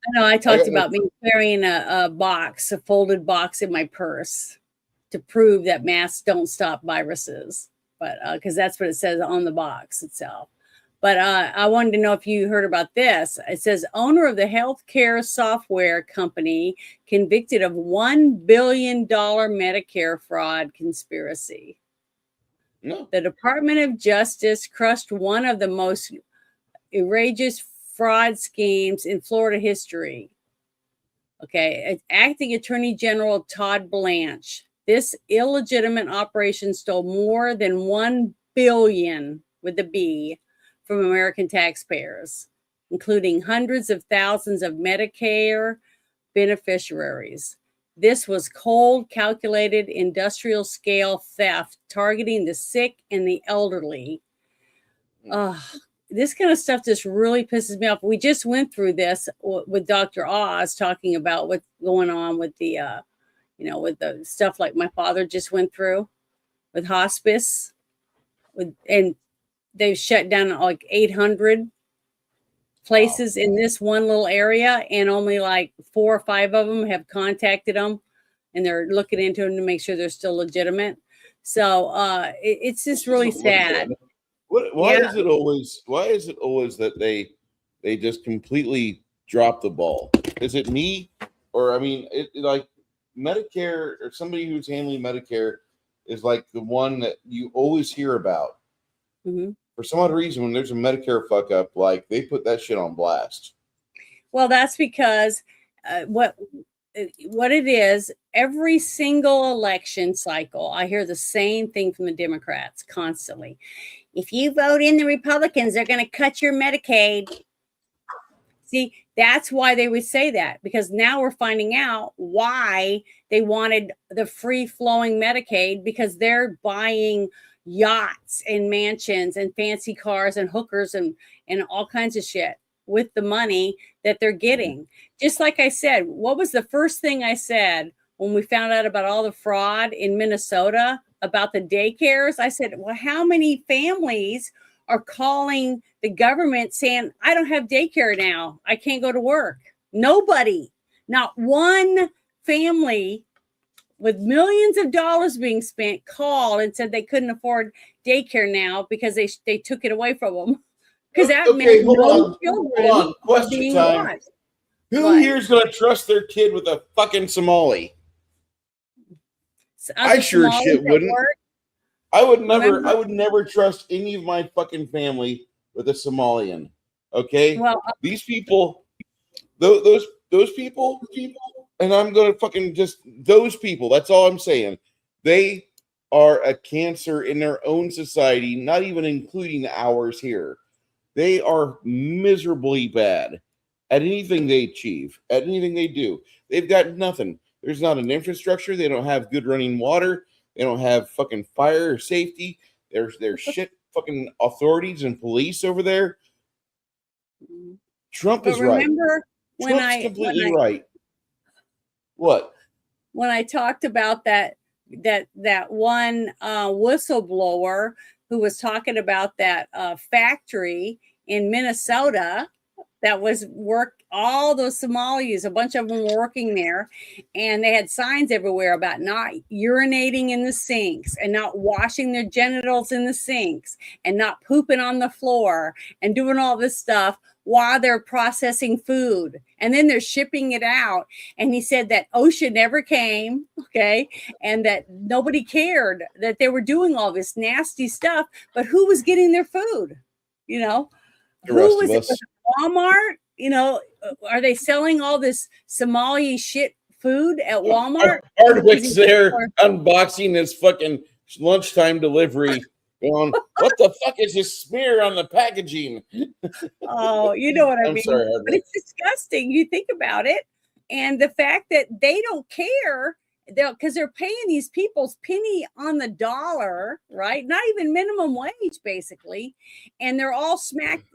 I know I talked got no- about me carrying a box, a folded box in my purse to prove that masks don't stop viruses, but because that's what it says on the box itself. But I wanted to know if you heard about this. It says owner of the healthcare software company convicted of $1 billion Medicare fraud conspiracy. No. The Department of Justice crushed one of the most egregious fraud schemes in Florida history. Okay, acting Attorney General Todd Blanche. This illegitimate operation stole more than 1 billion with a B from American taxpayers, including hundreds of thousands of Medicare beneficiaries. This was cold, calculated, industrial scale theft targeting the sick and the elderly. This kind of stuff just really pisses me off. We just went through this with Dr. Oz talking about what's going on with the, with the stuff like my father just went through with hospice, and they've shut down like 800 places in this one little area, and only like 4 or 5 of them have contacted them, and they're looking into them to make sure they're still legitimate. So it's just really sad. Why is it always that they just completely drop the ball? Is it me, or I mean, like Medicare or somebody who's handling Medicare is like the one that you always hear about. Mm-hmm. For some odd reason, when there's a Medicare fuck up, like they put that shit on blast. Well, that's because what it is, every single election cycle, I hear the same thing from the Democrats constantly. If you vote in the Republicans, they're going to cut your Medicaid. See, that's why they would say that, because now we're finding out why they wanted the free-flowing Medicaid, because they're buying yachts and mansions and fancy cars and hookers and all kinds of shit with the money that they're getting. Just like I said, what was the first thing I said when we found out about all the fraud in Minnesota about the daycares? I said, well, how many families are calling the government saying, I don't have daycare now, I can't go to work? Nobody, not one family with millions of dollars being spent called and said they couldn't afford daycare now because they took it away from them. Because that meant no children Question being time. watched. Who here's gonna trust their kid with a fucking Somali? I sure Somalis shit at wouldn't. work? I would never. Remember- I would never trust any of my fucking family with a Somalian. Okay. Well, these people, those people, and I'm gonna fucking just those people. That's all I'm saying. They are a cancer in their own society, not even including ours here. They are miserably bad at anything they achieve, at anything they do. They've got nothing. There's not an infrastructure. They don't have good running water. They don't have fucking fire or safety. There's shit fucking authorities and police over there. Trump is right. Remember when Trump's completely right. What? When I talked about that one whistleblower who was talking about that factory in Minnesota that was all those Somalis, a bunch of them were working there, and they had signs everywhere about not urinating in the sinks and not washing their genitals in the sinks and not pooping on the floor and doing all this stuff while they're processing food, and then they're shipping it out. And he said that OSHA never came, okay, and that nobody cared that they were doing all this nasty stuff, but who was getting their food? The Who rest of was it? us. Was it Walmart? Are they selling all this Somali shit food at Walmart? Hardwick's there unboxing his fucking lunchtime delivery. Going, what the fuck is this smear on the packaging? Oh, you know what I I'm mean? sorry, But it's disgusting. You think about it. And the fact that they don't care, because they're paying these people's penny on the dollar, right? Not even minimum wage, basically. And they're all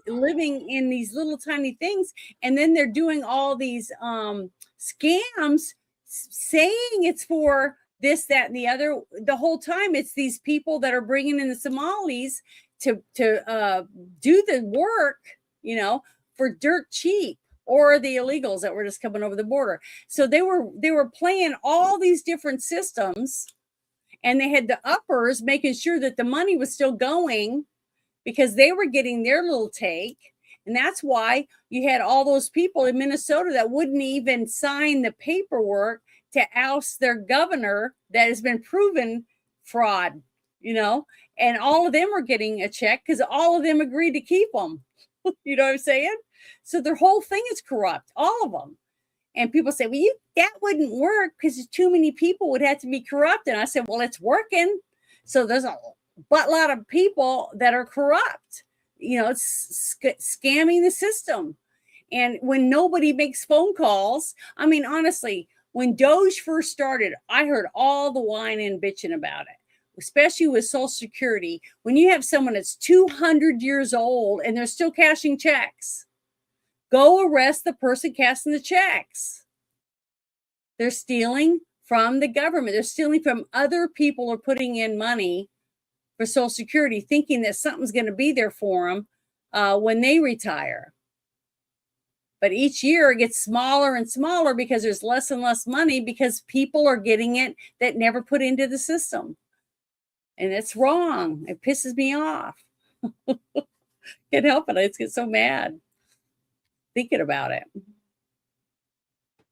living in these little tiny things. And then they're doing all these scams saying it's for this, that, and the other. The whole time it's these people that are bringing in the Somalis to do the work, for dirt cheap. or the illegals that were just coming over the border. So they were playing all these different systems, and they had the uppers making sure that the money was still going because they were getting their little take. And that's why you had all those people in Minnesota that wouldn't even sign the paperwork to oust their governor that has been proven fraud, and all of them are getting a check because all of them agreed to keep them. You know what I'm saying? So their whole thing is corrupt, all of them. And people say, well, that wouldn't work because too many people would have to be corrupt. And I said, well, it's working. So there's a buttload of people that are corrupt. It's scamming the system. And when nobody makes phone calls, I mean, honestly, when Doge first started, I heard all the whining and bitching about it, especially with Social Security. When you have someone that's 200 years old and they're still cashing checks, go arrest the person casting the checks. They're stealing from the government. They're stealing from other people who are putting in money for Social Security, thinking that something's going to be there for them when they retire. But each year it gets smaller and smaller because there's less and less money because people are getting it that never put into the system. And it's wrong. It pisses me off. Can't help it. I just get so mad thinking about it.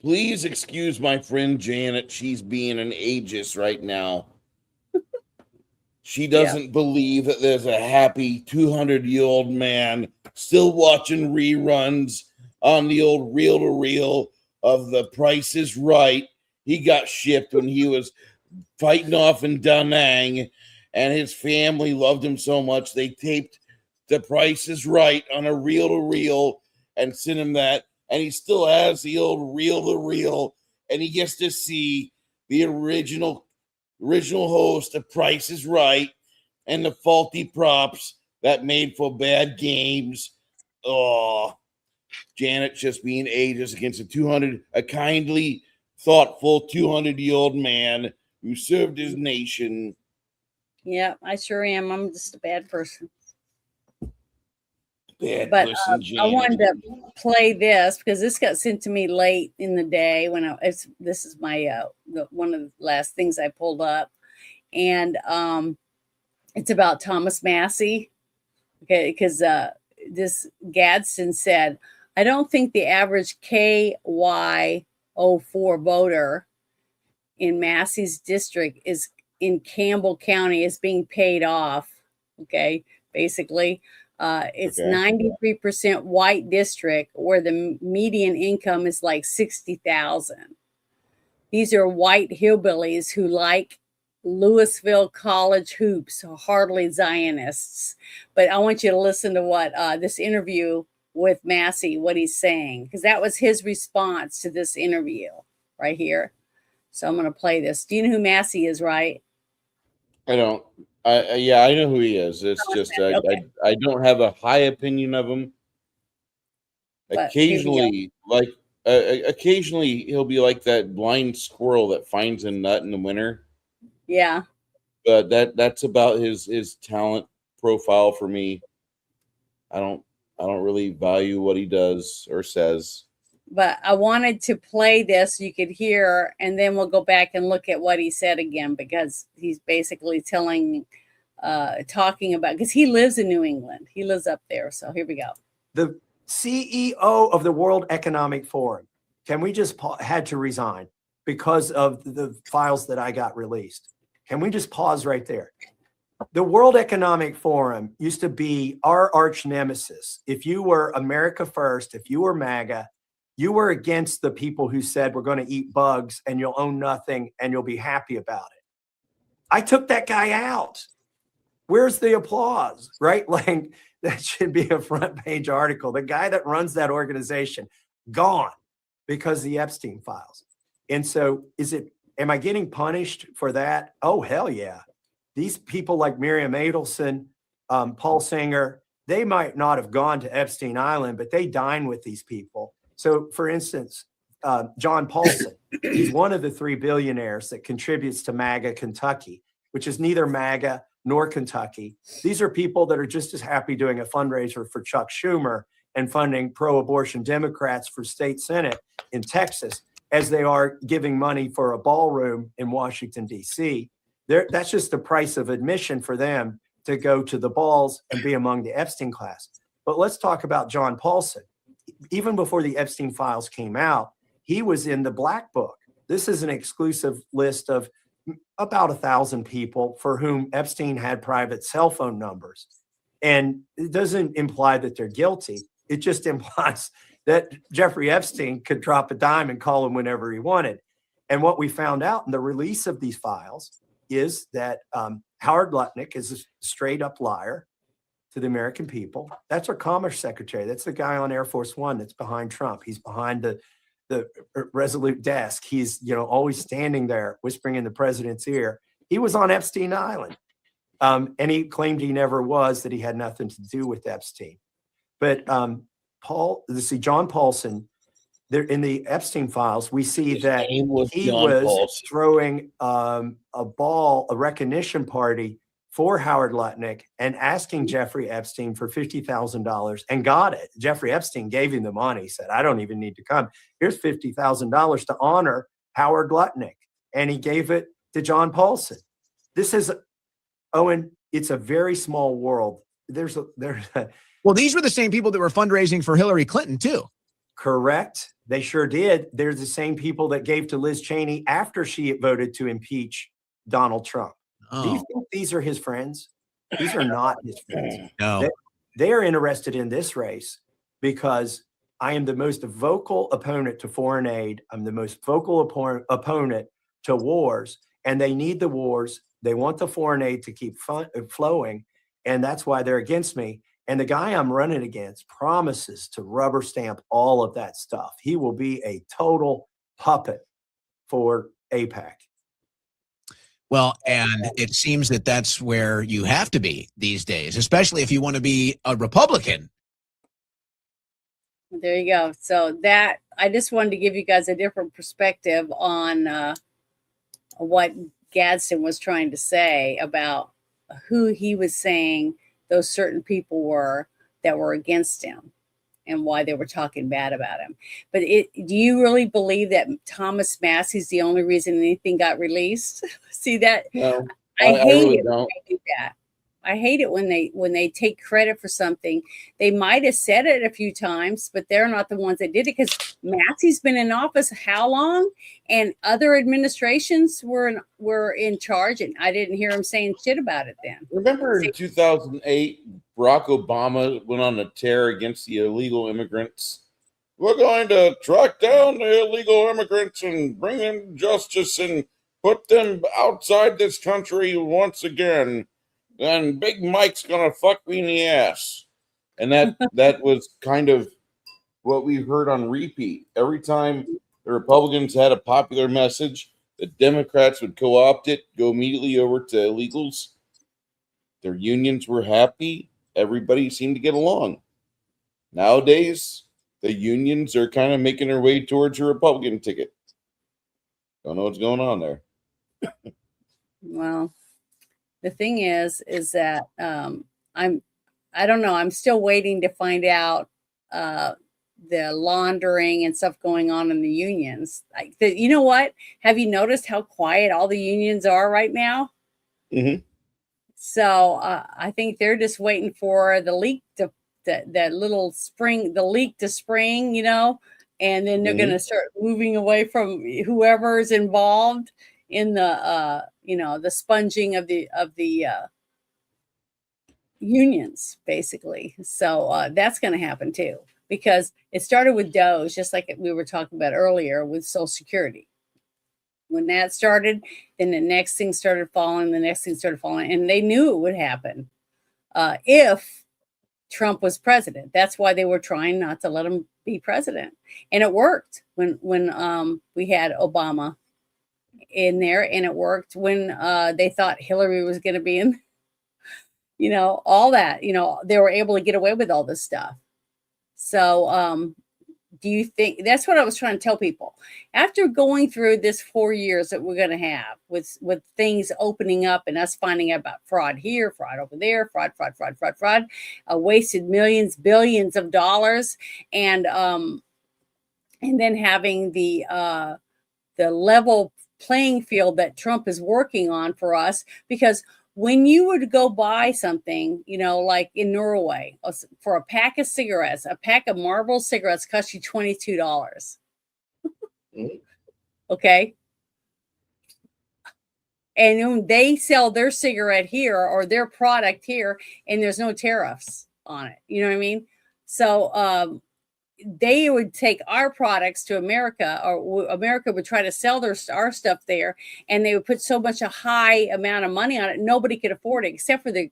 Please excuse my friend Janet. She's being an ageist right now. She doesn't believe that there's a happy 200-year-old man still watching reruns on the old reel-to-reel of The Price is Right. He got shipped when he was fighting off in Da Nang, and his family loved him so much they taped The Price is Right on a reel-to-reel and sent him that, and he still has the old reel-to-reel, and he gets to see the original host of Price is Right and the faulty props that made for bad games. Oh, Janet just being ageist against a kindly, thoughtful 200-year-old man who served his nation. Yeah, I sure am. I'm just a bad person. Bad But person, I Janet. wanted to play this because this got sent to me late in the day when this is my one of the last things I pulled up, and it's about Thomas Massey. Okay, because this Gadsden said, I don't think the average KY04 voter in Massey's district is in Campbell County is being paid off. Okay, basically. It's 93% white district where the median income is like 60,000. These are white hillbillies who like Louisville College hoops, hardly Zionists. But I want you to listen to what this interview with Massey, what he's saying, because that was his response to this interview right here. So I'm going to play this. Do you know who Massey is, right? I don't. Yeah, I know who he is. It's just I don't have a high opinion of him. But occasionally, occasionally he'll be like that blind squirrel that finds a nut in the winter. Yeah. But that's about his talent profile for me. I don't really value what he does or says. But I wanted to play this so you could hear, and then we'll go back and look at what he said again, because he's basically talking about, because he lives in New England. He lives up there. So here we go. The CEO of the World Economic Forum, can we just had to resign because of the files that I got released. Can we just pause right there? The World Economic Forum used to be our arch nemesis. If you were America First, if you were MAGA, you were against the people who said we're going to eat bugs and you'll own nothing and you'll be happy about it. I took that guy out. Where's the applause, right? Like that should be a front page article. The guy that runs that organization, gone because of the Epstein files. And so am I getting punished for that? Oh, hell yeah. These people like Miriam Adelson, Paul Singer, they might not have gone to Epstein Island, but they dine with these people. So, for instance, John Paulson, he's one of the 3 billionaires that contributes to MAGA Kentucky, which is neither MAGA nor Kentucky. These are people that are just as happy doing a fundraiser for Chuck Schumer and funding pro-abortion Democrats for state Senate in Texas as they are giving money for a ballroom in Washington, D.C. That's just the price of admission for them to go to the balls and be among the Epstein class. But let's talk about John Paulson. Even before the Epstein files came out, he was in the Black Book. This is an exclusive list of about 1,000 people for whom Epstein had private cell phone numbers. And it doesn't imply that they're guilty. It just implies that Jeffrey Epstein could drop a dime and call him whenever he wanted. And what we found out in the release of these files is that Howard Lutnick is a straight up liar to the American people. That's our Commerce Secretary. That's the guy on Air Force One that's behind Trump. He's behind the Resolute desk. He's, always standing there whispering in the president's ear. He was on Epstein Island. And he claimed he never was, that he had nothing to do with Epstein. But John Paulson, there in the Epstein files, we see that he was throwing a recognition party for Howard Lutnick and asking Jeffrey Epstein for $50,000 and got it. Jeffrey Epstein gave him the money. He said, I don't even need to come. Here's $50,000 to honor Howard Lutnick. And he gave it to John Paulson. This is, Owen, it's a very small world. Well, these were the same people that were fundraising for Hillary Clinton, too. Correct. They sure did. They're the same people that gave to Liz Cheney after she voted to impeach Donald Trump. Oh. Do you think these are his friends? These are not his friends. No. They are interested in this race because I am the most vocal opponent to foreign aid. I'm the most vocal opponent to wars, and they need the wars. They want the foreign aid to keep flowing, and that's why they're against me. And the guy I'm running against promises to rubber stamp all of that stuff. He will be a total puppet for AIPAC. Well, and it seems that that's where you have to be these days, especially if you want to be a Republican. There you go. So that, I just wanted to give you guys a different perspective on what Gadsden was trying to say about who he was saying those certain people were that were against him and why they were talking bad about him. But do you really believe that Thomas Massey's the only reason anything got released? See that? No, I hate really it when they do that. I hate it when they take credit for something. They might have said it a few times, but they're not the ones that did it, because Massey's been in office how long? And other administrations were in charge, and I didn't hear him saying shit about it then. Remember in 2008, Barack Obama went on a tear against the illegal immigrants. We're going to track down the illegal immigrants and bring in justice and put them outside this country once again. And Big Mike's gonna fuck me in the ass. And that was kind of what we heard on repeat. Every time the Republicans had a popular message, the Democrats would co-opt it, go immediately over to illegals. Their unions were happy. Everybody seemed to get along. Nowadays, the unions are kind of making their way towards a Republican ticket. Don't know what's going on there. Well, the thing is that I don't know. I'm still waiting to find out the laundering and stuff going on in the unions. You know what? Have you noticed how quiet all the unions are right now? Mm-hmm. So I think they're just waiting for the leak to that little spring, the leak to spring, and then they're going to start moving away from whoever's involved in the the sponging of the unions, basically. So that's going to happen too, because it started with DOGE, just like we were talking about earlier with Social Security. When that started, then the next thing started falling, and they knew it would happen if Trump was president. That's why they were trying not to let him be president, and it worked when we had Obama in there, and it worked when they thought Hillary was going to be in, all that, they were able to get away with all this stuff. So do you think that's what I was trying to tell people? After going through this 4 years that we're going to have with things opening up and us finding out about fraud here, fraud over there, fraud, wasted millions, billions of dollars, and then having the level playing field that Trump is working on for us, because when you would go buy something, like in Norway, for a pack of cigarettes, a pack of Marlboro cigarettes cost you $22. Okay. And they sell their cigarette here or their product here, and there's no tariffs on it. You know what I mean? So they would take our products to America, or America would try to sell our stuff there, and they would put so much a high amount of money on it, nobody could afford it except for the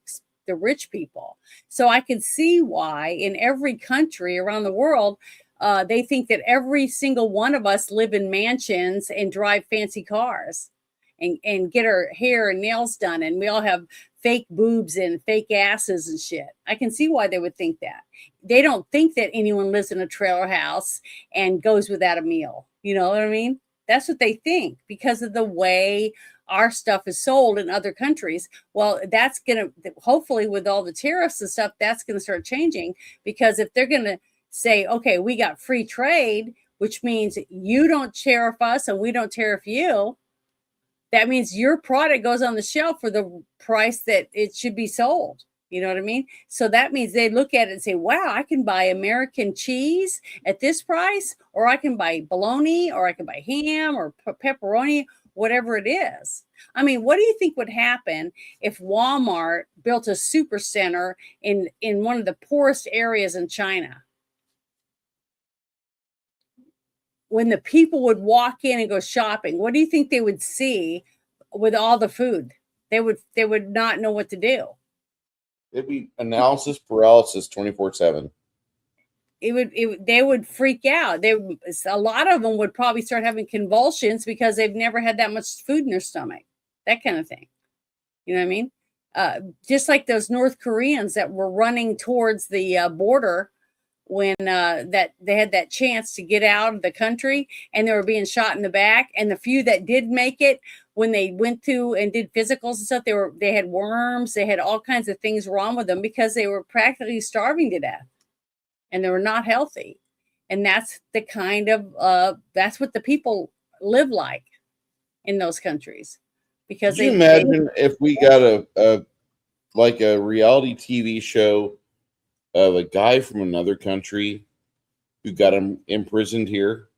rich people. So I could see why in every country around the world, they think that every single one of us live in mansions and drive fancy cars and get our hair and nails done, and we all have fake boobs and fake asses and shit. I can see why they would think that. They don't think that anyone lives in a trailer house and goes without a meal. You know what I mean? That's what they think because of the way our stuff is sold in other countries. Well, that's going to, hopefully with all the tariffs and stuff, that's going to start changing, because if they're going to say, okay, we got free trade, which means you don't tariff us and we don't tariff you, that means your product goes on the shelf for the price that it should be sold. You know what I mean? So that means they look at it and say, wow, I can buy American cheese at this price, or I can buy bologna, or I can buy ham or pepperoni, whatever it is. I mean, what do you think would happen if Walmart built a super center in one of the poorest areas in China? When the people would walk in and go shopping, what do you think they would see with all the food? They would not know what to do. It'd be analysis paralysis 24/7. They would freak out. A lot of them would probably start having convulsions because they've never had that much food in their stomach, that kind of thing. You know what I mean? Just like those North Koreans that were running towards the border when that they had that chance to get out of the country, and they were being shot in the back. And the few that did make it, when they went through and did physicals and stuff, they had worms, they had all kinds of things wrong with them because they were practically starving to death, and they were not healthy. And that's the kind of that's what the people live like in those countries. Because Could you imagine if we got a reality TV show of a guy from another country who got him imprisoned here?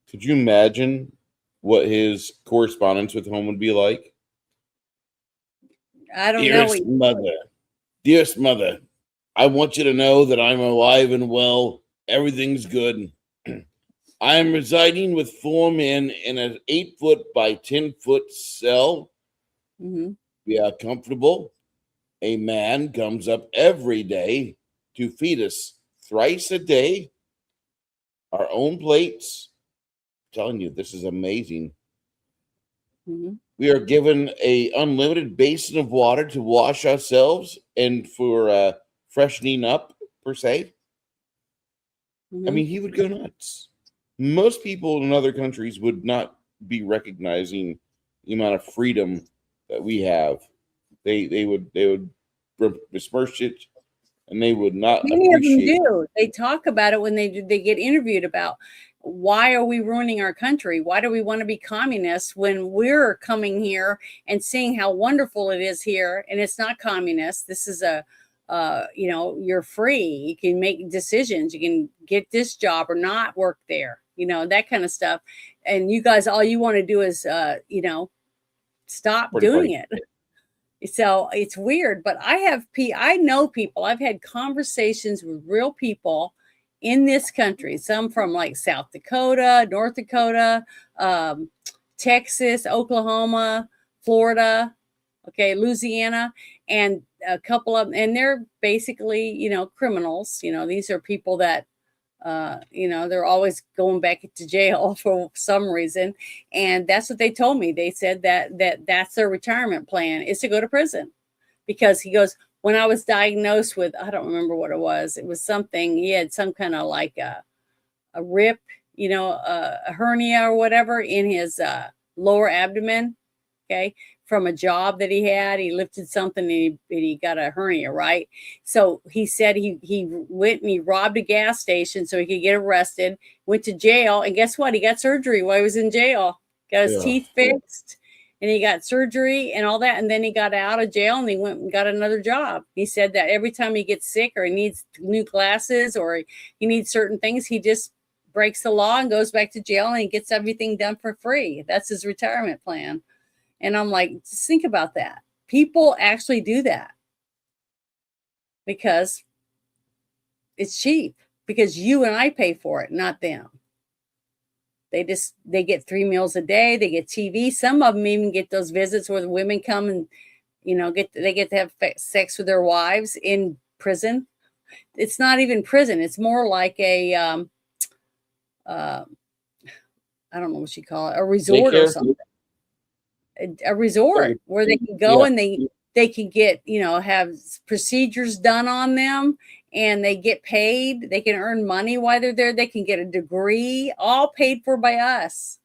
Could you imagine what his correspondence with home would be like? I don't know. Dearest mother, I want you to know that I'm alive and well. Everything's good. I am residing with 4 men in an 8-foot by 10-foot cell. Mm-hmm. We are comfortable. A man comes up every day to feed us thrice a day, our own plates. I'm telling you, this is amazing. Mm-hmm. We are given a unlimited basin of water to wash ourselves and for freshening up, per se. Mm-hmm. I mean, he would go nuts. Most people in other countries would not be recognizing the amount of freedom that we have. They would besmirch it, and they would not Many of them appreciate it. do. They talk about it when they get interviewed about why are we ruining our country? Why do we want to be communists when we're coming here and seeing how wonderful it is here? And it's not communist. This is you're free. You can make decisions. You can get this job or not work there. That kind of stuff. And you guys, all you want to do is, stop doing it. So it's weird, but I know people. I've had conversations with real people in this country, some from like South Dakota, North Dakota, Texas, Oklahoma, Florida, Louisiana, and a couple of them, and they're basically, criminals. These are people that, they're always going back to jail for some reason. And that's what they told me. They said that's their retirement plan, is to go to prison, because he goes, when I was diagnosed with, I don't remember what it was. It was something, he had some kind of like a rip, a hernia or whatever in his lower abdomen. Okay. From a job that he had, he lifted something and he got a hernia, right? So he said he went and he robbed a gas station so he could get arrested, went to jail, and guess what? He got surgery while he was in jail, got his teeth fixed, and he got surgery and all that. And then he got out of jail and he went and got another job. He said that every time he gets sick or he needs new glasses or he needs certain things, he just breaks the law and goes back to jail and he gets everything done for free. That's his retirement plan. And I'm like, just think about that. People actually do that because it's cheap, because you and I pay for it, not them. They get 3 meals a day. They get TV. Some of them even get those visits where the women come and, they get to have sex with their wives in prison. It's not even prison. It's more like a, I don't know what you call it, a resort or something. A resort where they can go and they can get, have procedures done on them and they get paid. They can earn money while they're there. They can get a degree, all paid for by us.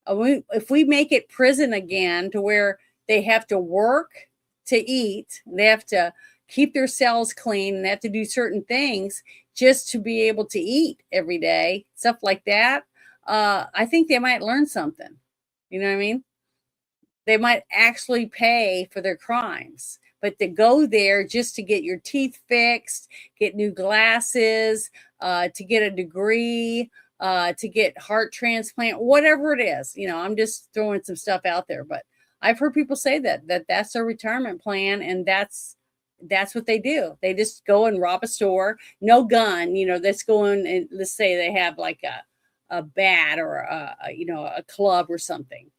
If we make it prison again to where they have to work to eat, they have to keep their cells clean, and they have to do certain things just to be able to eat every day, stuff like that, I think they might learn something. You know what I mean? They might actually pay for their crimes, but to go there just to get your teeth fixed, get new glasses, to get a degree, to get heart transplant, whatever it is, I'm just throwing some stuff out there, but I've heard people say that's their retirement plan. And that's what they do. They just go and rob a store, no gun, let's go in and let's say they have like a bat or a club or something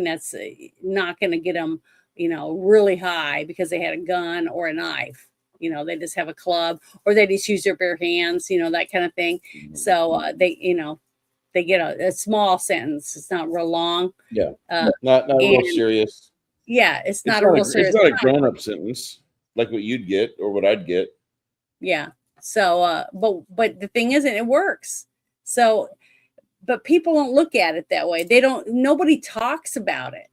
that's not going to get them, really high because they had a gun or a knife. They just have a club or they just use their bare hands, that kind of thing. So they get a small sentence. It's not real long. Yeah, not real serious. Yeah, it's not a real serious. It's not a grown-up sentence like what you'd get or what I'd get. Yeah. So, but the thing is, it works. So. But people don't look at it that way. Nobody talks about it.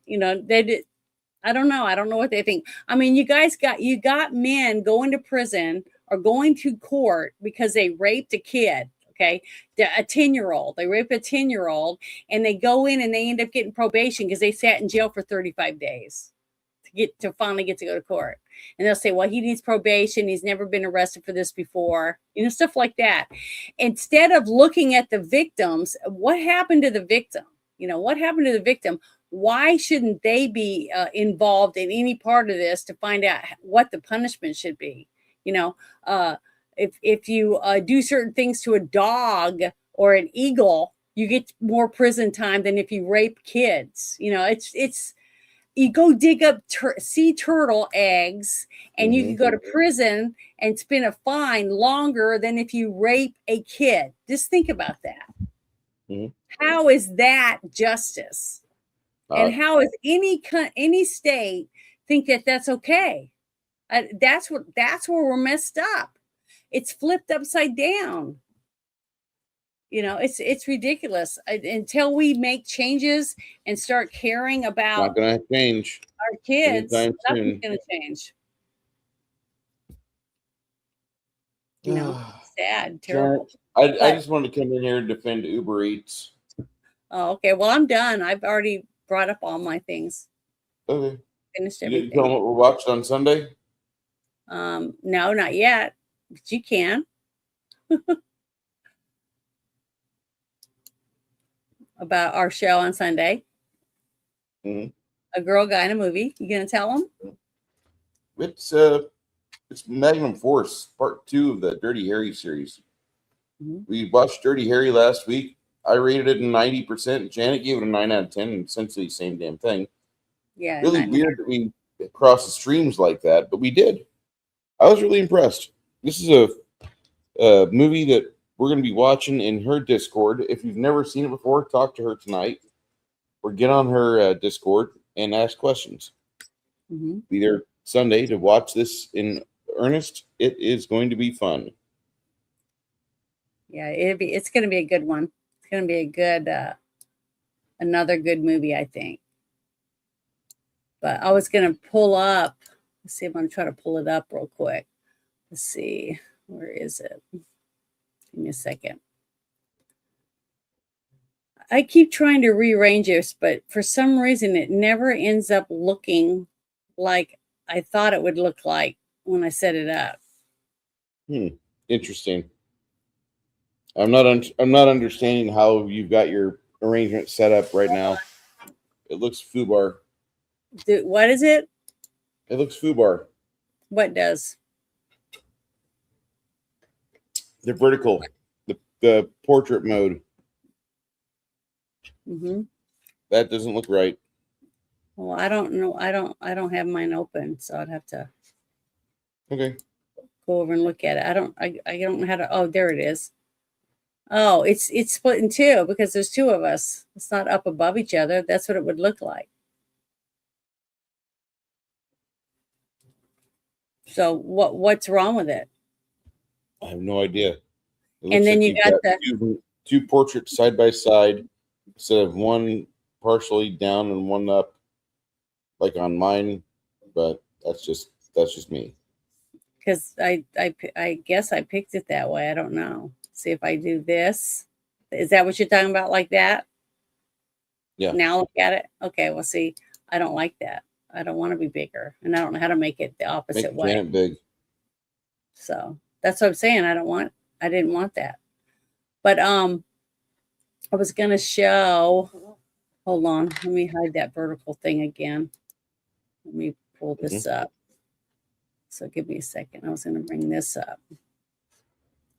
I don't know. I don't know what they think. I mean, you got men going to prison or going to court because they raped a kid. Okay. A 10-year-old, they rape a 10-year-old and they go in and they end up getting probation because they sat in jail for 35 days to finally get to go to court. And they'll say, well, he needs probation. He's never been arrested for this before, stuff like that. Instead of looking at the victims, what happened to the victim? What happened to the victim? Why shouldn't they be involved in any part of this to find out what the punishment should be? If you do certain things to a dog or an eagle, you get more prison time than if you rape kids. It's you go dig up sea turtle eggs and you can go to prison and spend a fine longer than if you rape a kid. Just think about that. How is that justice? And how is any state think that that's okay? That's where we're messed up. It's flipped upside down. It's ridiculous until we make changes and start caring about not going to change our kids. Nothing's going to change. Sad, terrible. I just wanted to come in here and defend Uber Eats. Oh, okay. Well, I'm done. I've already brought up all my things. Okay. Finished You everything. tell them what we're watching on Sunday? No, not yet. But you can. About our show on Sunday. A girl, guy, and a movie. You gonna tell them? It's Magnum Force Part 2 of the Dirty Harry series. We watched Dirty Harry last week. I rated it 90%. Janet gave it a 9 out of 10. Essentially the same damn thing. Yeah. Really weird that we crossed the streams like that, but we did. I was really impressed. This is a movie that we're going to be watching in her Discord. If you've never seen it before, talk to her tonight or get on her Discord and ask questions. Be there Sunday to watch this in earnest. It is going to be fun. Yeah, it's going to be a good one. It's going to be a good, another good movie, I think. But I was going to pull up. Let's see if I'm trying to pull it up real quick. Let's see. Where is it? Give me a second. I keep trying to rearrange this, but for some reason it never ends up looking like I thought it would look like when I set it up. Interesting. I'm not understanding how you've got your arrangement set up right now. It looks foobar. What is it? It looks foobar. What does? The vertical, the portrait mode. Mm-hmm. That doesn't look right. Well, I don't know. I don't have mine open, so I'd have to go over and look at it. I don't know how to. Oh, there it is. Oh, it's split in two because there's two of us. It's not up above each other. That's what it would look like. So what's wrong with it? I have no idea. And then you got two portraits side by side instead of one partially down and one up, like on mine. But that's just me. Because I guess I picked it that way. I don't know. See if I do this. Is that what you're talking about, like that? Yeah. Now look at it. Okay. Well, see, I don't like that. I don't want to be bigger, and I don't know how to make it the opposite way. Janet big. So that's what I'm saying. I didn't want that. But I was gonna show. Hold on. Let me hide that vertical thing again. Let me pull this up. So give me a second. I was gonna bring this up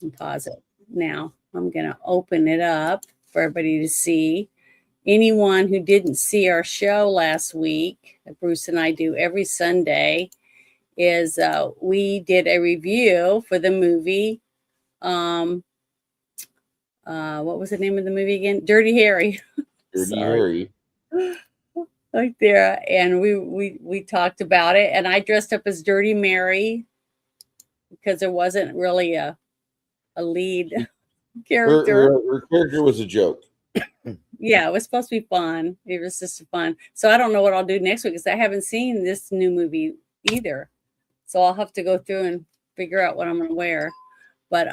and pause it. Now I'm gonna open it up for everybody to see. Anyone who didn't see our show last week, that Bruce and I do every Sunday, is we did a review for the movie. What was the name of the movie again? Dirty Harry. Dirty Harry. Right there. And we talked about it. And I dressed up as Dirty Mary because there wasn't really a lead character. Her character was a joke. Yeah, it was supposed to be fun. It was just fun. So I don't know what I'll do next week because I haven't seen this new movie either. So I'll have to go through and figure out what I'm going to wear. But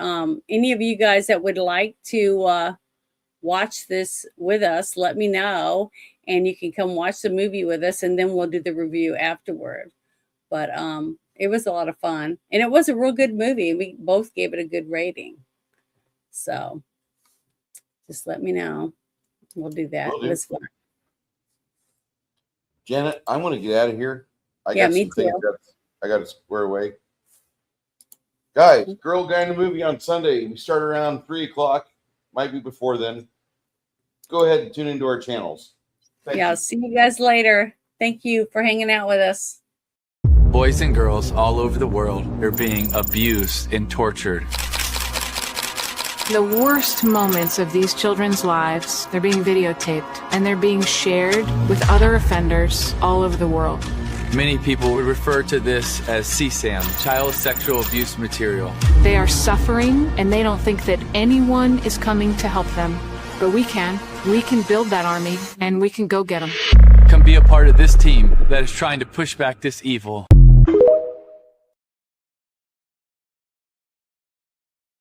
any of you guys that would like to watch this with us, let me know. And you can come watch the movie with us, and then we'll do the review afterward. But it was a lot of fun. And it was a real good movie. We both gave it a good rating. So just let me know. We'll do that. It was fun. Janet, I want to get out of here. I got me too. I got to square away. Guys, Girl Guy in the Movie on Sunday. We start around 3:00. Might be before then. Go ahead and tune into our channels. Thank you. See you guys later. Thank you for hanging out with us. Boys and girls all over the world are being abused and tortured. The worst moments of these children's lives, they're being videotaped and they're being shared with other offenders all over the world. Many people would refer to this as CSAM, child sexual abuse material. They are suffering and they don't think that anyone is coming to help them. But we can. We can build that army and we can go get them. Come be a part of this team that is trying to push back this evil.